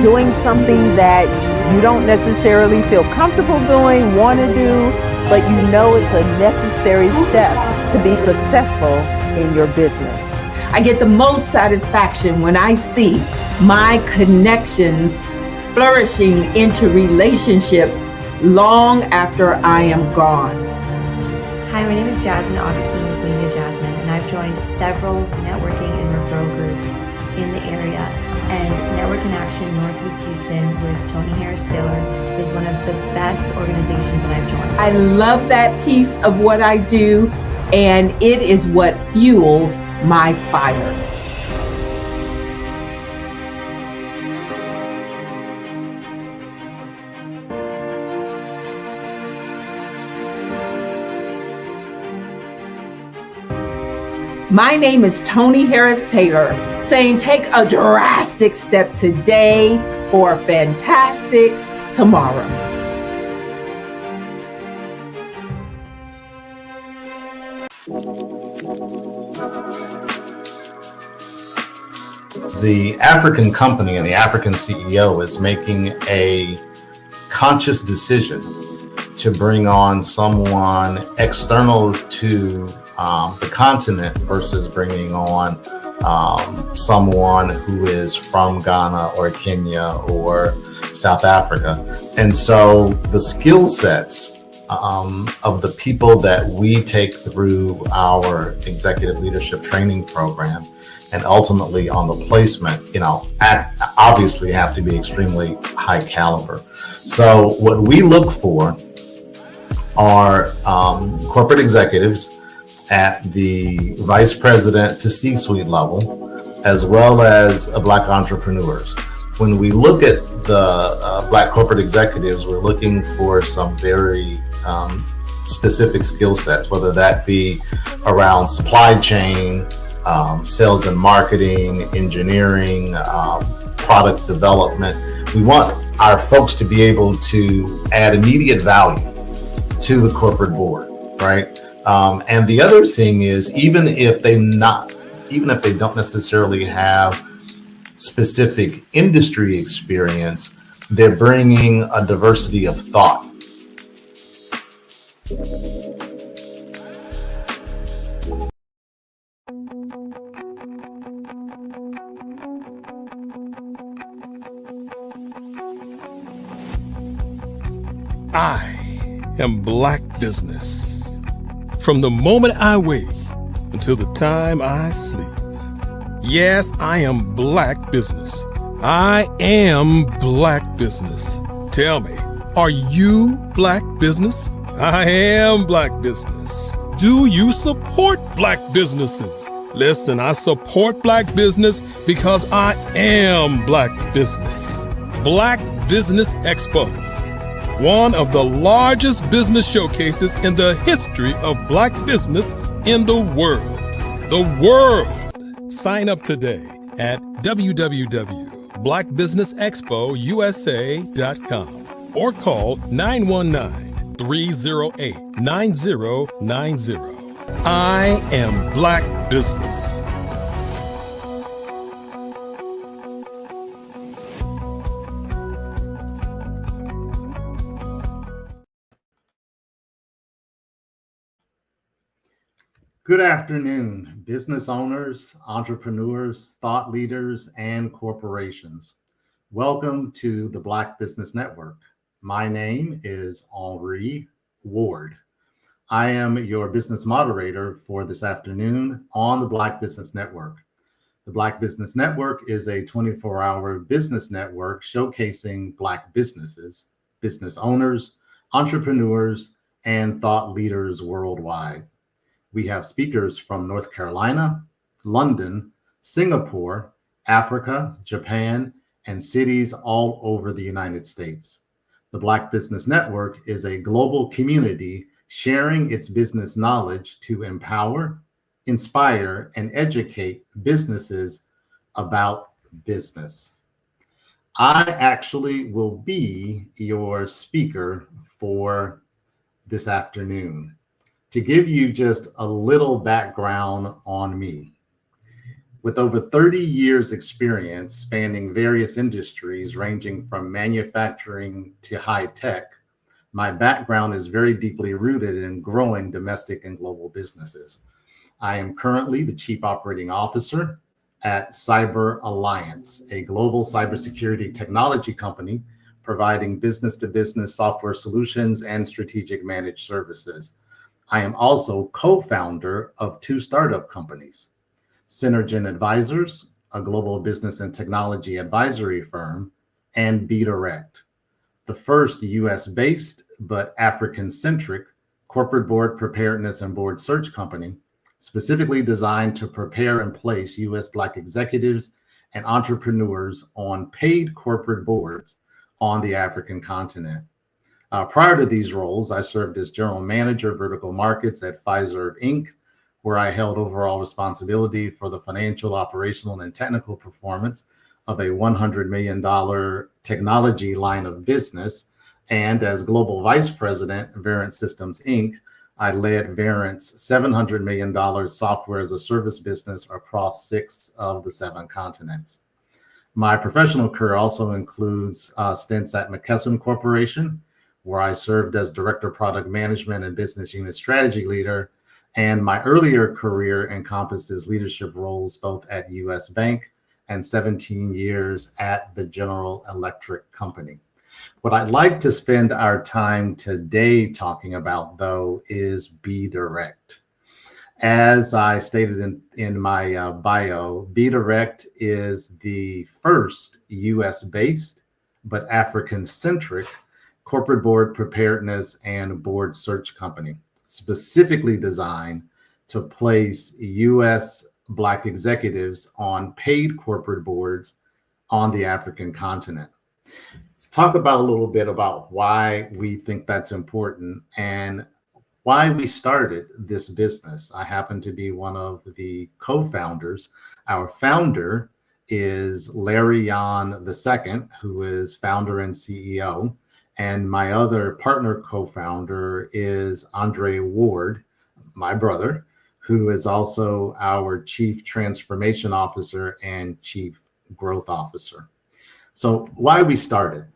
Doing something that you don't necessarily feel comfortable doing, want to do, but you know it's a necessary step to be successful in your business. I get the most satisfaction when I see my connections flourishing into relationships long after I am gone. Hi, my name is Jasmine Augustine with Media Jasmine, and I've joined several networking and referral groups in the area. And Network in Action Northeast Houston with Tony Harris Taylor is one of the best organizations that I've joined. I love that piece of what I do, and it is what fuels my fire. My name is Tony Harris Taylor, saying take a drastic step today for a fantastic tomorrow. The African company and the African CEO is making a conscious decision to bring on someone external to the continent versus bringing on someone who is from Ghana or Kenya or South Africa. And so the skill sets of the people that we take through our executive leadership training program and ultimately on the placement, obviously have to be extremely high caliber. So what we look for are corporate executives at the vice president to C-suite level, as well as Black entrepreneurs. When we look at the Black corporate executives, we're looking for some very specific skill sets, whether that be around supply chain, sales and marketing, engineering, product development. We want our folks to be able to add immediate value to the corporate board, right? And the other thing is, even if they don't necessarily have specific industry experience, they're bringing a diversity of thought. I am Black Business. From the moment I wake until the time I sleep. Yes, I am Black Business. I am Black Business. Tell me, are you Black Business? I am Black Business. Do you support Black businesses? Listen, I support Black business because I am Black Business. Black Business Expo, one of the largest business showcases in the history of Black business in the world. The world! Sign up today at www.blackbusinessexpousa.com or call 919-308-9090. I am Black Business. Good afternoon, business owners, entrepreneurs, thought leaders, and corporations. Welcome to the Black Business Network. My name is Henri Ward. I am your business moderator for this afternoon on the Black Business Network. The Black Business Network is a 24-hour business network showcasing Black businesses, business owners, entrepreneurs, and thought leaders worldwide. We have speakers from North Carolina, London, Singapore, Africa, Japan, and cities all over the United States. The Black Business Network is a global community sharing its business knowledge to empower, inspire, and educate businesses about business. I actually will be your speaker for this afternoon. To give you just a little background on me. With over 30 years experience spanning various industries ranging from manufacturing to high tech, my background is very deeply rooted in growing domestic and global businesses. I am currently the Chief Operating Officer at Cyber Alliance, a global cybersecurity technology company providing business-to-business software solutions and strategic managed services. I am also co-founder of two startup companies, Synergen Advisors, a global business and technology advisory firm, and BeDirect, the first US-based but African-centric corporate board preparedness and board search company, specifically designed to prepare and place US Black executives and entrepreneurs on paid corporate boards on the African continent. Prior to these roles, I served as General Manager, Vertical Markets at Pfizer Inc., where I held overall responsibility for the financial, operational, and technical performance of a $100 million technology line of business. And as Global Vice President, Verint Systems Inc., I led Verint's $700 million software as a service business across 6 of the 7 continents. My professional career also includes stints at McKesson Corporation, where I served as Director of Product Management and Business Unit Strategy Leader. And my earlier career encompasses leadership roles both at US Bank and 17 years at the General Electric Company. What I'd like to spend our time today talking about, though, is Be Direct. As I stated in my bio, Be Direct is the first US-based but African-centric corporate board preparedness and board search company, specifically designed to place US Black executives on paid corporate boards on the African continent. Let's talk about a little bit about why we think that's important and why we started this business. I happen to be one of the co-founders. Our founder is Larry Yan II, who is founder and CEO. And my other partner co-founder is Andre Ward, my brother, who is also our Chief Transformation Officer and Chief Growth Officer. So why we started.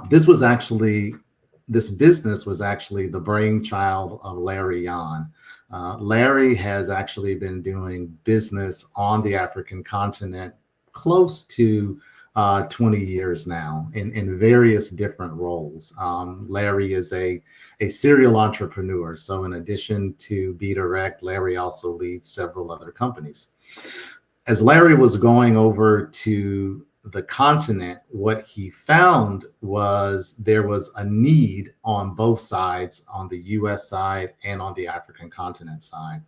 This business was actually the brainchild of Larry Yan. Larry has actually been doing business on the African continent close to 20 years now in various different roles. Larry is a serial entrepreneur. So in addition to Be Direct, Larry also leads several other companies. As Larry was going over to the continent, what he found was there was a need on both sides, on the US side and on the African continent side.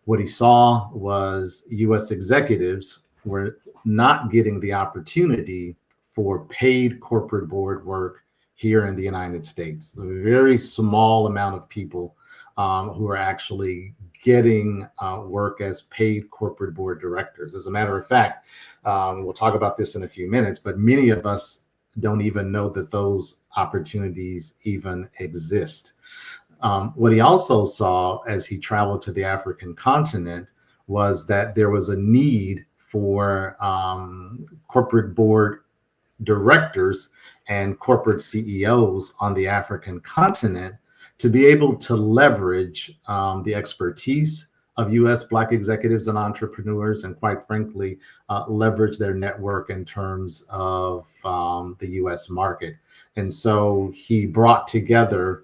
What he saw was US executives were not getting the opportunity for paid corporate board work here in the United States. A very small amount of people who are actually getting work as paid corporate board directors. As a matter of fact, we'll talk about this in a few minutes, but many of us don't even know that those opportunities even exist. What he also saw as he traveled to the African continent was that there was a need for corporate board directors and corporate CEOs on the African continent to be able to leverage the expertise of US Black executives and entrepreneurs, and quite frankly, leverage their network in terms of the US market. And so he brought together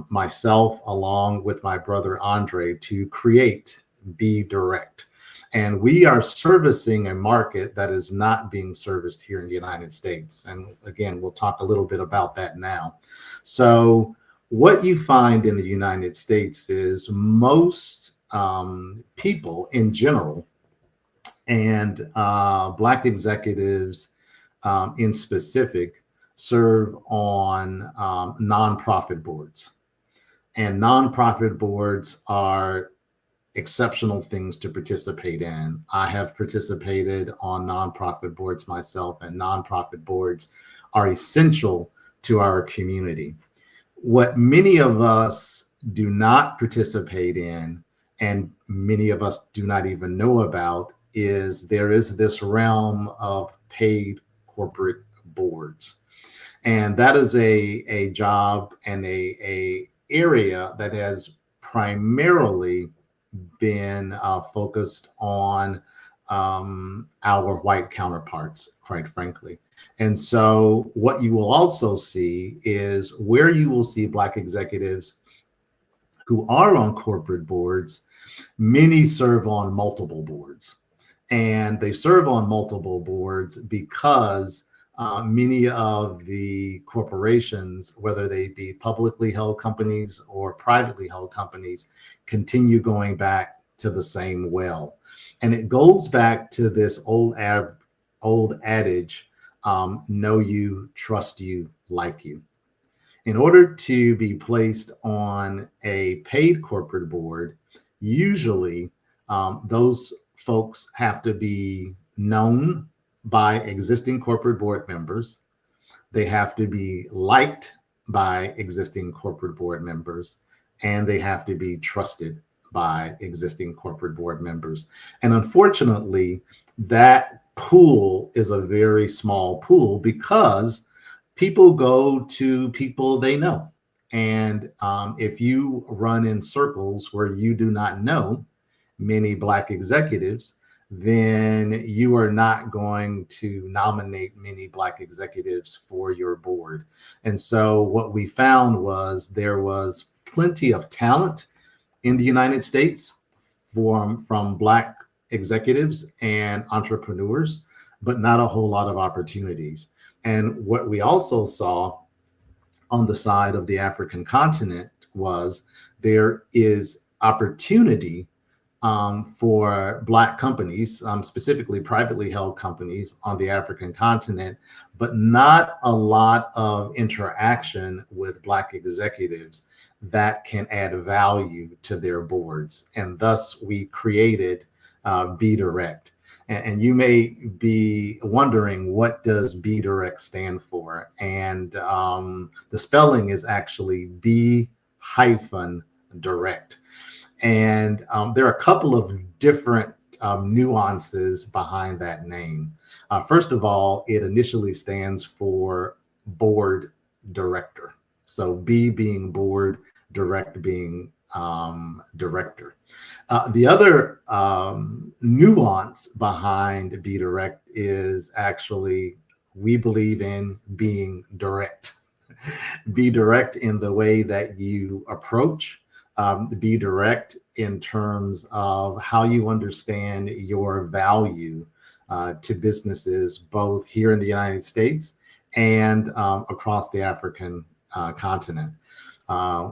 myself along with my brother Andre to create Be Direct. And we are servicing a market that is not being serviced here in the United States. And again, we'll talk a little bit about that now. So what you find in the United States is most people in general, and Black executives in specific, serve on nonprofit boards. And nonprofit boards are exceptional things to participate in. I have participated on nonprofit boards myself, and nonprofit boards are essential to our community. What many of us do not participate in, and many of us do not even know about, is there is this realm of paid corporate boards. And that is a job and a area that has primarily been focused on our white counterparts, quite frankly. And so what you will also see is where you will see Black executives who are on corporate boards, many serve on multiple boards. And they serve on multiple boards because many of the corporations, whether they be publicly held companies or privately held companies, continue going back to the same well. And it goes back to this old adage, know you, trust you, like you. In order to be placed on a paid corporate board, usually those folks have to be known by existing corporate board members. They have to be liked by existing corporate board members, and they have to be trusted by existing corporate board members. And unfortunately, that pool is a very small pool because people go to people they know. And if you run in circles where you do not know many Black executives, then you are not going to nominate many Black executives for your board. And so what we found was there was plenty of talent in the United States from Black executives and entrepreneurs, but not a whole lot of opportunities. And what we also saw on the side of the African continent was there is opportunity for Black companies, specifically privately held companies on the African continent, but not a lot of interaction with Black executives that can add value to their boards. And thus we created Be Direct. And you may be wondering, what does Be Direct stand for? And the spelling is actually Be-Direct. And there are a couple of different nuances behind that name. First of all, it initially stands for board director. So B being board, direct being director. The other nuance behind Be Direct is actually, we believe in being direct. Be direct in the way that you approach. Be direct in terms of how you understand your value to businesses, both here in the United States and across the African continent.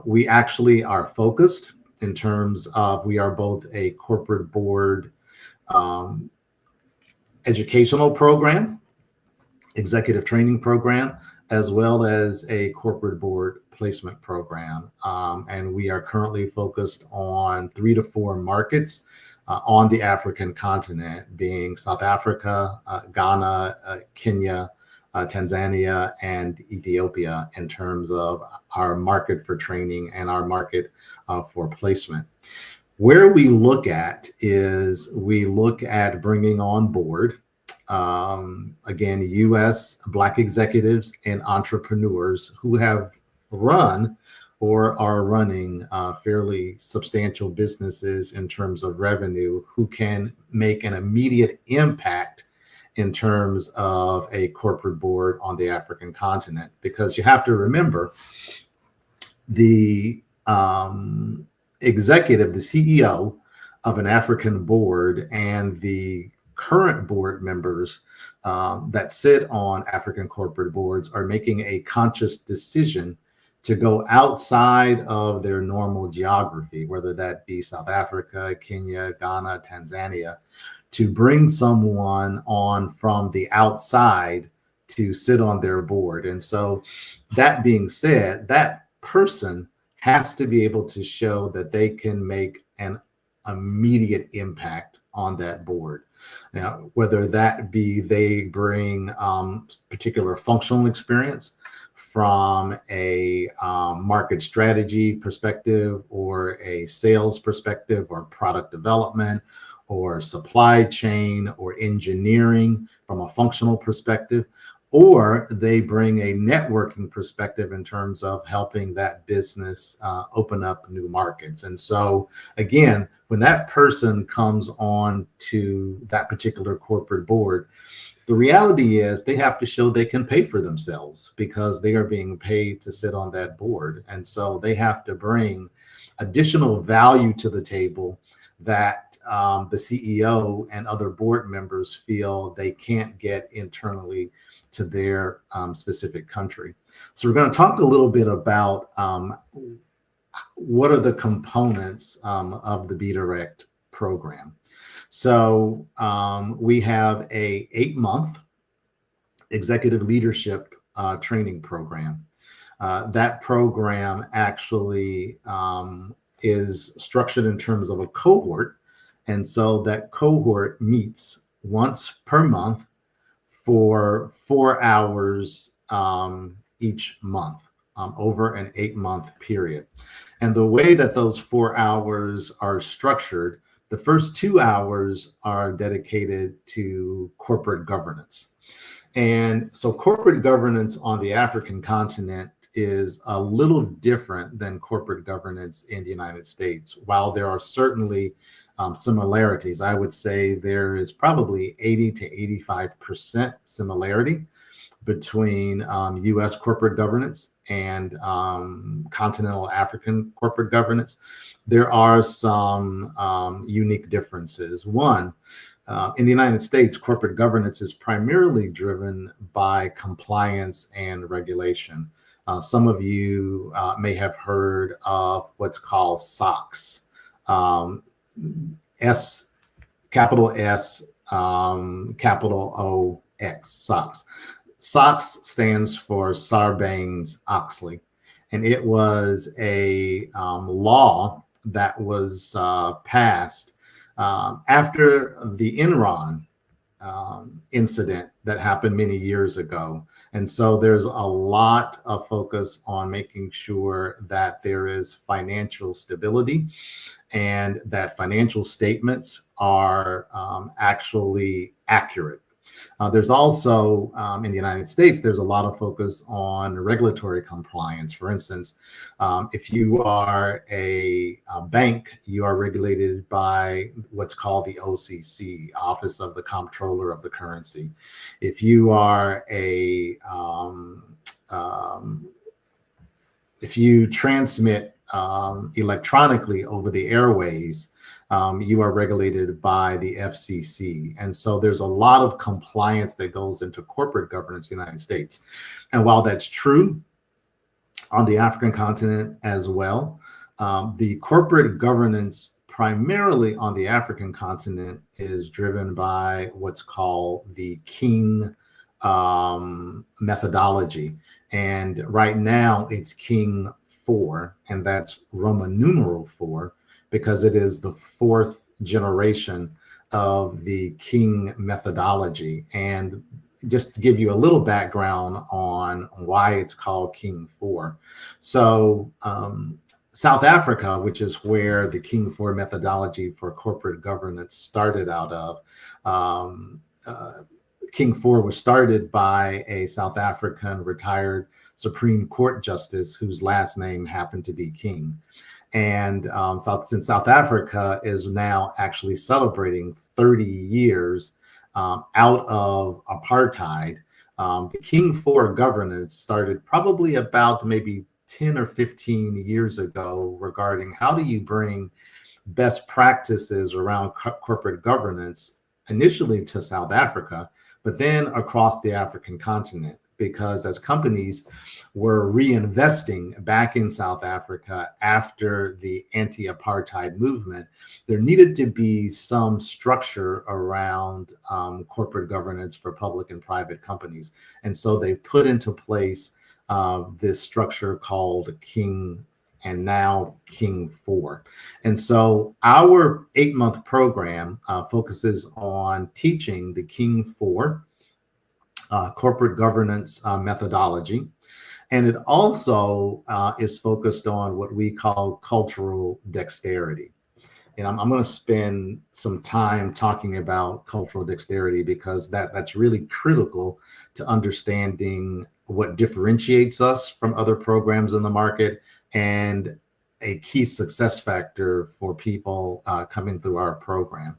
We actually are focused in terms of, we are both a corporate board educational program, executive training program, as well as a corporate board placement program. And we are currently focused on 3 to 4 markets on the African continent, being South Africa, Ghana, Kenya, Tanzania, and Ethiopia, in terms of our market for training and our market for placement. Where we look at is, we look at bringing on board, again, U.S. Black executives and entrepreneurs who have run or are running fairly substantial businesses in terms of revenue, who can make an immediate impact in terms of a corporate board on the African continent. Because you have to remember, the executive, the CEO of an African board, and the current board members that sit on African corporate boards are making a conscious decision to go outside of their normal geography, whether that be South Africa, Kenya, Ghana, Tanzania, to bring someone on from the outside to sit on their board. And so, that being said, that person has to be able to show that they can make an immediate impact on that board. Now, whether that be they bring particular functional experience from a market strategy perspective, or a sales perspective, or product development, or supply chain, or engineering from a functional perspective, or they bring a networking perspective in terms of helping that business open up new markets. And so, again, when that person comes on to that particular corporate board, the reality is they have to show they can pay for themselves, because they are being paid to sit on that board. And so they have to bring additional value to the table that the CEO and other board members feel they can't get internally to their specific country. So we're going to talk a little bit about what are the components of the Be Direct program. So we have a 8-month executive leadership training program. That program actually is structured in terms of a cohort. And so that cohort meets once per month for 4 hours each month over an 8-month period. And the way that those 4 hours are structured, the first 2 hours are dedicated to corporate governance. And so corporate governance on the African continent is a little different than corporate governance in the United States. While there are certainly similarities. I would say there is probably 80 to 85% similarity between U.S. corporate governance and continental African corporate governance. There are some unique differences. One, in the United States, corporate governance is primarily driven by compliance and regulation. Some of you may have heard of what's called SOX, capital S, capital O X, SOX. SOX stands for Sarbanes-Oxley, and it was a law that was passed after the Enron incident that happened many years ago. And so there's a lot of focus on making sure that there is financial stability and that financial statements are actually accurate. There's also, in the United States, there's a lot of focus on regulatory compliance. For instance, if you are a bank, you are regulated by what's called the OCC, Office of the Comptroller of the Currency. If you are if you transmit electronically over the airways, you are regulated by the FCC. And so there's a lot of compliance that goes into corporate governance in the United States. And while that's true on the African continent as well, the corporate governance primarily on the African continent is driven by what's called the King methodology. And right now it's King 4, and that's Roman numeral 4, because it is the 4th generation of the King methodology. And just to give you a little background on why it's called King 4. So South Africa, which is where the King 4 methodology for corporate governance started out of, King 4 was started by a South African retired Supreme Court justice whose last name happened to be King. And since South Africa is now actually celebrating 30 years out of apartheid, the King 4 governance started probably about maybe 10 or 15 years ago regarding how do you bring best practices around corporate governance initially to South Africa, but then across the African continent. Because as companies were reinvesting back in South Africa after the anti-apartheid movement, there needed to be some structure around corporate governance for public and private companies. And so they put into place this structure called King, and now King 4. And so our 8-month program focuses on teaching the King 4 corporate governance methodology. And it also is focused on what we call cultural dexterity. And I'm going to spend some time talking about cultural dexterity because that's really critical to understanding what differentiates us from other programs in the market and a key success factor for people coming through our program.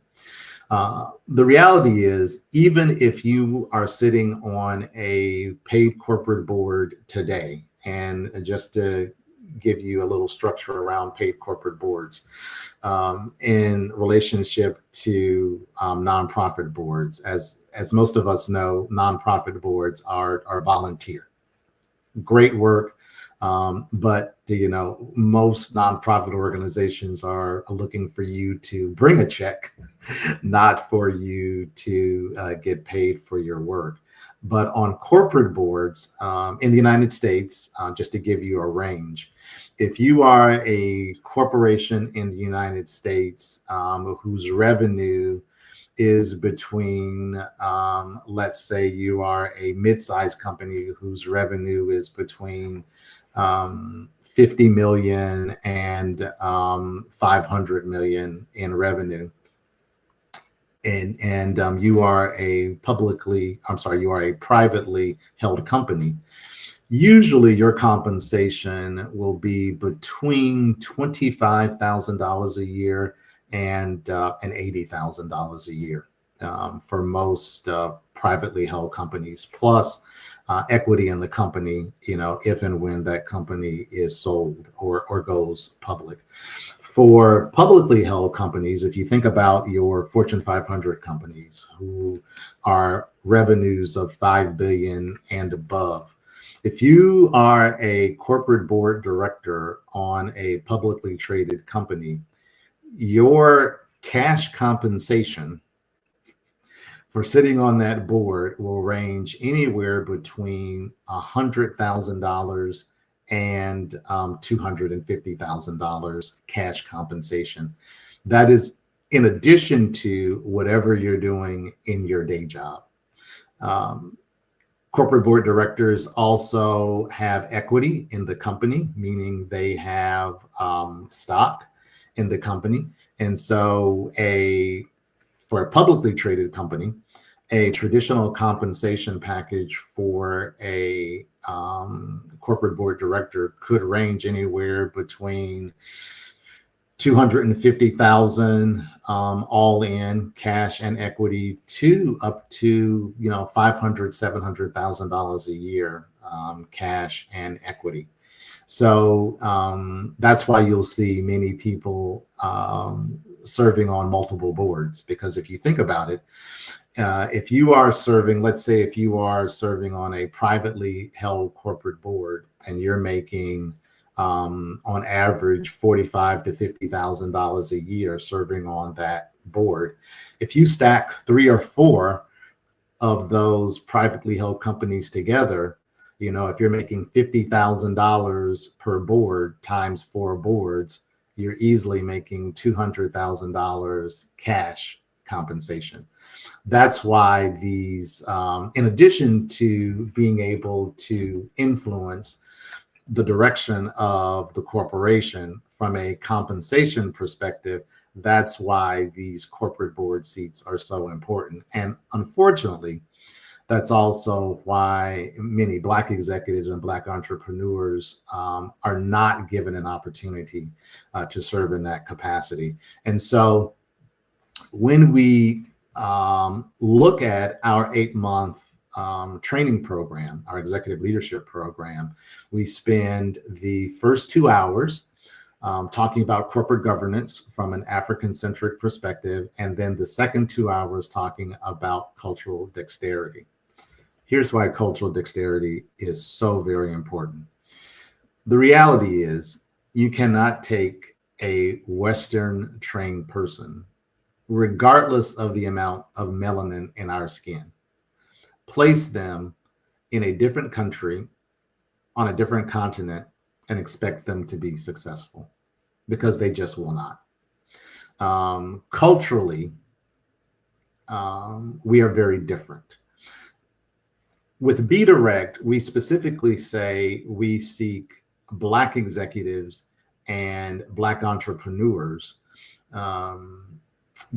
The reality is, even if you are sitting on a paid corporate board today, and just to give you a little structure around paid corporate boards in relationship to nonprofit boards, as most of us know, nonprofit boards are volunteer. Great work. But most nonprofit organizations are looking for you to bring a check, not for you to get paid for your work. But on corporate boards in the United States, just to give you a range, if you are a corporation in the United States whose revenue is between, let's say you are a mid-sized company whose revenue is between 50 million and 500 million in revenue, and you are a privately held company, usually your compensation will be between $25,000 a year and $80,000 a year for most privately held companies, plus equity in the company, if and when that company is sold or goes public. For publicly held companies, if you think about your Fortune 500 companies who are revenues of 5 billion and above, if you are a corporate board director on a publicly traded company, your cash compensation for sitting on that board will range anywhere between $100,000 and $250,000 cash compensation. That is in addition to whatever you're doing in your day job. Corporate board directors also have equity in the company, meaning they have stock in the company. And so for a publicly traded company, a traditional compensation package for a corporate board director could range anywhere between $250,000 all in cash and equity to up to $500,000-$700,000 a year cash and equity. So that's why you'll see many people serving on multiple boards, because if you think about it, if you are serving, let's say if you are serving on a privately held corporate board and you're making on average $45,000 to $50,000 a year serving on that board, if you stack 3 or 4 of those privately held companies together, if you're making $50,000 per board times 4 boards, you're easily making $200,000 cash compensation. That's why these, in addition to being able to influence the direction of the corporation from a compensation perspective, that's why these corporate board seats are so important. And unfortunately, that's also why many Black executives and Black entrepreneurs are not given an opportunity to serve in that capacity. And so when we look at our 8-month training program, our executive leadership program, we spend the first 2 hours talking about corporate governance from an African-centric perspective, and then the second 2 hours talking about cultural dexterity. Here's why cultural dexterity is so very important. The reality is you cannot take a Western trained person, regardless of the amount of melanin in our skin, place them in a different country on a different continent and expect them to be successful, because they just will not. Culturally, we are very different. With Be Direct, we specifically say we seek Black executives and Black entrepreneurs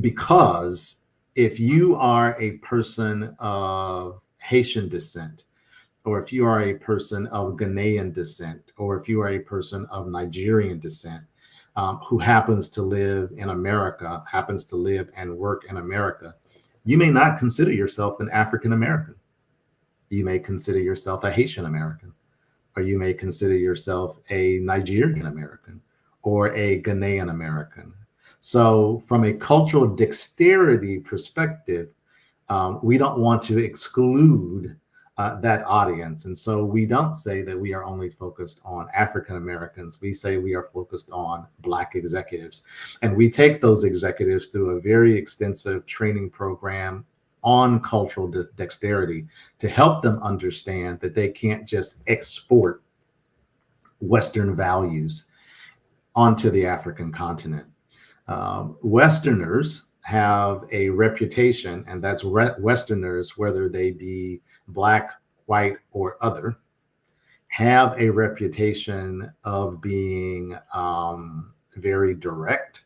because if you are a person of Haitian descent, or if you are a person of Ghanaian descent, or if you are a person of Nigerian descent who happens to live in America, happens to live and work in America, you may not consider yourself an African American. You may consider yourself a Haitian American, or you may consider yourself a Nigerian American or a Ghanaian American. So from a cultural dexterity perspective, we don't want to exclude that audience. And so we don't say that we are only focused on African Americans. We say we are focused on Black executives. And we take those executives through a very extensive training program on cultural dexterity to help them understand that they can't just export Western values onto the African continent. Westerners have a reputation, and that's Westerners, whether they be Black, white, or other, have a reputation of being very direct,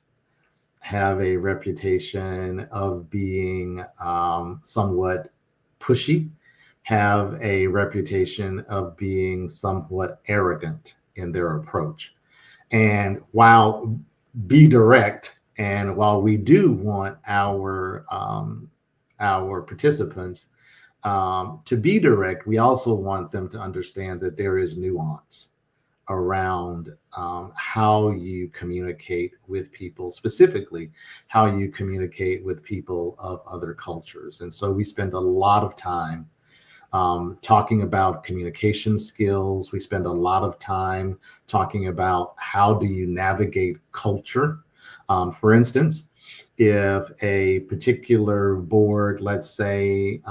have a reputation of being somewhat pushy, have a reputation of being somewhat arrogant in their approach. And while Be Direct And while we do want our participants to be direct, we also want them to understand that there is nuance around how you communicate with people, specifically how you communicate with people of other cultures. And so we spend a lot of time talking about communication skills. We spend a lot of time talking about how do you navigate culture. For instance, if a particular board, let's say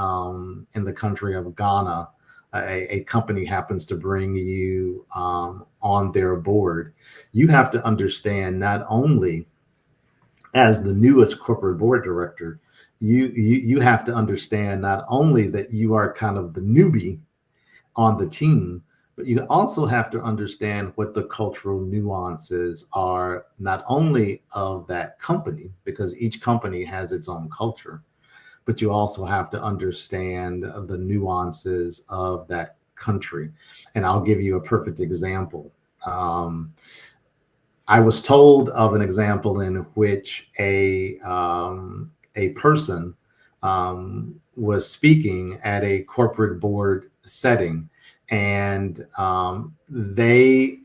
in the country of Ghana, a company happens to bring you on their board, you have to understand not only as the newest corporate board director, you have to understand not only that you are kind of the newbie on the team, but you also have to understand what the cultural nuances are, not only of that company, because each company has its own culture, but you also have to understand the nuances of that country. And I'll give you a perfect example. I was told of an example in which a person was speaking at a corporate board setting, and they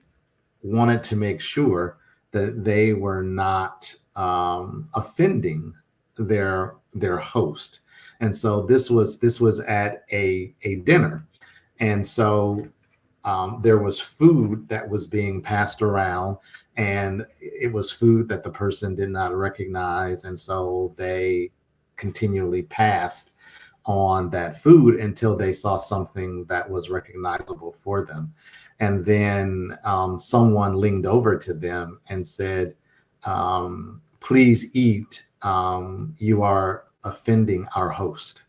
wanted to make sure that they were not offending their host. And so this was at a dinner, and so there was food that was being passed around, and it was food that the person did not recognize, and so they continually passed on that food until they saw something that was recognizable for them. And then someone leaned over to them and said, please eat, you are offending our host.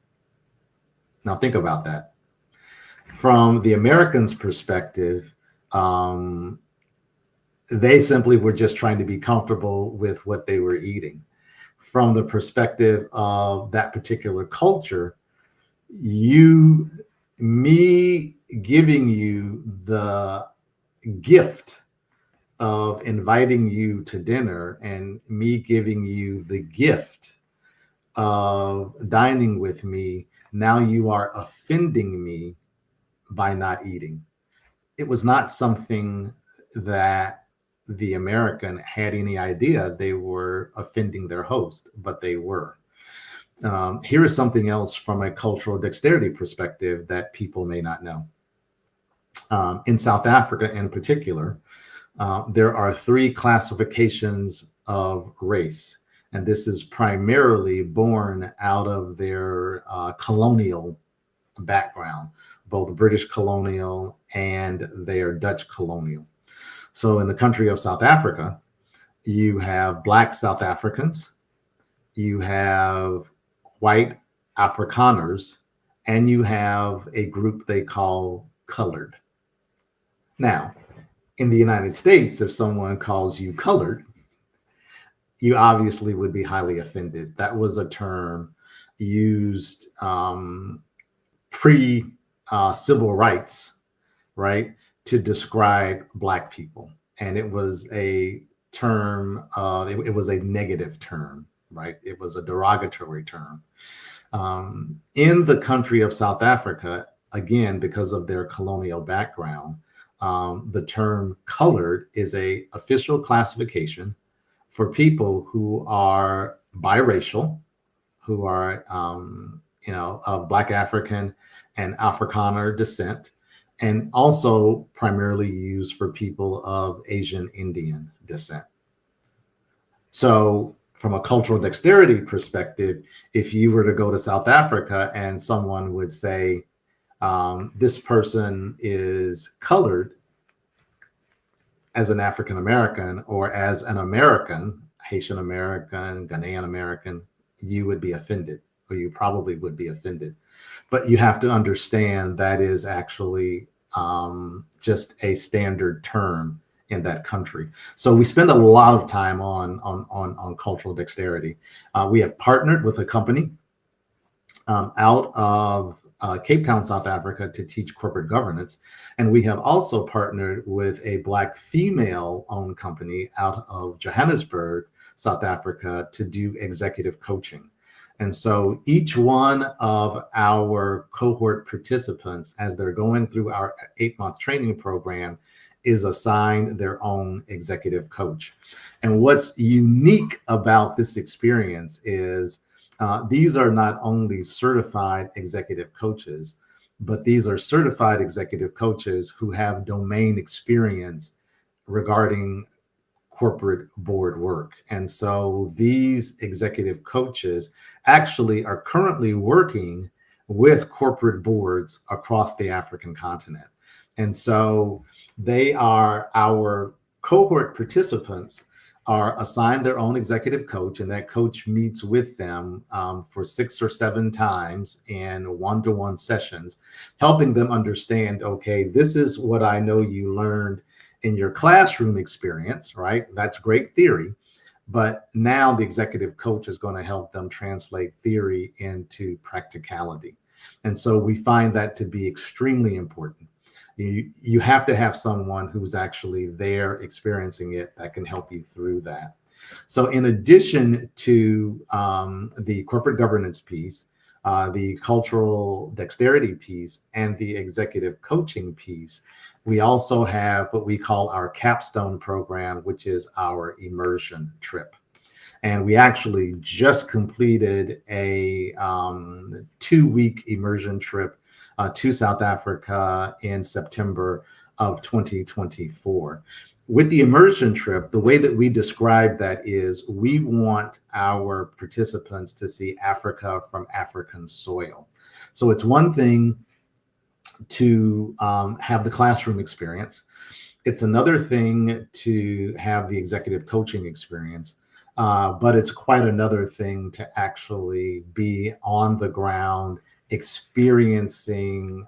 Now think about that. From the Americans' perspective, they simply were just trying to be comfortable with what they were eating. From the perspective of that particular culture, me giving you the gift of inviting you to dinner and me giving you the gift of dining with me, now you are offending me by not eating. It was not something that the American had any idea they were offending their host, but they were. Here is something else from a cultural dexterity perspective that people may not know. In South Africa in particular, there are 3 classifications of race, and this is primarily born out of their colonial background, both British colonial and their Dutch colonial. So in the country of South Africa, you have Black South Africans, you have white Afrikaners, and you have a group they call colored. Now, in the United States, if someone calls you colored, you obviously would be highly offended. That was a term used pre-civil rights, right, to describe Black people. And it was a term, it was a negative term, right? It was a derogatory term. In the country of South Africa, again, because of their colonial background, the term colored is an official classification for people who are biracial, who are, of Black African and Afrikaner descent, and also primarily used for people of Asian Indian descent. So from a cultural dexterity perspective, if you were to go to South Africa and someone would say, this person is colored as an African American or as an American, Haitian American, Ghanaian American, you would be offended, or you probably would be offended. But you have to understand that is actually just a standard term in that country. So we spend a lot of time on cultural dexterity. We have partnered with a company out of Cape Town, South Africa, to teach corporate governance. And we have also partnered with a Black female-owned company out of Johannesburg South Africa to do executive coaching. And so each one of our cohort participants, as they're going through our 8-month training program, is assigned their own executive coach. And what's unique about this experience is these are not only certified executive coaches, but these are certified executive coaches who have domain experience regarding corporate board work. And so these executive coaches actually are currently working with corporate boards across the African continent. And so they are, our cohort participants are assigned their own executive coach, and that coach meets with them for 6 or 7 times in one-to-one sessions, helping them understand, okay, this is what I know you learned in your classroom experience, right? That's great theory. But now the executive coach is going to help them translate theory into practicality. And so we find that to be extremely important. You have to have someone who's actually there experiencing it that can help you through that. So in addition to the corporate governance piece, the cultural dexterity piece, and the executive coaching piece, we also have what we call our capstone program, which is our immersion trip. And we actually just completed a 2-week immersion trip to South Africa in September of 2024. With the immersion trip, the way that we describe that is we want our participants to see Africa from African soil. So it's one thing to have the classroom experience. It's another thing to have the executive coaching experience, but it's quite another thing to actually be on the ground experiencing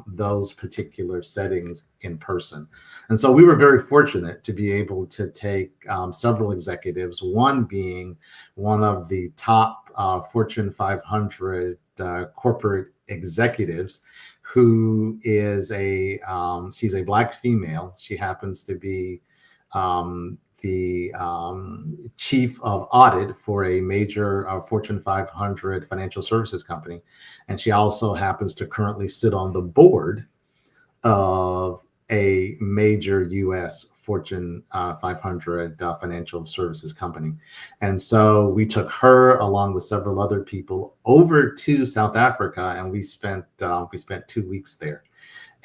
those particular settings in person. And so we were very fortunate to be able to take several executives, one being one of the top Fortune 500 corporate executives, who is she's a Black female. She happens to be the chief of audit for a major Fortune 500 financial services company. And she also happens to currently sit on the board of a major US Fortune 500 financial services company. And so we took her along with several other people over to South Africa, and we spent 2 weeks there.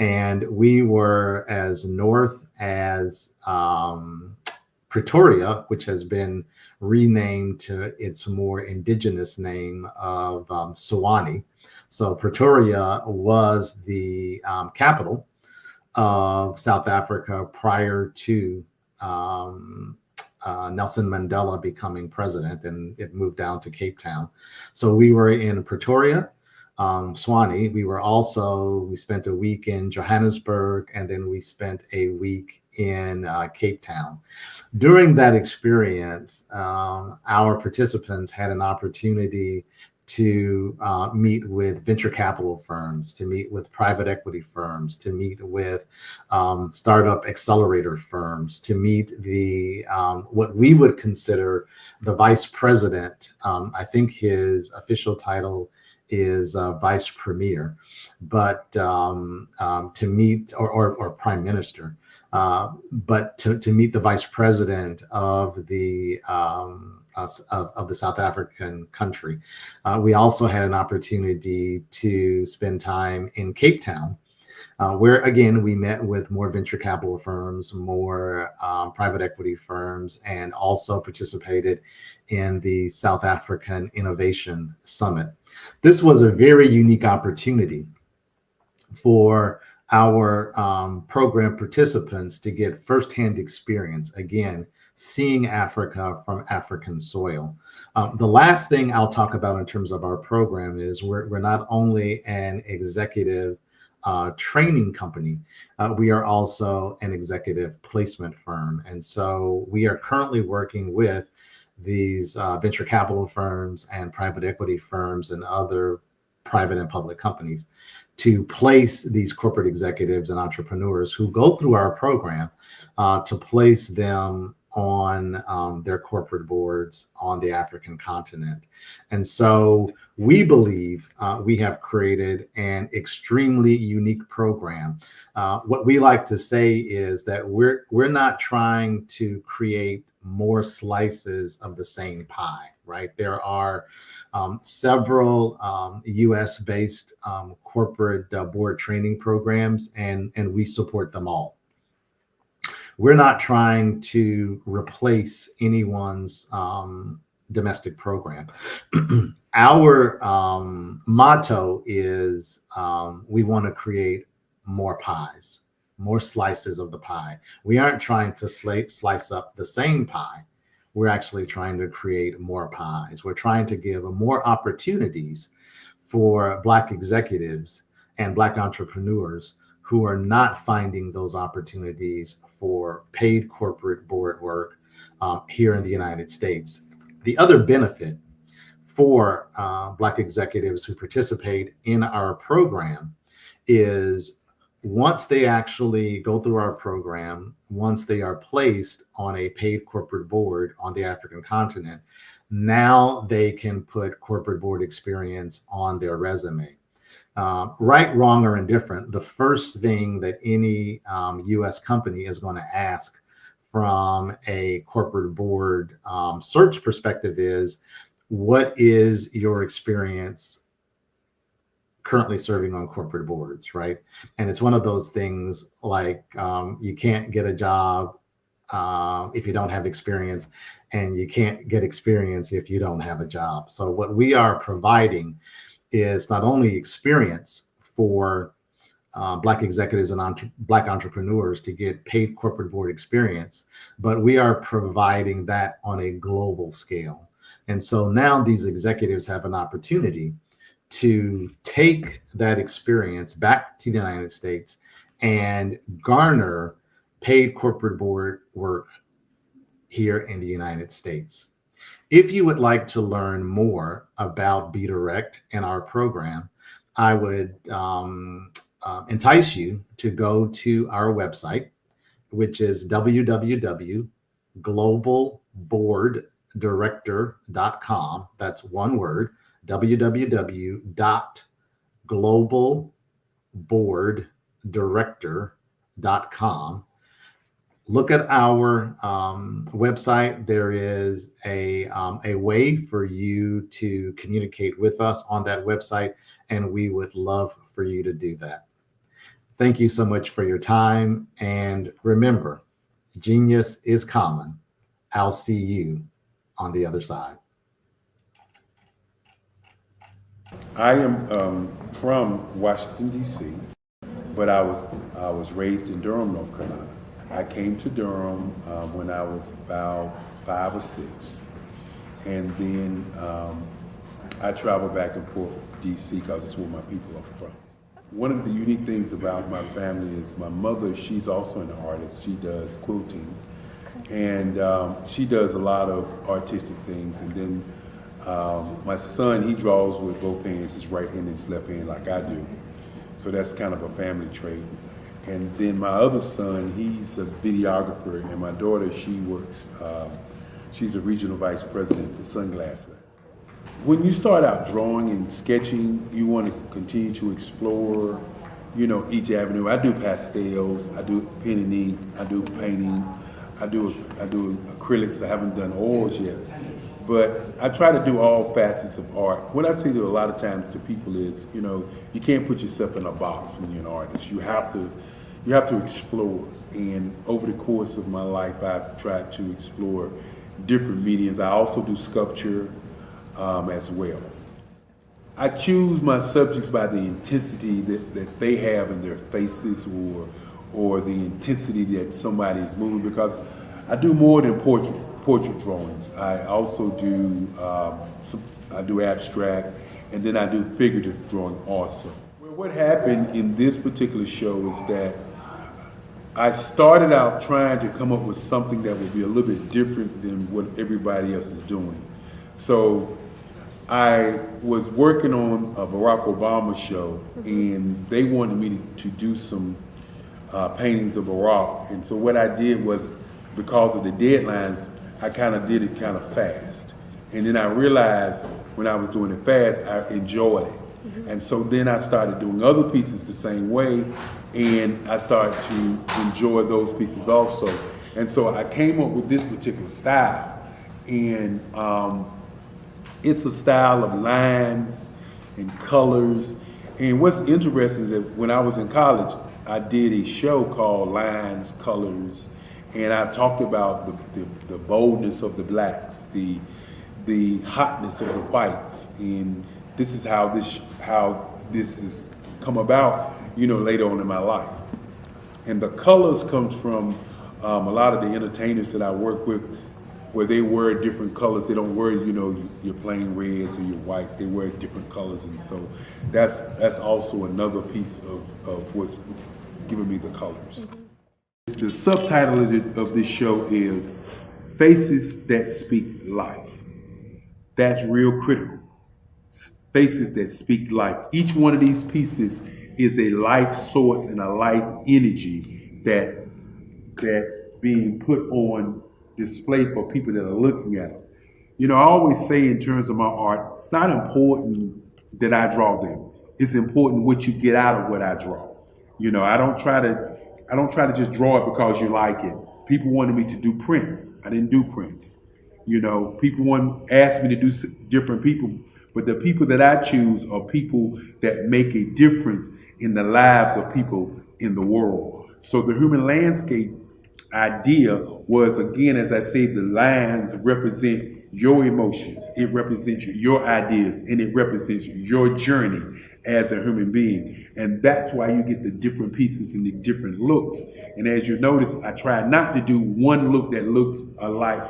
And we were as north as Pretoria, which has been renamed to its more indigenous name of Sewanee. So Pretoria was the capital of South Africa prior to Nelson Mandela becoming president, and it moved down to Cape Town. So we were in Pretoria, Sewanee. We spent a week in Johannesburg, and then we spent a week in Cape Town. During that experience, our participants had an opportunity to meet with venture capital firms, to meet with private equity firms, to meet with startup accelerator firms, to meet the what we would consider the vice president. I think his official title is vice premier, but to meet or prime minister. But to meet the vice president of the South African country. We also had an opportunity to spend time in Cape Town, where again we met with more venture capital firms, more private equity firms, and also participated in the South African Innovation Summit. This was a very unique opportunity for our program participants to get firsthand experience, again, seeing Africa from African soil. The last thing I'll talk about in terms of our program is we're not only an executive training company, we are also an executive placement firm. And so we are currently working with these venture capital firms and private equity firms and other private and public companies to place these corporate executives and entrepreneurs who go through our program, to place them on their corporate boards on the African continent. And so we believe we have created an extremely unique program. What we like to say is that we're not trying to create more slices of the same pie, right? There are several US-based corporate board training programs, and we support them all. We're not trying to replace anyone's domestic program. Our motto is we want to create more pies, more slices of the pie. We aren't trying to slice up the same pie. We're actually trying to create more pies. We're trying to give more opportunities for Black executives and Black entrepreneurs who are not finding those opportunities for paid corporate board work here in the United States. The other benefit for Black executives who participate in our program is once they actually go through our program, once they are placed on a paid corporate board on the African continent, now they can put corporate board experience on their resume. Right, wrong, or indifferent, the first thing that any US company is going to ask from a corporate board search perspective is, what is your experience currently serving on corporate boards, right? And it's one of those things like you can't get a job if you don't have experience, and you can't get experience if you don't have a job. So what we are providing is not only experience for Black executives and Black entrepreneurs to get paid corporate board experience, but we are providing that on a global scale. And so now these executives have an opportunity to take that experience back to the United States and garner paid corporate board work here in the United States. If you would like to learn more about Be Direct and our program, I would entice you to go to our website, which is www.globalboarddirector.com. That's one word, www.globalboarddirector.com. Look at our website. There is a way for you to communicate with us on that website, and we would love for you to do that. Thank you so much for your time. And remember, genius is common. I'll see you on the other side. I am from Washington, D.C., but I was raised in Durham, North Carolina. I came to Durham when I was about 5 or 6, and then I traveled back and forth to D.C. because it's where my people are from. One of the unique things about my family is my mother, she's also an artist. She does quilting, and she does a lot of artistic things. And then my son, he draws with both hands, his right hand and his left hand like I do. So that's kind of a family trait. And then my other son, he's a videographer, and my daughter, she works, she's a regional vice president for Sunglass Lab. When you start out drawing and sketching, you want to continue to explore, each avenue. I do pastels, I do pen and ink, I do painting, I do acrylics. I haven't done oils yet, but I try to do all facets of art. What I say to a lot of times to people is, you can't put yourself in a box when you're an artist. You have to explore. And over the course of my life, I've tried to explore different mediums. I also do sculpture as well. I choose my subjects by the intensity that they have in their faces, or the intensity that somebody is moving, because I do more than portrait drawings. I also do I do abstract, and then I do figurative drawing also. Well, what happened in this particular show is that I started out trying to come up with something that would be a little bit different than what everybody else is doing. So I was working on a Barack Obama show, and they wanted me to do some paintings of Barack. And so what I did was because of the deadlines, I kind of did it kind of fast. And then I realized when I was doing it fast, I enjoyed it. And so then I started doing other pieces the same way, and I started to enjoy those pieces also. And so I came up with this particular style, and it's a style of lines and colors. And what's interesting is that when I was in college, I did a show called Lines, Colors, and I talked about the boldness of the blacks, the hotness of the whites, and this is how this has come about, later on in my life. And the colors comes from a lot of the entertainers that I work with, where they wear different colors. They don't wear, your plain reds or your whites. They wear different colors, and so that's also another piece of what's giving me the colors. The subtitle of this show is Faces That Speak Life. That's real critical. Faces that speak life. Each one of these pieces is a life source and a life energy that's being put on display for people that are looking at them. I always say in terms of my art, it's not important that I draw them. It's important what you get out of what I draw. I don't try to just draw it because you like it. People wanted me to do prints. I didn't do prints. People asked me to do different people, but the people that I choose are people that make a difference in the lives of people in the world. So the human landscape idea was, again, as I say, the lines represent your emotions, it represents your ideas, and it represents your journey as a human being. And that's why you get the different pieces and the different looks. And as you notice, I try not to do one look that looks alike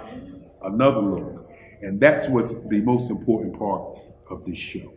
another look. And that's what's the most important part of this show.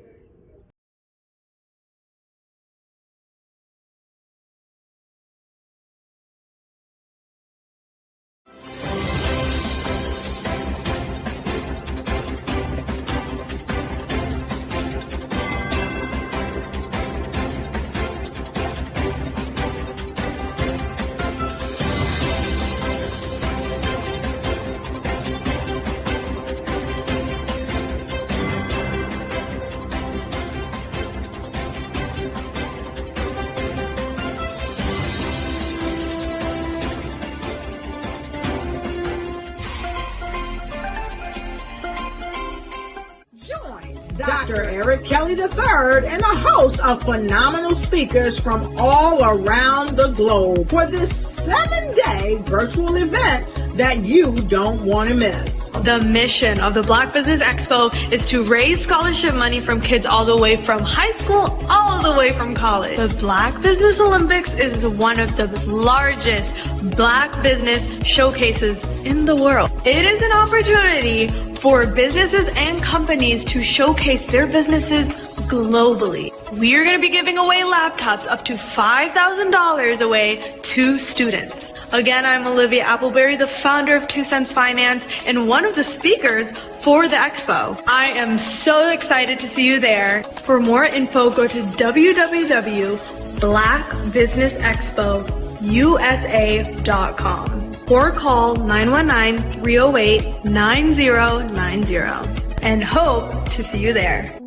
Dr. Eric Kelly III and a host of phenomenal speakers from all around the globe for this 7-day virtual event that you don't want to miss. The mission of the Black Business Expo is to raise scholarship money from kids all the way from high school, all the way from college. The Black Business Olympics is one of the largest Black business showcases in the world. It is an opportunity for businesses and companies to showcase their businesses globally. We are going to be giving away laptops up to $5,000 away to students. Again, I'm Olivia Appleberry, the founder of 2 Cents Finance and one of the speakers for the expo. I am so excited to see you there. For more info, go to www.blackbusinessexpousa.com or call 919-308-9090 and hope to see you there.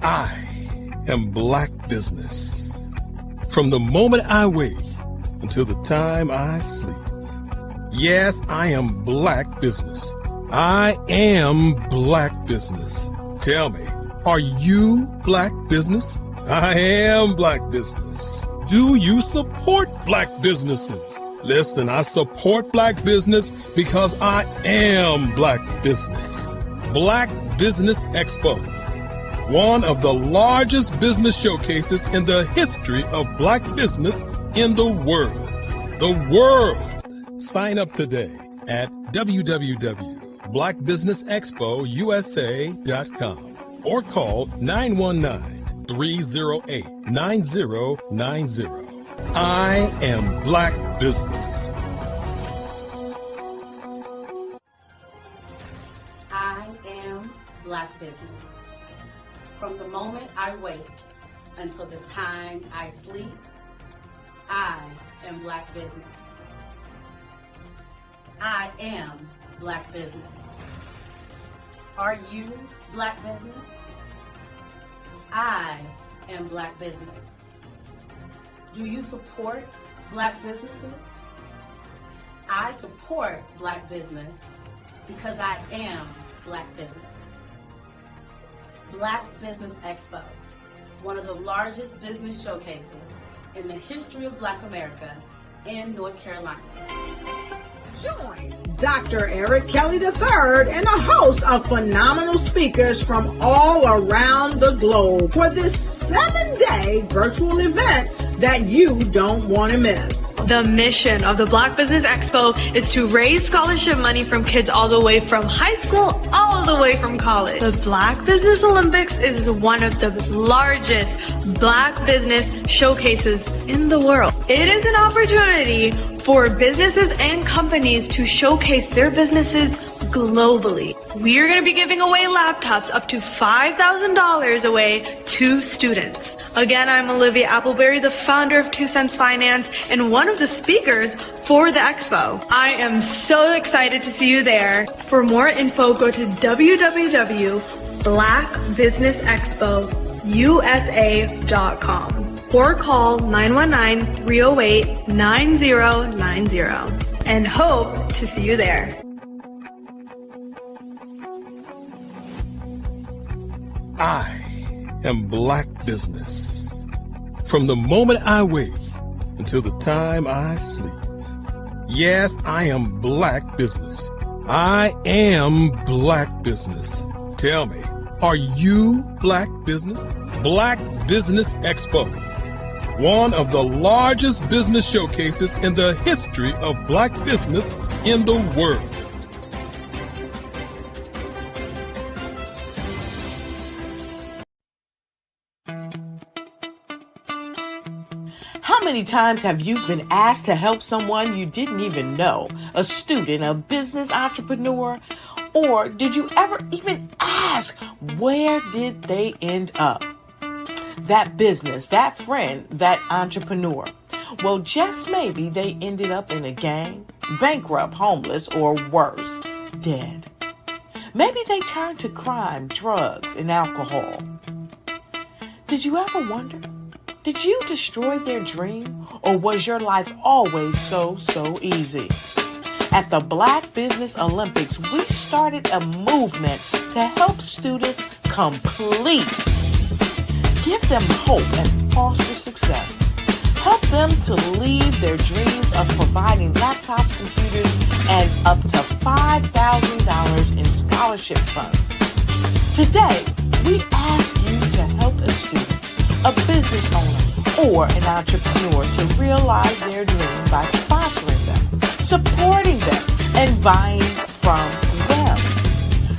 I am Black Business. From the moment I wake until the time I sleep. Yes, I am Black Business. I am Black Business. Tell me, are you Black Business? I am Black Business. Do you support Black businesses? Listen, I support Black business because I am Black Business. Black Business Expo, one of the largest business showcases in the history of Black business in the world. The world! Sign up today at www.blackbusinessexpousa.com or call 919-308-9090. I am Black Business. I am Black Business. From the moment I wake until the time I sleep, I am Black business. I am Black business. Are you Black business? I am Black business. Do you support Black businesses? I support Black business because I am Black business. Black Business Expo, one of the largest business showcases in the history of Black America in North Carolina. Join Dr. Eric Kelly III and a host of phenomenal speakers from all around the globe for this 7-day virtual event that you don't want to miss. The mission of the Black Business Expo is to raise scholarship money from kids all the way from high school all the way from college. The Black Business Olympics is one of the largest Black business showcases in the world. It is an opportunity for businesses and companies to showcase their businesses globally. We are going to be giving away laptops up to $5,000 away to students. Again, I'm Olivia Appleberry, the founder of 2 Cents Finance and one of the speakers for the expo. I am so excited to see you there. For more info, go to www.blackbusinessexpousa.com or call 919-308-9090 and hope to see you there. I am Black business. From the moment I wake until the time I sleep. Yes, I am Black business. I am Black business. Tell me, are you Black business? Black Business Expo, one of the largest business showcases in the history of Black business in the world. How many times have you been asked to help someone you didn't even know, a student, a business entrepreneur? Or did you ever even ask, where did they end up? That business, that friend, that entrepreneur. Well, just maybe they ended up in a gang, bankrupt, homeless, or worse, dead. Maybe they turned to crime, drugs, and alcohol. Did you ever wonder? Did you destroy their dream, or was your life always so easy? At the Black Business Olympics, we started a movement to help students complete. Give them hope and foster success. Help them to leave their dreams of providing laptops, computers, and up to $5,000 in scholarship funds. Today, we ask you to help a student, a business owner, or an entrepreneur to realize their dream by sponsoring them, supporting them, and buying from them.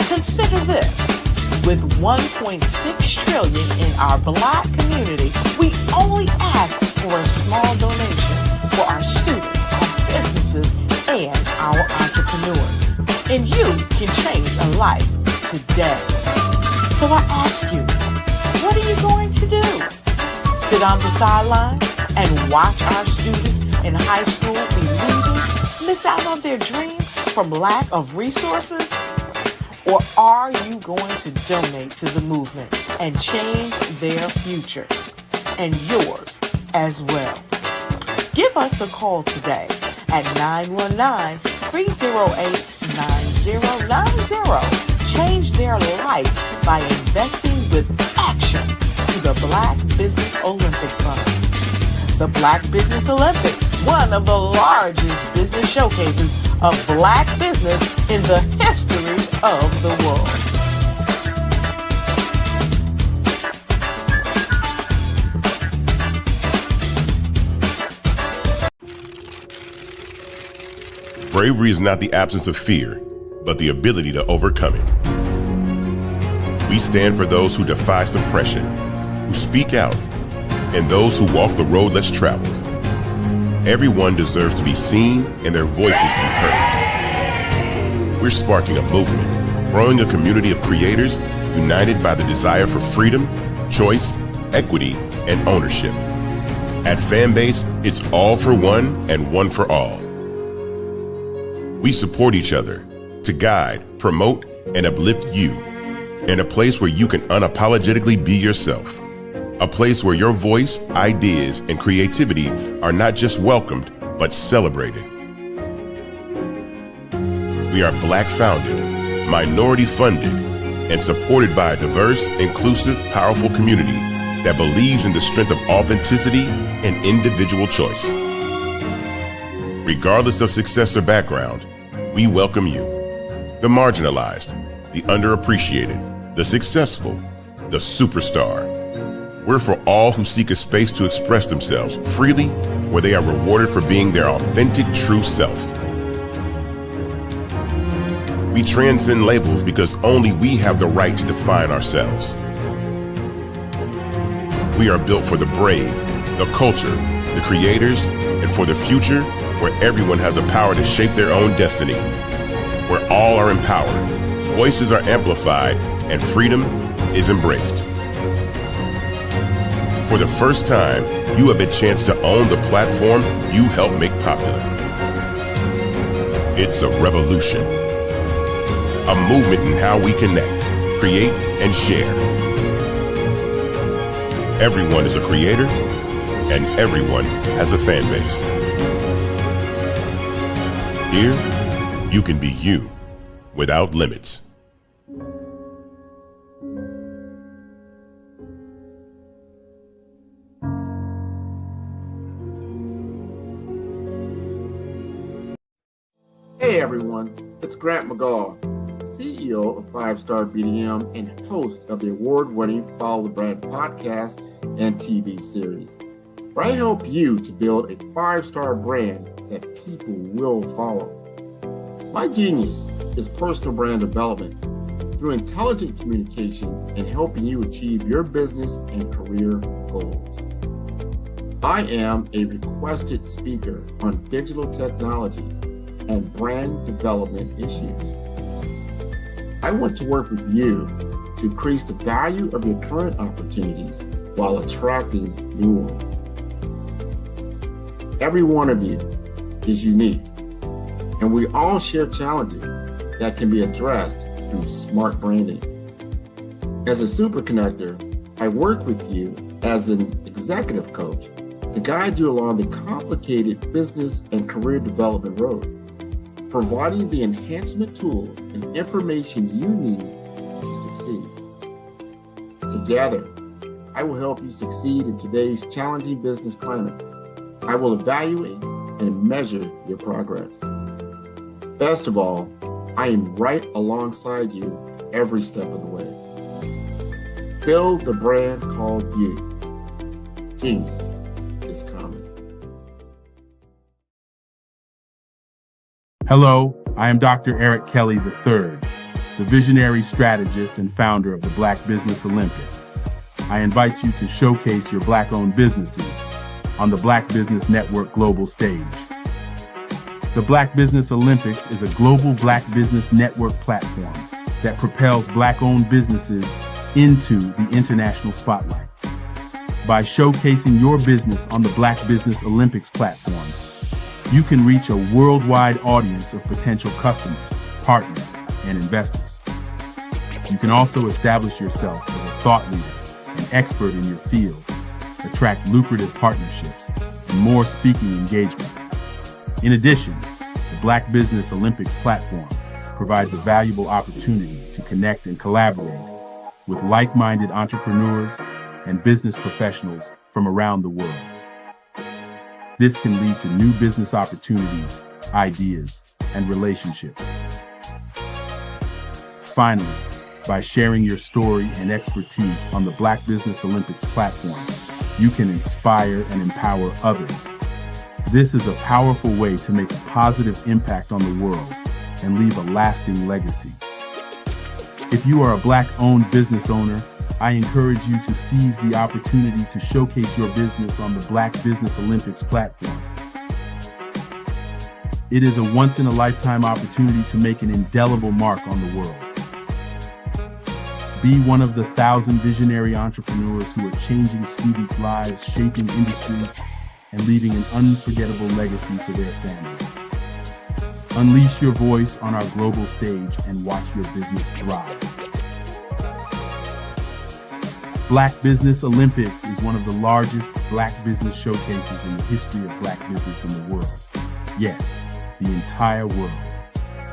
Consider this. With $1.6 trillion in our Black community, we only ask for a small donation for our students, our businesses, and our entrepreneurs. And you can change a life today. So I ask you, what are you going to do? Sit on the sideline and watch our students in high school be leaders, miss out on their dream from lack of resources? Or are you going to donate to the movement and change their future and yours as well? Give us a call today at 919-308-9090. Change their life by investing with action to the Black Business Olympic Fund. The Black Business Olympics, one of the largest business showcases of Black business in the history of the world. Bravery is not the absence of fear, but the ability to overcome it. We stand for those who defy suppression, who speak out, and those who walk the road less traveled. Everyone deserves to be seen and their voices to be heard. We're sparking a movement, growing a community of creators united by the desire for freedom, choice, equity, and ownership. At Fanbase, it's all for one and one for all. We support each other to guide, promote, and uplift you in a place where you can unapologetically be yourself. A place where your voice, ideas, and creativity are not just welcomed, but celebrated. We are Black founded, minority funded, and supported by a diverse, inclusive, powerful community that believes in the strength of authenticity and individual choice. Regardless of success or background, we welcome you, the marginalized, the underappreciated, the successful, the superstar. We're for all who seek a space to express themselves freely, where they are rewarded for being their authentic, true self. We transcend labels because only we have the right to define ourselves. We are built for the brave, the culture, the creators, and for the future where everyone has a power to shape their own destiny, where all are empowered, voices are amplified, and freedom is embraced. For the first time, you have a chance to own the platform you helped make popular. It's a revolution, a movement in how we connect, create, and share. Everyone is a creator, and everyone has a fan base. Here, you can be you without limits. Hey everyone, it's Grant McGaw, CEO of 5-Star BDM and host of the award-winning Follow the Brand podcast and TV series, where I help you to build a 5-star brand that people will follow. My genius is personal brand development through intelligent communication and helping you achieve your business and career goals. I am a requested speaker on digital technology and brand development issues. I want to work with you to increase the value of your current opportunities while attracting new ones. Every one of you is unique, and we all share challenges that can be addressed through smart branding. As a super connector, I work with you as an executive coach to guide you along the complicated business and career development road, providing the enhancement tools and information you need to succeed. Together, I will help you succeed in today's challenging business climate. I will evaluate and measure your progress. Best of all, I am right alongside you every step of the way. Build the brand called you. Genius is coming. Hello, I am Dr. Eric Kelly III, the visionary strategist and founder of the Black Business Olympics. I invite you to showcase your Black-owned businesses on the Black Business Network global stage. The Black Business Olympics is a global Black Business Network platform that propels Black-owned businesses into the international spotlight. By showcasing your business on the Black Business Olympics platform, you can reach a worldwide audience of potential customers, partners, and investors. You can also establish yourself as a thought leader and expert in your field, attract lucrative partnerships, and more speaking engagements. In addition, the Black Business Olympics platform provides a valuable opportunity to connect and collaborate with like-minded entrepreneurs and business professionals from around the world. This can lead to new business opportunities, ideas, and relationships. Finally, by sharing your story and expertise on the Black Business Olympics platform, you can inspire and empower others. This is a powerful way to make a positive impact on the world and leave a lasting legacy. If you are a Black-owned business owner, I encourage you to seize the opportunity to showcase your business on the Black Business Olympics platform. It is a once-in-a-lifetime opportunity to make an indelible mark on the world. Be one of the 1,000 visionary entrepreneurs who are changing students' lives, shaping industries, and leaving an unforgettable legacy for their families. Unleash your voice on our global stage and watch your business thrive. Black Business Olympics is one of the largest Black business showcases in the history of Black business in the world. Yes, the entire world.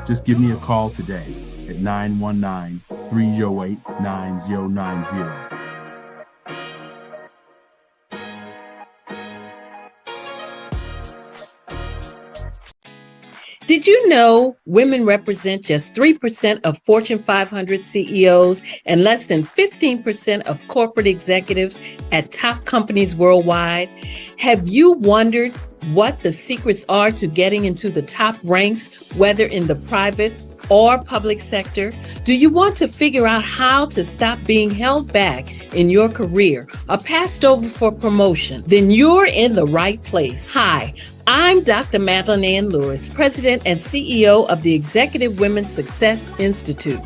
Just give me a call today at 919-308-9090. Did you know women represent just 3% of Fortune 500 CEOs and less than 15% of corporate executives at top companies worldwide? Have you wondered what the secrets are to getting into the top ranks, whether in the private or public sector? Do you want to figure out how to stop being held back in your career or passed over for promotion? Then you're in the right place. Hi, I'm Dr. Madeline Ann Lewis, President and CEO of the Executive Women's Success Institute.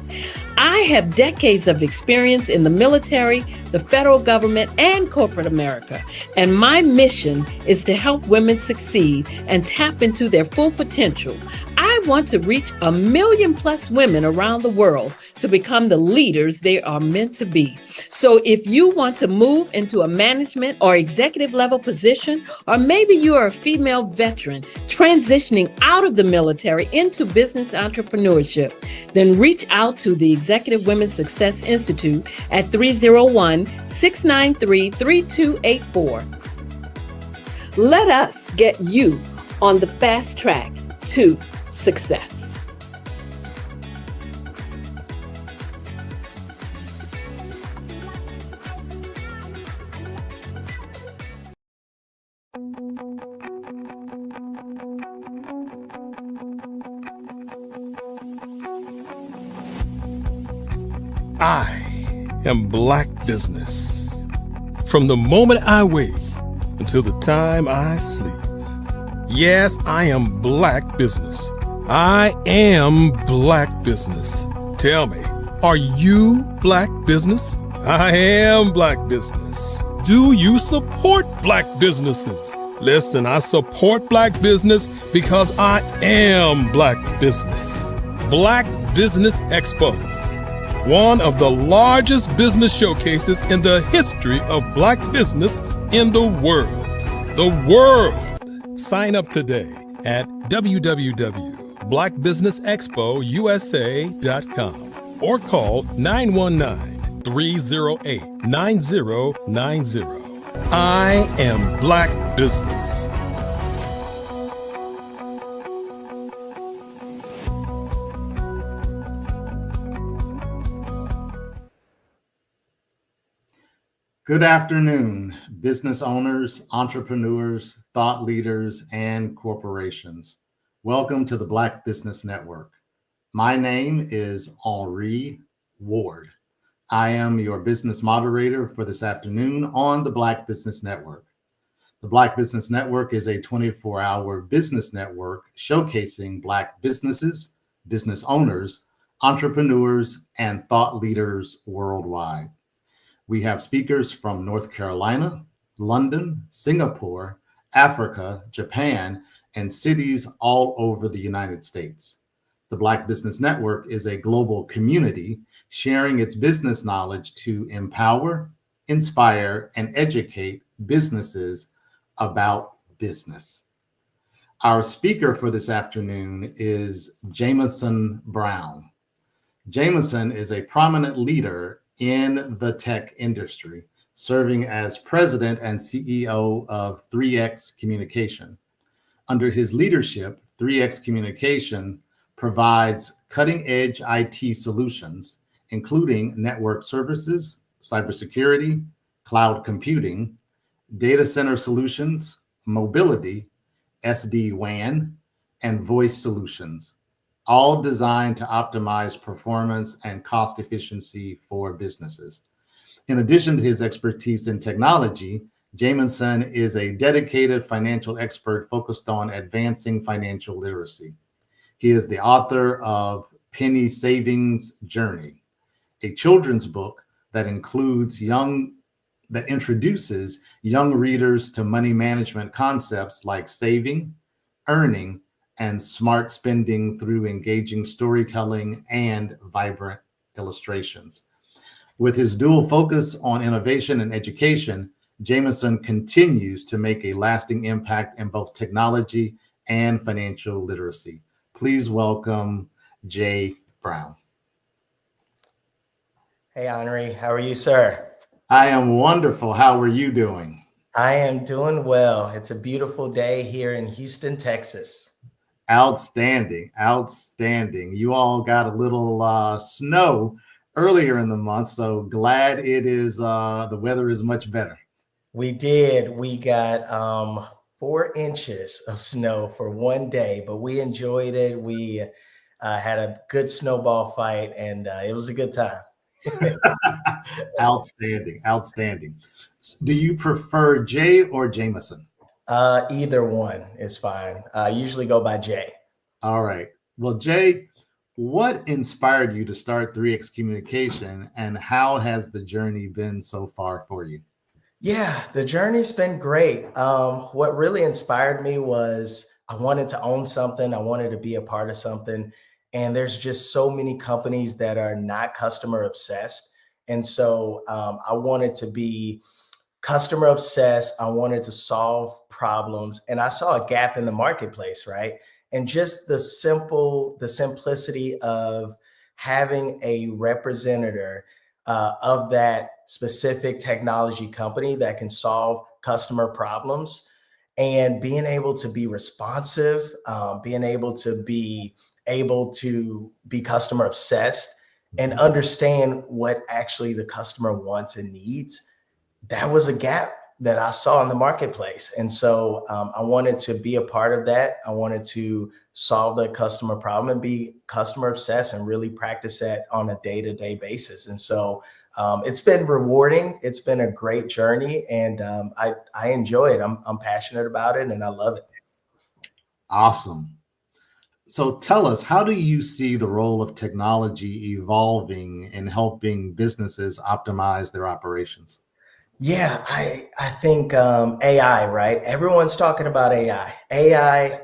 I have decades of experience in the military, the federal government, and corporate America, and my mission is to help women succeed and tap into their full potential. I want to reach 1 million+ women around the world to become the leaders they are meant to be. So if you want to move into a management or executive level position, or maybe you are a female veteran transitioning out of the military into business entrepreneurship, then reach out to the Executive Women's Success Institute at 301-693-3284. Let us get you on the fast track to success. I am Black Business. From the moment I wake until the time I sleep. Yes, I am Black Business. I am Black Business. Tell me, are you Black Business? I am Black Business. Do you support Black businesses? Listen, I support Black business because I am Black Business. Black Business Expo, one of the largest business showcases in the history of Black business in the world. The world. Sign up today at www.blackbusinessexpousa.com or call 919-308-9090. I am Black Business. Good afternoon, business owners, entrepreneurs, thought leaders, and corporations. Welcome to the Black Business Network. My name is Henri Ward. I am your business moderator for this afternoon on the Black Business Network. The Black Business Network is a 24-hour business network showcasing Black businesses, business owners, entrepreneurs, and thought leaders worldwide. We have speakers from North Carolina, London, Singapore, Africa, Japan, and cities all over the United States. The Black Business Network is a global community sharing its business knowledge to empower, inspire, and educate businesses about business. Our speaker for this afternoon is Jameson Brown. Jameson is a prominent leader in the tech industry, serving as president and CEO of 3X Communication. Under his leadership, 3X Communication provides cutting-edge IT solutions, including network services, cybersecurity, cloud computing, data center solutions, mobility, SD-WAN, and voice solutions, all designed to optimize performance and cost efficiency for businesses. In addition to his expertise in technology, Jameson is a dedicated financial expert focused on advancing financial literacy. He is the author of Penny Savings Journey, a children's book that includes young that introduces young readers to money management concepts like saving, earning, and smart spending through engaging storytelling and vibrant illustrations. With his dual focus on innovation and education, Jameson continues to make a lasting impact in both technology and financial literacy. Please welcome Jay Brown. Hey, Henri, how are you, sir? I am wonderful. How are you doing? I am doing well. It's a beautiful day here in Houston, Texas. Outstanding, outstanding. You all got a little snow earlier in the month, so glad it is, the weather is much better. We did. We got 4 inches of snow for one day, but we enjoyed it. We had a good snowball fight, and it was a good time. Outstanding, outstanding. Do you prefer Jay or Jameson? Either one is fine. I usually go by Jay. All right. Well, Jay, what inspired you to start 3X Communication, and how has the journey been so far for you? Yeah, the journey's been great. What really inspired me was I wanted to own something. I wanted to be a part of something. And there's just so many companies that are not customer obsessed. And so I wanted to be customer obsessed. I wanted to solve problems. And I saw a gap in the marketplace, right? And just the simplicity of having a representative of that specific technology company that can solve customer problems, and being able to be responsive, being able to be customer obsessed and understand what actually the customer wants and needs. That was a gap that I saw in the marketplace. And so I wanted to be a part of that. I wanted to solve the customer problem and be customer obsessed and really practice that on a day-to-day basis. And so it's been rewarding. It's been a great journey, and I enjoy it. I'm passionate about it, and I love it. Awesome. So tell us, how do you see the role of technology evolving in helping businesses optimize their operations? Yeah, I think AI, right? Everyone's talking about AI,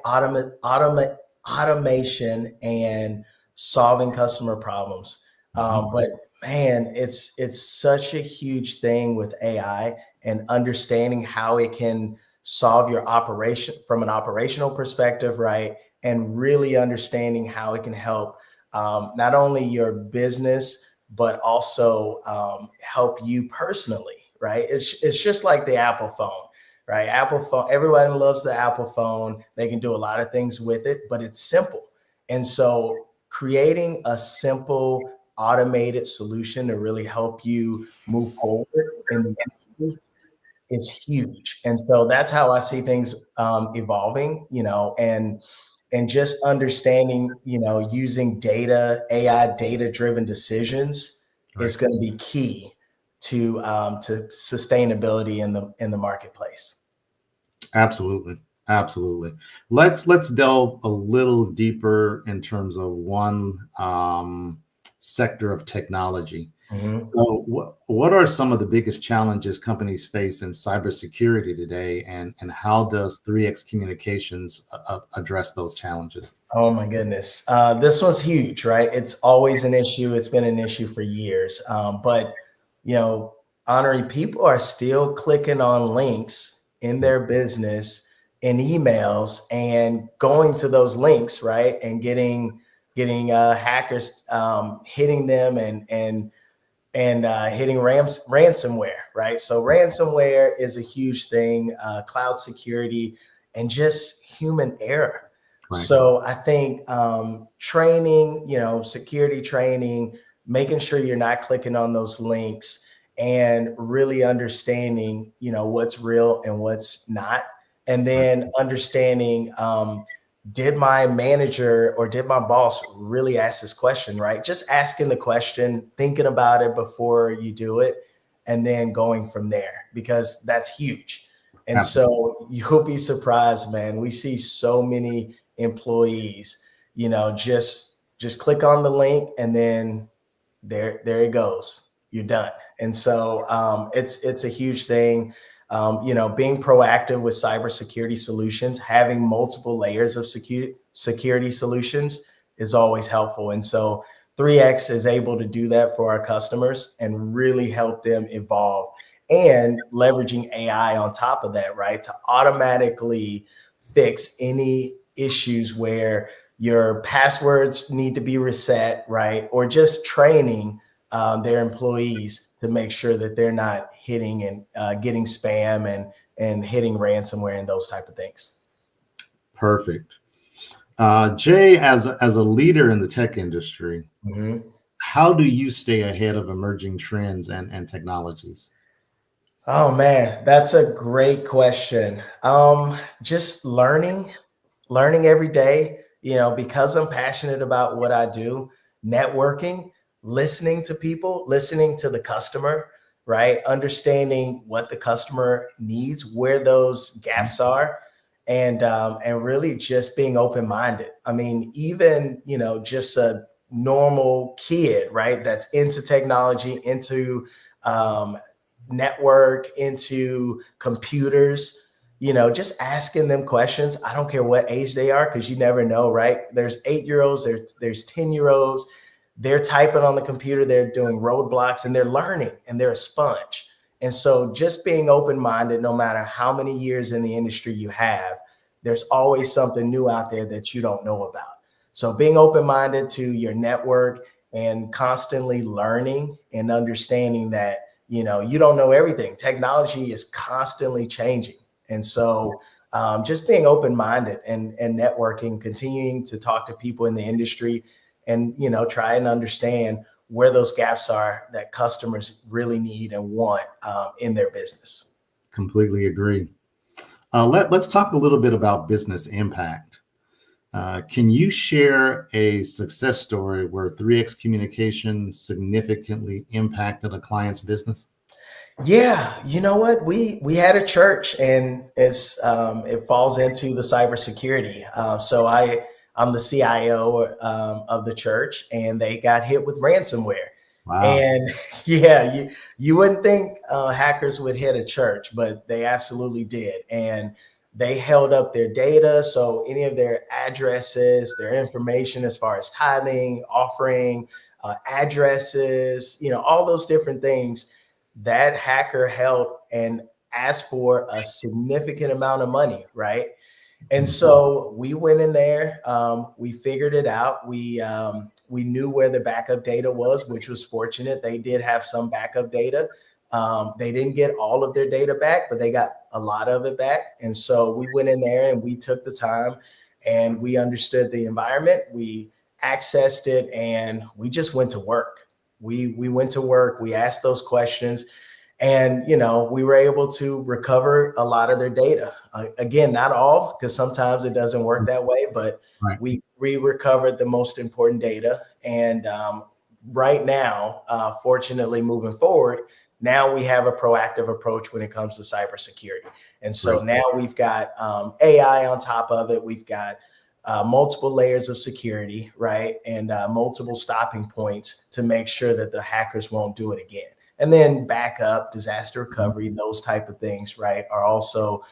automation, and solving customer problems. But man, it's such a huge thing with AI and understanding how it can solve your operation from an operational perspective, right? And really understanding how it can help not only your business, but also help you personally. Right? It's just like the Apple phone, right? Apple phone, everybody loves the Apple phone. They can do a lot of things with it, but it's simple. And so creating a simple automated solution to really help you move forward in the industry is huge. And so that's how I see things evolving, and just understanding, using data, AI data-driven decisions is going to be key to sustainability in the marketplace. Absolutely. Absolutely. Let's delve a little deeper in terms of one sector of technology. Mm-hmm. So what are some of the biggest challenges companies face in cybersecurity today, and how does 3X Communications address those challenges? Oh my goodness. This one's huge, right? It's always an issue. It's been an issue for years. But Henri, people are still clicking on links in their business, in emails, and going to those links, right? And getting hackers hitting them and hitting ransomware, right? So ransomware is a huge thing, cloud security, and just human error. Right. So I think training, security training, making sure you're not clicking on those links, and really understanding, what's real and what's not. And then understanding, did my manager or did my boss really ask this question, right? Just asking the question, thinking about it before you do it, and then going from there, because that's huge. And so you'll be surprised, man. We see so many employees, just click on the link, and then there it goes. you're done. And so it's a huge thing. Being proactive with cybersecurity solutions, having multiple layers of security solutions is always helpful. And so 3X is able to do that for our customers and really help them evolve, and leveraging AI on top of that, right? To automatically fix any issues where your passwords need to be reset, right? Or just training their employees to make sure that they're not hitting and getting spam and hitting ransomware and those type of things. Perfect. Jay, as a leader in the tech industry, how do you stay ahead of emerging trends and technologies? Oh man, that's a great question. Just learning every day, because I'm passionate about what I do, networking, listening to people, listening to the customer, right? Understanding what the customer needs, where those gaps are, and really just being open-minded. I mean, even, just a normal kid, right? That's into technology, into network, into computers, just asking them questions. I don't care what age they are, because you never know, right? There's 8-year-olds, there's 10-year-olds. They're typing on the computer, they're doing roadblocks, and they're learning, and they're a sponge. And so just being open-minded, no matter how many years in the industry you have, there's always something new out there that you don't know about. So being open-minded to your network and constantly learning and understanding that, you don't know everything. Technology is constantly changing. And so just being open-minded and networking, continuing to talk to people in the industry, and, try and understand where those gaps are that customers really need and want in their business. Completely agree. Let's talk a little bit about business impact. Can you share a success story where 3X Communication significantly impacted a client's business? Yeah, you know what? We had a church, and it falls into the cybersecurity. So I'm the CIO of the church, and they got hit with ransomware. Wow. And yeah, you wouldn't think hackers would hit a church, but they absolutely did. And they held up their data. So any of their addresses, their information as far as tithing, offering, addresses, all those different things, that hacker held and asked for a significant amount of money, right? And so we went in there, we figured it out. We knew where the backup data was, which was fortunate. They did have some backup data. They didn't get all of their data back, but they got a lot of it back. And so we went in there and we took the time and we understood the environment. We accessed it and we just went to work. We went to work. We asked those questions. And, we were able to recover a lot of their data. Again, not all, because sometimes it doesn't work that way, but right. we recovered the most important data. And right now, fortunately, moving forward, now we have a proactive approach when it comes to cybersecurity. And so now we've got AI on top of it. We've got multiple layers of security, right? And multiple stopping points to make sure that the hackers won't do it again. And then backup, disaster recovery, those type of things, right, are also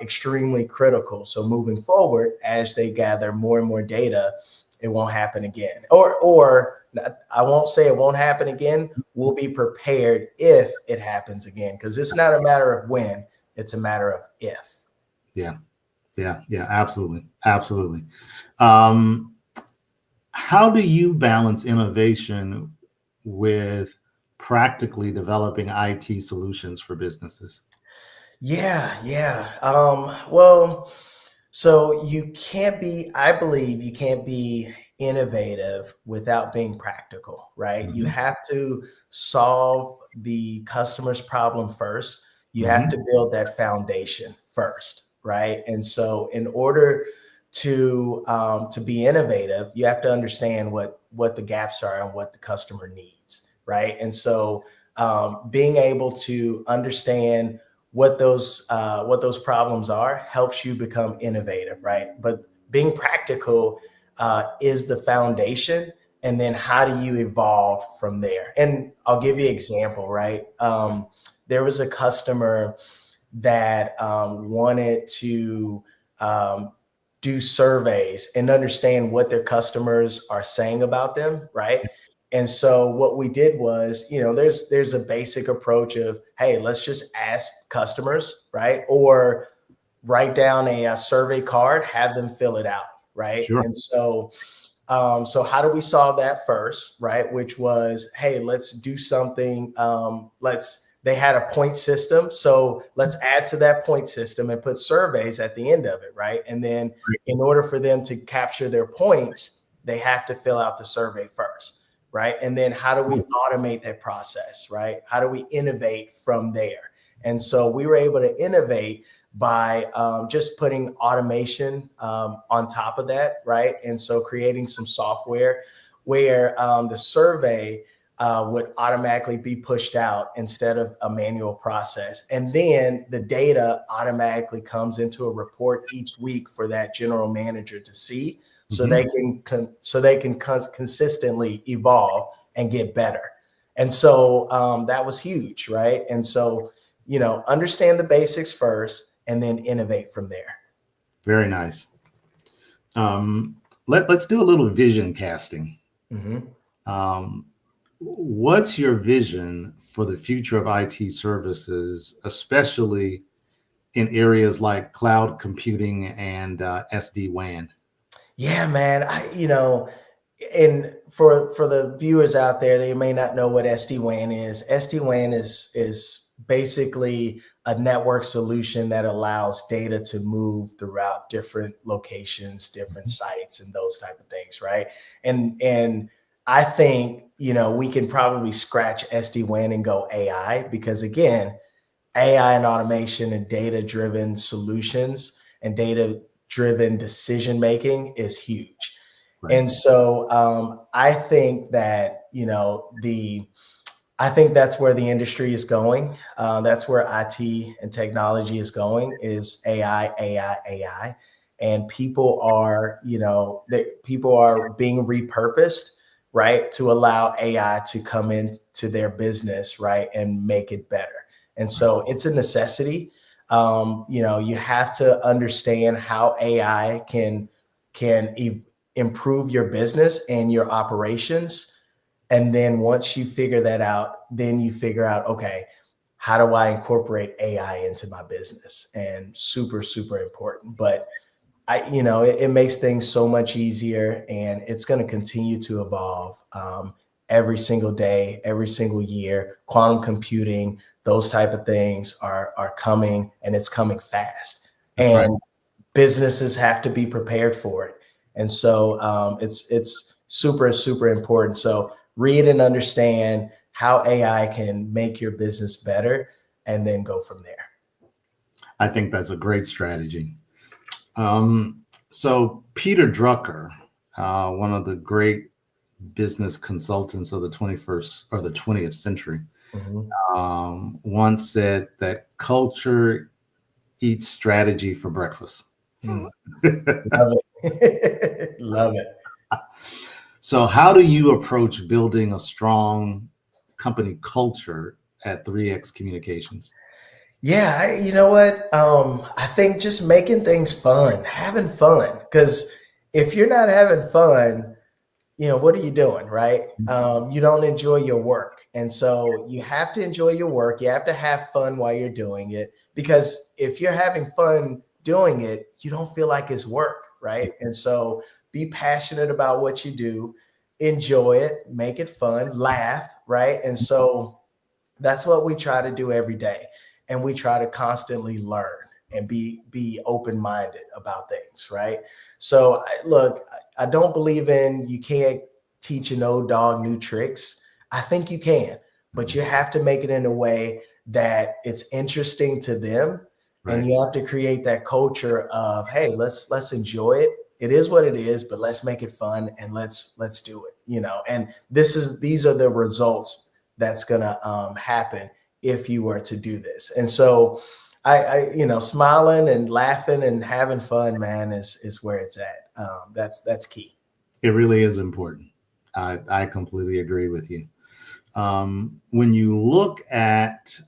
extremely critical. So moving forward, as they gather more and more data, it won't happen again. Or I won't say it won't happen again. We'll be prepared if it happens again, because it's not a matter of when, it's a matter of if. Yeah, absolutely. Absolutely. How do you balance innovation with practically developing IT solutions for businesses? Yeah. Well, so I believe you can't be innovative without being practical, right? You have to solve the customer's problem first. You have to build that foundation first, right? And so in order to be innovative, you have to understand what the gaps are and what the customer needs, right? And so being able to understand what those problems are helps you become innovative, right? But being practical is the foundation, And then how do you evolve from there? And I'll give you an example, right? There was a customer that wanted to do surveys and understand what their customers are saying about them, right? And so what we did was, there's a basic approach of, hey, let's just ask customers, right? Or write down a survey card, have them fill it out, right? Sure. And so how do we solve that first, right? Which was, hey, let's do something. They had a point system. So let's add to that point system and put surveys at the end of it, right? And then in order for them to capture their points, they have to fill out the survey first, right? And then how do we automate that process, right? How do we innovate from there? And so we were able to innovate by just putting automation on top of that, right? And so creating some software where the survey would automatically be pushed out instead of a manual process. And then the data automatically comes into a report each week for that general manager to see, so they can consistently evolve and get better. And so that was huge, right? And so, understand the basics first and then innovate from there. Very nice. Let's do a little vision casting. What's your vision for the future of IT services, especially in areas like cloud computing and SD-WAN? Yeah, man. And for the viewers out there, they may not know what SD-WAN is. SD-WAN is basically a network solution that allows data to move throughout different locations, different sites, and those type of things, right? And I think, we can probably scratch SD-WAN and go AI, because again, AI and automation and data-driven solutions and data-driven decision-making is huge. Right. And so I think that, I think that's where the industry is going. That's where IT and technology is going, is AI. And people are, people are being repurposed, right, to allow AI to come into their business, right, and make it better. And so it's a necessity. You have to understand how AI can improve your business and your operations. And then once you figure that out, then you figure out, okay, how do I incorporate AI into my business? And super, super important. But it makes things so much easier, and it's going to continue to evolve every single day, every single year. Quantum computing, those type of things are coming, and it's coming fast. That's and right. Businesses have to be prepared for it. And so it's super, super important. So read and understand how AI can make your business better, and then go from there. I think that's a great strategy. So Peter Drucker, one of the great business consultants of the 21st or the 20th century, once said that culture eats strategy for breakfast. Love it. Love it. So how do you approach building a strong company culture at 3X Communications? Yeah, you know what? I think just making things fun, having fun. Because if you're not having fun, what are you doing, right? You don't enjoy your work. And so you have to enjoy your work. You have to have fun while you're doing it. Because if you're having fun doing it, you don't feel like it's work, right? And so be passionate about what you do, enjoy it, make it fun, laugh, right? And so that's what we try to do every day. And we try to constantly learn and be open-minded about things, right? So look, I don't believe in you can't teach an old dog new tricks. I think you can, but you have to make it in a way that it's interesting to them. Right. And you have to create that culture of, hey, let's enjoy it. It is what it is, but let's make it fun and let's do it, and these are the results that's gonna happen if you were to do this. And so I smiling and laughing and having fun, man, is where it's at. That's key. It really is important. I completely agree with you. When you look at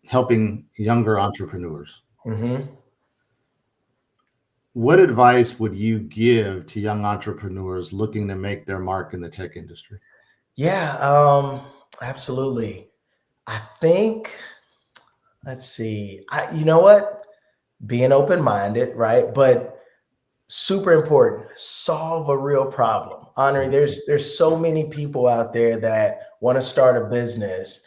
helping younger entrepreneurs, what advice would you give to young entrepreneurs looking to make their mark in the tech industry? Yeah, absolutely. I think, let's see, you know what? Being open-minded, right? But super important, solve a real problem. Henri, there's so many people out there that want to start a business,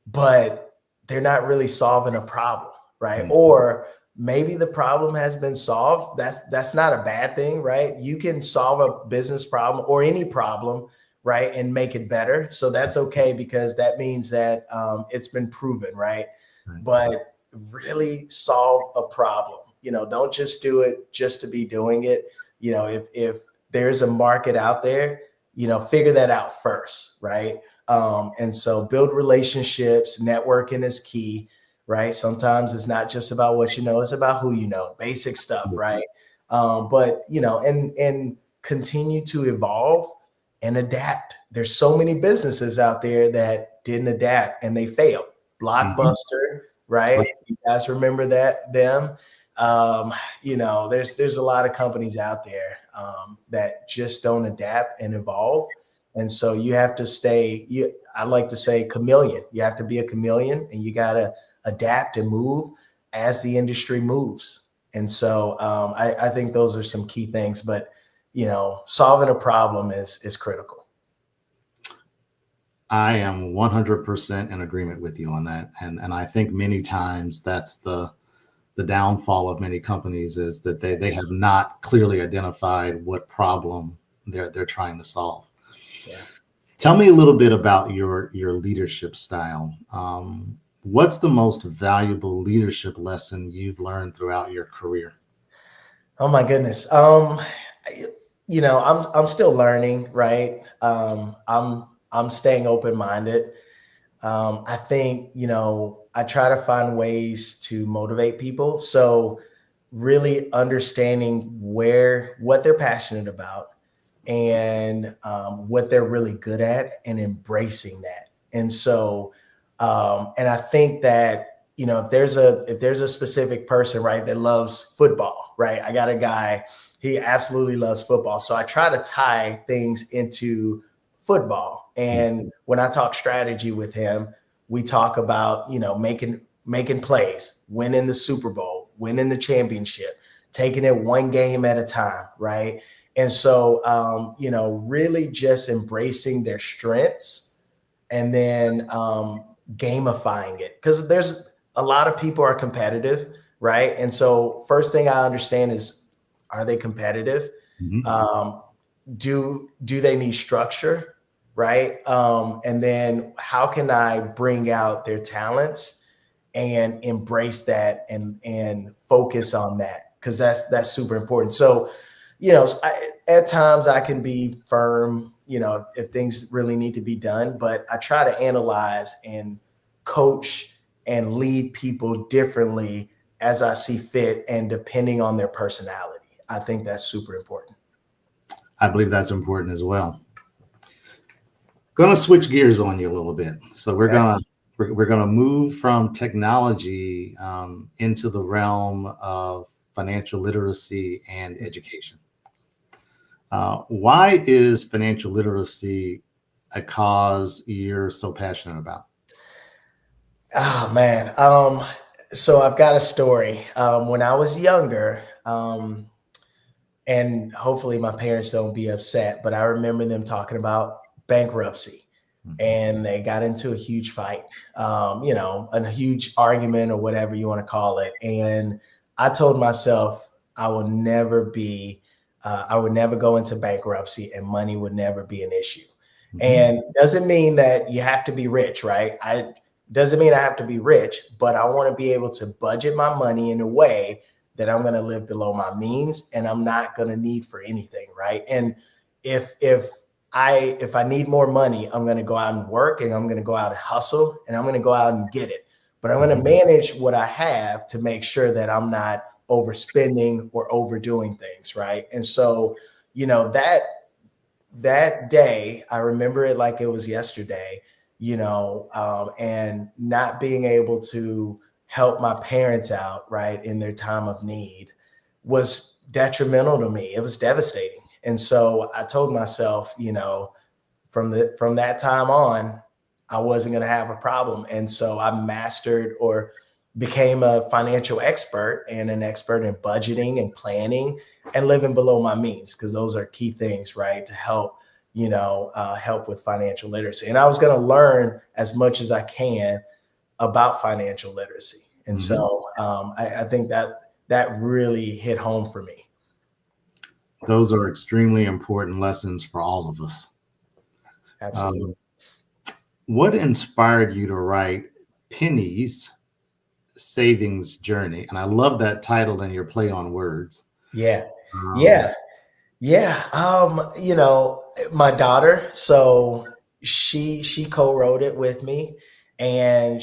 but they're not really solving a problem, right? Or maybe the problem has been solved. That's not a bad thing, right? You can solve a business problem or any problem, right, and make it better. So that's okay, because that means that it's been proven, right? But really solve a problem. Don't just do it just to be doing it. If there's a market out there, figure that out first, right? And so build relationships. Networking is key, right? Sometimes it's not just about what you know, it's about who you know, basic stuff, right? But and continue to evolve and adapt. There's so many businesses out there that didn't adapt and they failed. Blockbuster, right? You guys remember them? There's a lot of companies out there that just don't adapt and evolve. And so you have to I like to say chameleon. You have to be a chameleon, and you got to adapt and move as the industry moves. And so I think those are some key things, but solving a problem is critical. I am 100% in agreement with you on that. And I think many times that's the downfall of many companies, is that they have not clearly identified what problem they're trying to solve. Yeah. Tell me a little bit about your leadership style. What's the most valuable leadership lesson you've learned throughout your career? Oh my goodness. I'm still learning, right? I'm staying open-minded. I think, I try to find ways to motivate people. So really understanding what they're passionate about and what they're really good at, and embracing that. And so, and I think that, if there's a specific person, right, that loves football, right? I got a guy, he absolutely loves football. So I try to tie things into football. And when I talk strategy with him, we talk about, making plays, winning the Super Bowl, winning the championship, taking it one game at a time, right? And so, really just embracing their strengths, and then gamifying it, because there's a lot of people are competitive, right? And so first thing I understand is, are they competitive? Do they need structure, right? And then how can I bring out their talents and embrace that and focus on that? Because that's super important. So, at times I can be firm, if things really need to be done, but I try to analyze and coach and lead people differently as I see fit, and depending on their personality. I think that's super important. I believe that's important as well. Going to switch gears on you a little bit. So we're gonna move from technology into the realm of financial literacy and education. Why is financial literacy a cause you're so passionate about? Oh man. So I've got a story. When I was younger, and hopefully my parents don't be upset, but I remember them talking about bankruptcy, and they got into a huge fight, a huge argument or whatever you want to call it. And I told myself I would never go into bankruptcy, and money would never be an issue. And doesn't mean that you have to be rich, right? Doesn't mean I have to be rich, but I want to be able to budget my money in a way that I'm going to live below my means, and I'm not going to need for anything, right? And if I need more money, I'm going to go out and work, and I'm going to go out and hustle, and I'm going to go out and get it. But I'm going to manage what I have to make sure that I'm not overspending or overdoing things, right? And so, that day, I remember it like it was yesterday, and not being able to help my parents out, right, in their time of need was detrimental to me. It was devastating. And so I told myself, from that time on, I wasn't going to have a problem. And so I mastered or became a financial expert and an expert in budgeting and planning and living below my means, because those are key things, right, to help, help with financial literacy. And I was going to learn as much as I can about financial literacy. And so I think that really hit home for me. Those are extremely important lessons for all of us. Absolutely. What inspired you to write Penny's Savings Journey? And I love that title and your play on words. Yeah. My daughter, so she co-wrote it with me, and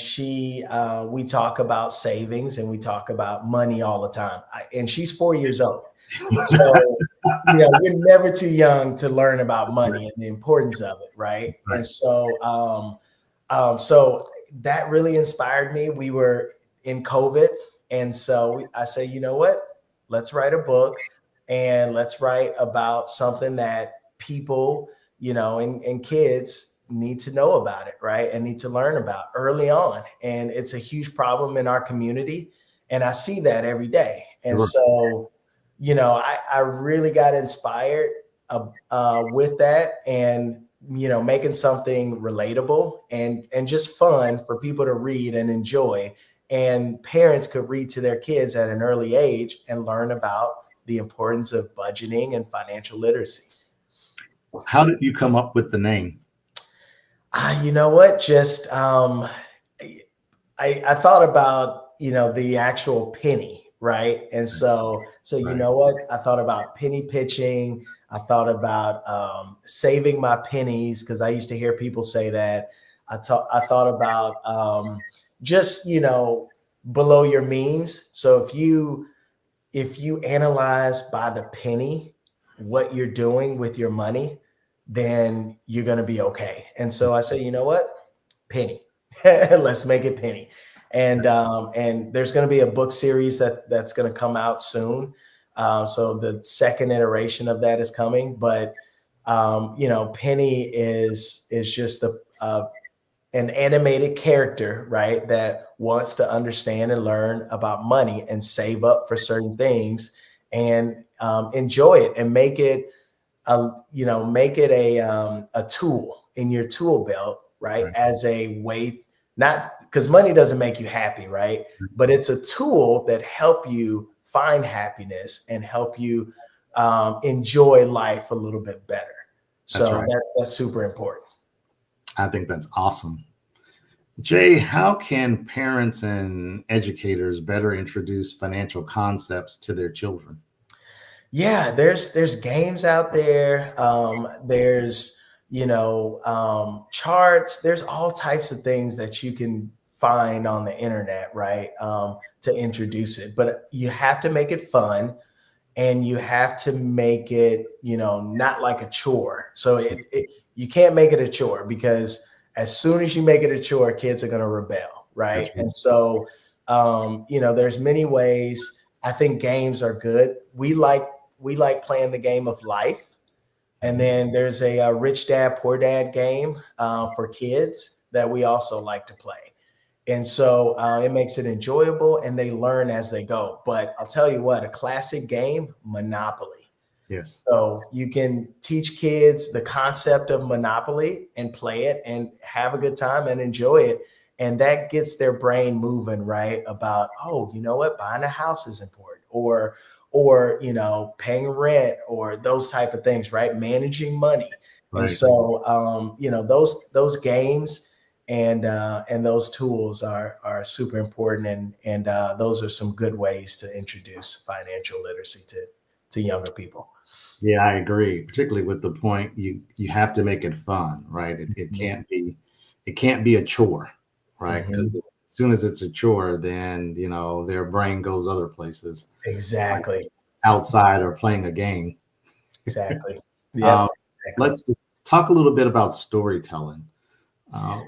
we talk about savings and we talk about money all the time. And she's 4 years old. So, we're never too young to learn about money and the importance of it, right? And so, so that really inspired me. We were in COVID, and so I say, you know what? Let's write a book, and let's write about something that people, and kids need to know about it, right? And need to learn about early on. And it's a huge problem in our community, and I see that every day. And so, I really got inspired with that, and, making something relatable and just fun for people to read and enjoy. And parents could read to their kids at an early age and learn about the importance of budgeting and financial literacy. How did you come up with the name? You know what? Just I thought about, the actual penny, right? And so you know what? I thought about penny pitching. I thought about saving my pennies, because I used to hear people say that. I thought about just, below your means. So if you analyze by the penny what you're doing with your money, then you're going to be okay. And so I say, you know what? Penny. Let's make it penny. And there's going to be a book series that's going to come out soon. So the second iteration of that is coming. But Penny is just an animated character, right, that wants to understand and learn about money and save up for certain things and enjoy it and make it a tool in your tool belt, right? As a way, not because money doesn't make you happy, right? But it's a tool that help you find happiness and help you enjoy life a little bit better. So that's super important. I think that's awesome. Jay, how can parents and educators better introduce financial concepts to their children? Yeah, there's games out there. There's, charts. There's all types of things that you can find on the internet, right? To introduce it, but you have to make it fun, and you have to make it, not like a chore. So you can't make it a chore, because as soon as you make it a chore, kids are going to rebel, right? And so, there's many ways. I think games are good. We like playing the game of life. And then there's a Rich Dad, Poor Dad game for kids that we also like to play. And so it makes it enjoyable, and they learn as they go. But I'll tell you what, a classic game, Monopoly. Yes. So you can teach kids the concept of Monopoly and play it and have a good time and enjoy it. And that gets their brain moving, right? About, oh, you know what? Buying a house is important, or paying rent, or those type of things, right? Managing money. Right. And so, those games and those tools are super important. And those are some good ways to introduce financial literacy to younger people. Yeah, I agree. Particularly with the point, you have to make it fun, right? It can't be a chore, right? Because as soon as it's a chore, then their brain goes other places. Exactly. Like outside or playing a game. Exactly. Yeah. Exactly. Let's talk a little bit about storytelling.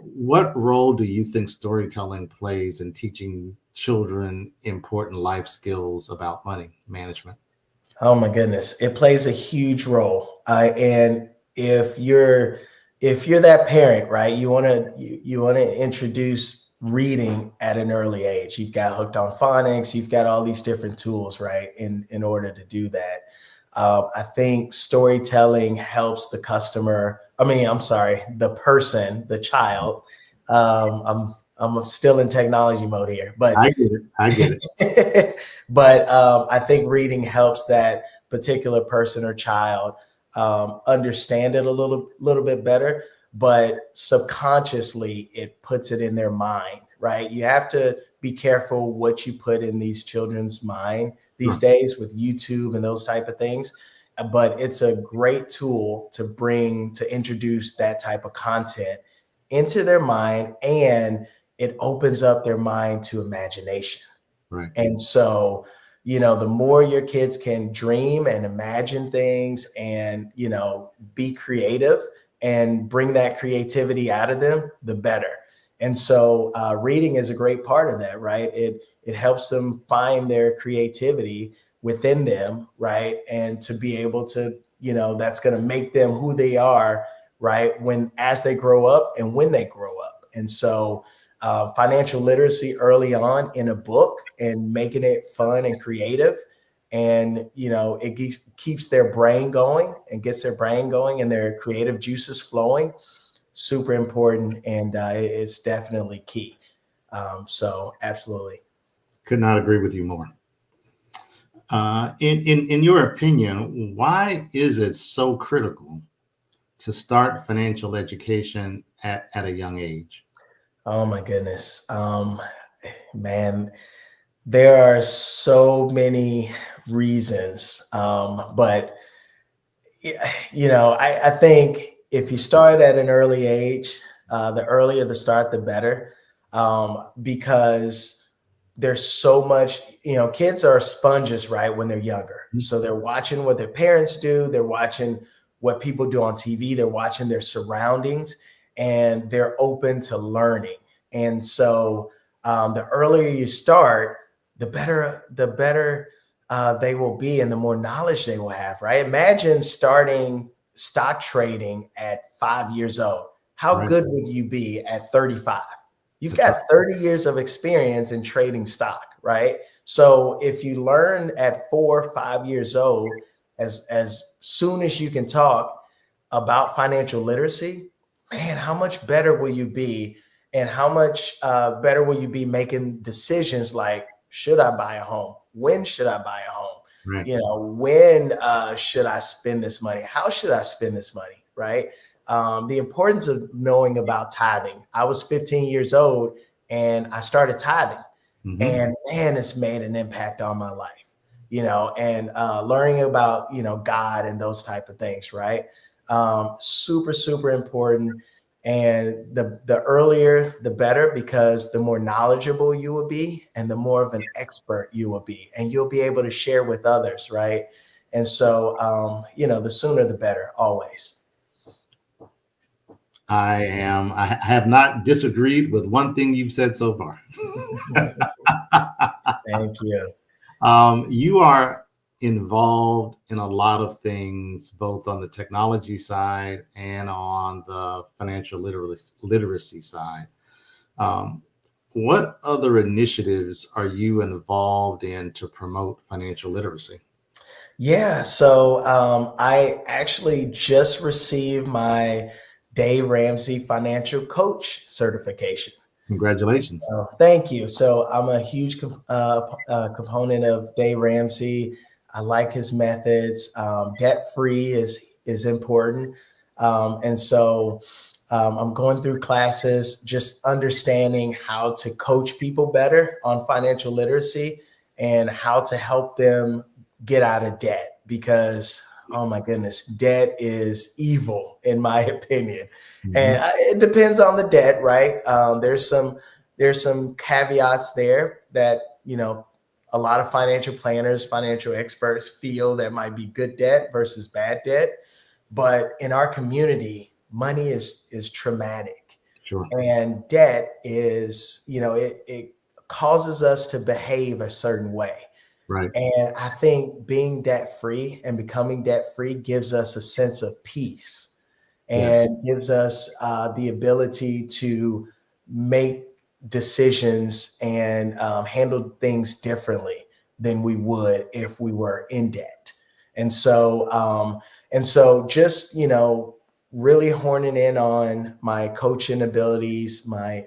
What role do you think storytelling plays in teaching children important life skills about money management? Oh my goodness, it plays a huge role. And if you're that parent, right, you want to introduce reading at an early age. You've got Hooked on Phonics. You've got all these different tools, right, in order to do that. I think storytelling helps the customer. I'm sorry, the person, the child. I'm still in technology mode here, but I get it. But I think reading helps that particular person or child understand it a little bit better, but subconsciously it puts it in their mind, right? You have to be careful what you put in these children's mind these days with YouTube and those type of things. But it's a great tool to introduce that type of content into their mind, and it opens up their mind to imagination. Right. And so, the more your kids can dream and imagine things and, be creative and bring that creativity out of them, the better. And so reading is a great part of that, right? It helps them find their creativity within them, right? And to be able to, that's going to make them who they are, right? As they grow up and when they grow up. And so financial literacy early on in a book and making it fun and creative. And, it keeps their brain going and gets their brain going and their creative juices flowing. Super important. And it's definitely key. So absolutely. Could not agree with you more. In your opinion, why is it so critical to start financial education at a young age? Oh my goodness. Man, there are so many reasons. But I think if you start at an early age, the earlier the start, the better. Because there's so much, kids are sponges, right, when they're younger. So they're watching what their parents do. They're watching what people do on TV. They're watching their surroundings, and they're open to learning. And so the earlier you start, the better they will be and the more knowledge they will have, right? Imagine starting stock trading at 5 years old. How good would you be at 35? You've got 30 years of experience in trading stock, right? So if you learn at 4 or 5 years old, as soon as you can talk about financial literacy, man, how much better will you be? And how much better will you be making decisions like, should I buy a home? When should I buy a home? Right. When should I spend this money? How should I spend this money, right? The importance of knowing about tithing. I was 15 years old and I started tithing. And man, it's made an impact on my life, and learning about, God and those type of things, right? Super, super important. And the earlier, the better, because the more knowledgeable you will be and the more of an expert you will be, and you'll be able to share with others, right? And so, the sooner, the better, always. I have not disagreed with one thing you've said so far. Thank you. You are involved in a lot of things, both on the technology side and on the financial literacy side. What other initiatives are you involved in to promote financial literacy? Yeah, so I actually just received my Dave Ramsey Financial Coach certification. Congratulations. Thank you. So I'm a huge component of Dave Ramsey. I like his methods. Debt-free is important. And so I'm going through classes, just understanding how to coach people better on financial literacy and how to help them get out of debt, because oh my goodness, debt is evil in my opinion. And it depends on the debt, right? There's some caveats there that, a lot of financial planners, financial experts feel that might be good debt versus bad debt. But in our community, money is traumatic. Sure. And debt is, it causes us to behave a certain way. Right. And I think being debt free and becoming debt free gives us a sense of peace and gives us the ability to make decisions and handle things differently than we would if we were in debt. And so just, really horning in on my coaching abilities, my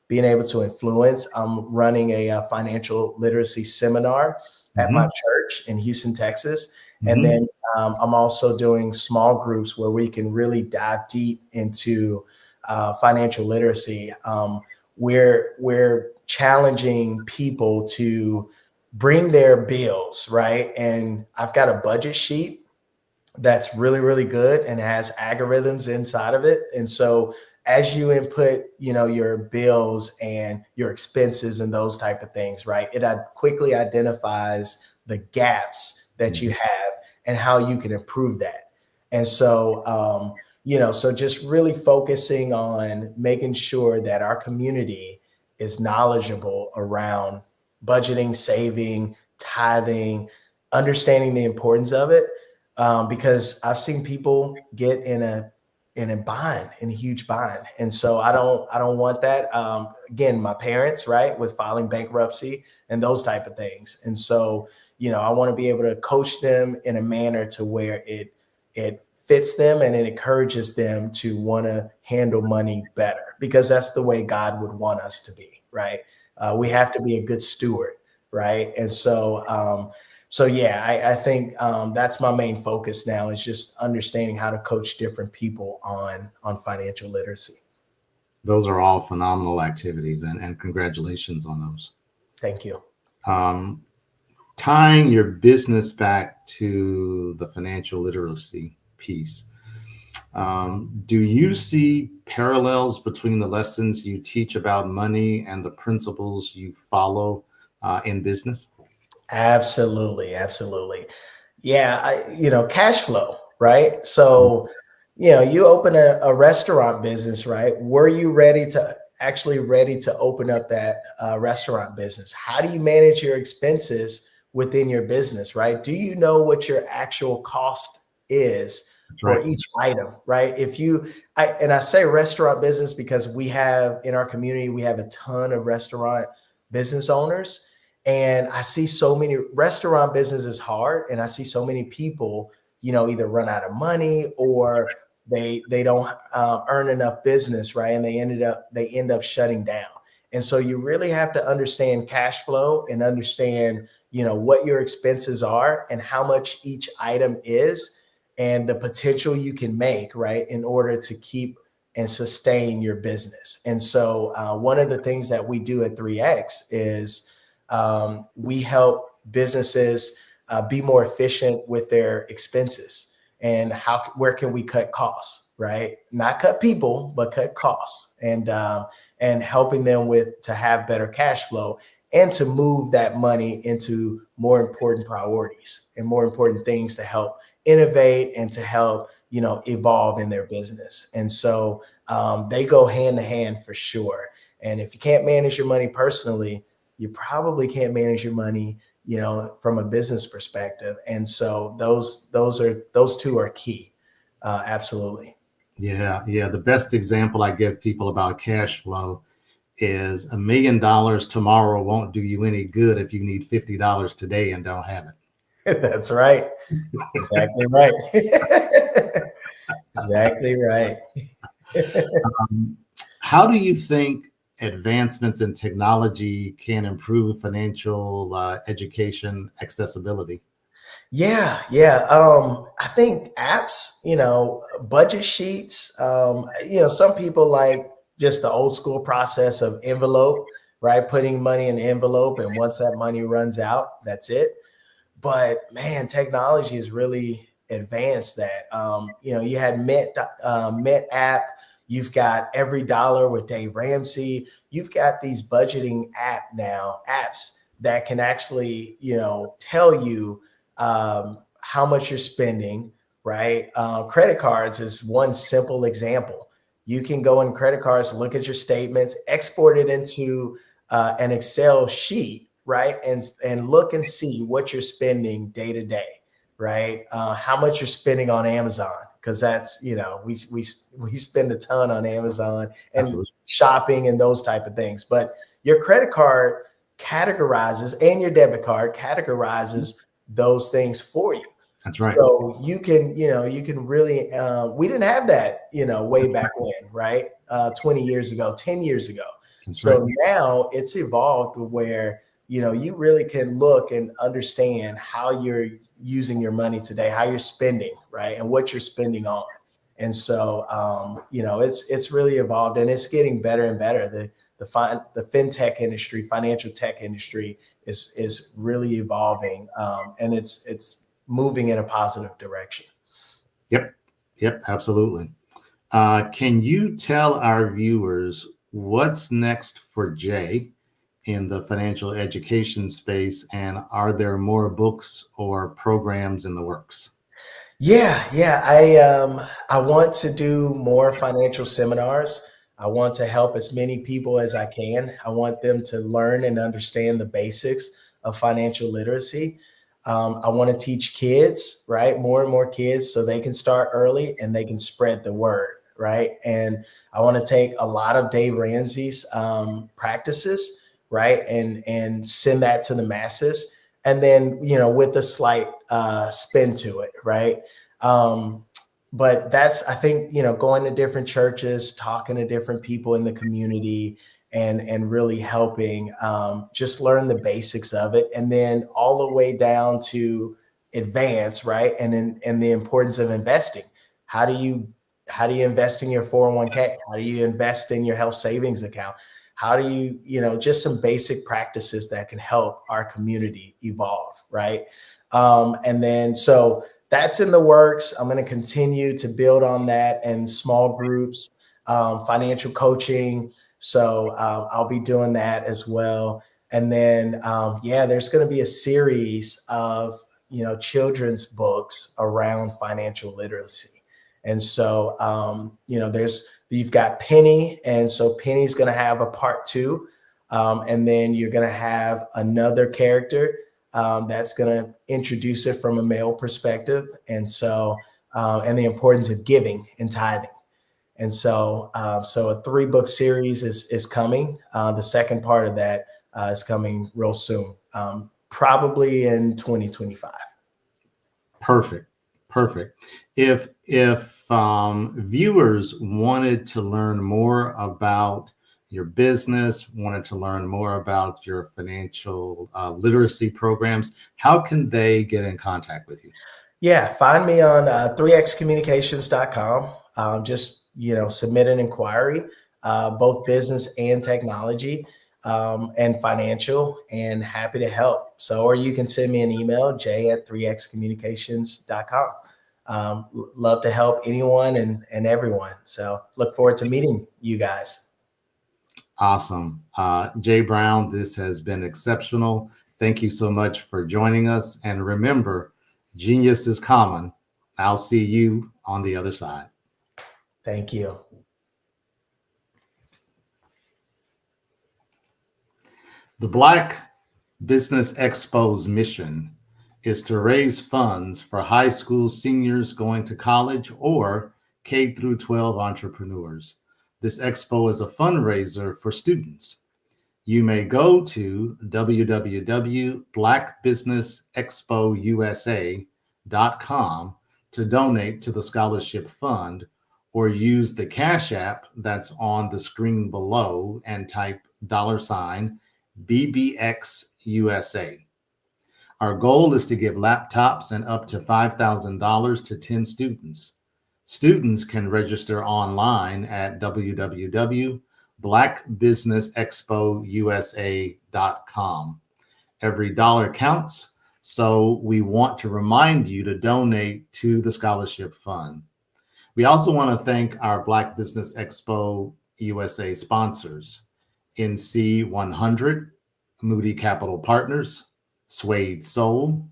being able to influence. I'm running a financial literacy seminar at my church in Houston, Texas. And then I'm also doing small groups where we can really dive deep into financial literacy. We're challenging people to bring their bills, right? And I've got a budget sheet that's really, really good and has algorithms inside of it. And so as you input, your bills and your expenses and those type of things, right, it quickly identifies the gaps that you have and how you can improve that. And so, so just really focusing on making sure that our community is knowledgeable around budgeting, saving, tithing, understanding the importance of it. Because I've seen people get in a huge bind. And so I don't want that. Again, my parents, right, with filing bankruptcy and those type of things. And so, I want to be able to coach them in a manner to where it fits them and it encourages them to want to handle money better, because that's the way God would want us to be, right? We have to be a good steward, right? And so, I think that's my main focus now, is just understanding how to coach different people on financial literacy. Those are all phenomenal activities, and congratulations on those. Thank you. Tying your business back to the financial literacy piece, do you see parallels between the lessons you teach about money and the principles you follow in business? Absolutely. Yeah. Cash flow, right? So, you open a restaurant business, right? Were you ready to open up that restaurant business? How do you manage your expenses within your business, right? Do you know what your actual cost is for each item, right? I say restaurant business because we have in our community, we have a ton of restaurant business owners. And I see so many restaurant business is hard. And I see so many people, either run out of money or they don't earn enough business, right? And they end up shutting down. And so you really have to understand cash flow and understand, what your expenses are and how much each item is and the potential you can make, right, in order to keep and sustain your business. And so one of the things that we do at 3X is we help businesses be more efficient with their expenses, and where can we cut costs, right? Not cut people, but cut costs, and helping them to have better cash flow and to move that money into more important priorities and more important things to help innovate and to help, evolve in their business. And so they go hand to hand for sure. And if you can't manage your money personally, you probably can't manage your money, from a business perspective. And so those two are key. Absolutely. Yeah. The best example I give people about cash flow is $1 million tomorrow won't do you any good if you need $50 today and don't have it. That's right. Exactly right. Exactly right. How do you think advancements in technology can improve financial education accessibility? Yeah. I think apps, budget sheets, some people like just the old school process of envelope, right? Putting money in the envelope. And once that money runs out, that's it. But man, technology has really advanced that. You had Mint app. You've got Every Dollar with Dave Ramsey. You've got these budgeting apps that can actually, tell you how much you're spending, right? Credit cards is one simple example. You can go in credit cards, look at your statements, export it into an Excel sheet, right? And look and see what you're spending day to day, right? How much you're spending on Amazon, because that's, we spend a ton on Amazon and Absolutely. shopping and those type of things. But your credit card categorizes, and your debit card categorizes those things for you. That's right. So you can really, we didn't have that, way back when, right? 20 years ago, 10 years ago. That's So right. now it's evolved where, you really can look and understand how you're using your money today, how you're spending, right? And what you're spending on. And so, it's really evolved, and it's getting better and better. The fintech industry, financial tech industry is really evolving, and it's moving in a positive direction. Yep, absolutely. Can you tell our viewers what's next for Jay in the financial education space, and are there more books or programs in the works? Yeah. I want to do more financial seminars. I want to help as many people as I can. I want them to learn and understand the basics of financial literacy. I want to teach kids, right? More and more kids, so they can start early and they can spread the word, right? And I want to take a lot of Dave Ramsey's practices, right? And send that to the masses. And then, with a slight spin to it, right? But that's, I think, going to different churches, talking to different people in the community, and really helping just learn the basics of it, and then all the way down to advance, right? And the importance of investing. How do you invest in your 401k? How do you invest in your health savings account? How do you, just some basic practices that can help our community evolve, right? And then, so that's in the works. I'm going to continue to build on that, and small groups, financial coaching. So I'll be doing that as well. And then, there's going to be a series of, children's books around financial literacy. And so, you've got Penny. And so Penny's going to have a part 2. And then you're going to have another character that's going to introduce it from a male perspective. And so, and the importance of giving and tithing. And so, so a 3-book series is coming. The second part of that is coming real soon, probably in 2025. Perfect. If viewers wanted to learn more about your business, wanted to learn more about your financial literacy programs, how can they get in contact with you? Yeah, find me on 3xcommunications.com. Just, submit an inquiry, both business and technology, and financial, and happy to help. So, or you can send me an email, jay@3xcommunications.com. Love to help anyone and everyone. So look forward to meeting you guys. Awesome. Jay Brown, this has been exceptional. Thank you so much for joining us. And remember, genius is common. I'll see you on the other side. Thank you. The Black Business Expo's mission is to raise funds for high school seniors going to college or K-12 entrepreneurs. This expo is a fundraiser for students. You may go to www.blackbusinessexpousa.com to donate to the scholarship fund, or use the Cash App that's on the screen below and type $BBXUSA. Our goal is to give laptops and up to $5,000 to 10 students. Students can register online at www.blackbusinessexpousa.com. Every dollar counts, so we want to remind you to donate to the scholarship fund. We also want to thank our Black Business Expo USA sponsors, NC 100, Moody Capital Partners, Suede Soul,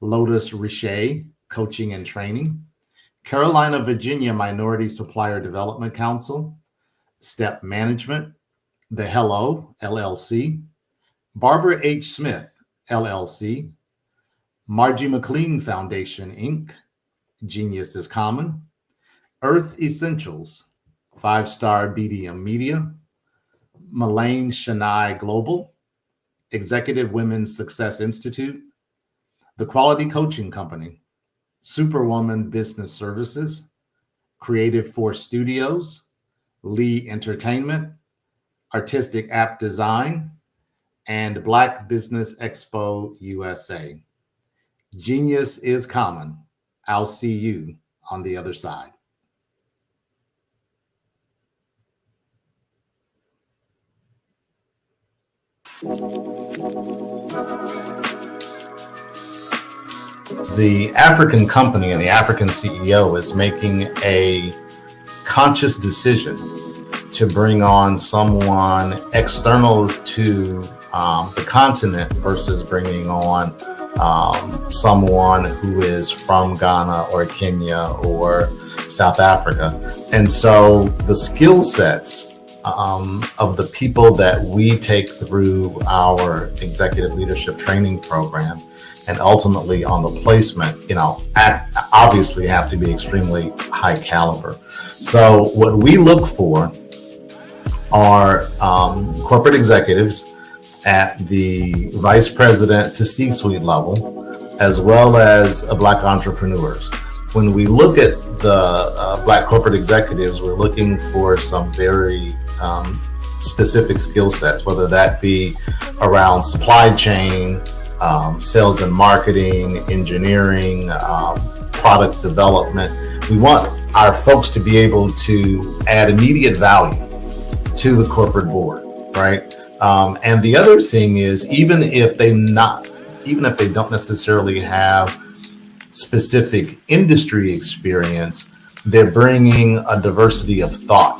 Lotus Richey, Coaching and Training, Carolina, Virginia Minority Supplier Development Council, Step Management, The Hello, LLC, Barbara H. Smith, LLC, Margie McLean Foundation, Inc., Genius is Common, Earth Essentials, 5-Star BDM Media, Mullane Shania Global, Executive Women's Success Institute, The Quality Coaching Company, Superwoman Business Services, Creative Force Studios, Lee Entertainment, Artistic App Design, and Black Business Expo USA. Genius is common. I'll see you on the other side. The African company and the African CEO is making a conscious decision to bring on someone external to the continent versus bringing on someone who is from Ghana or Kenya or South Africa. And so the skill sets of the people that we take through our executive leadership training program and ultimately on the placement, obviously have to be extremely high caliber. So what we look for are corporate executives at the vice president to C-suite level, as well as Black entrepreneurs. When we look at the Black corporate executives, we're looking for some very specific skill sets, whether that be around supply chain, sales and marketing, engineering, product development. We want our folks to be able to add immediate value to the corporate board, right? And the other thing is, even if they don't necessarily have specific industry experience, they're bringing a diversity of thought.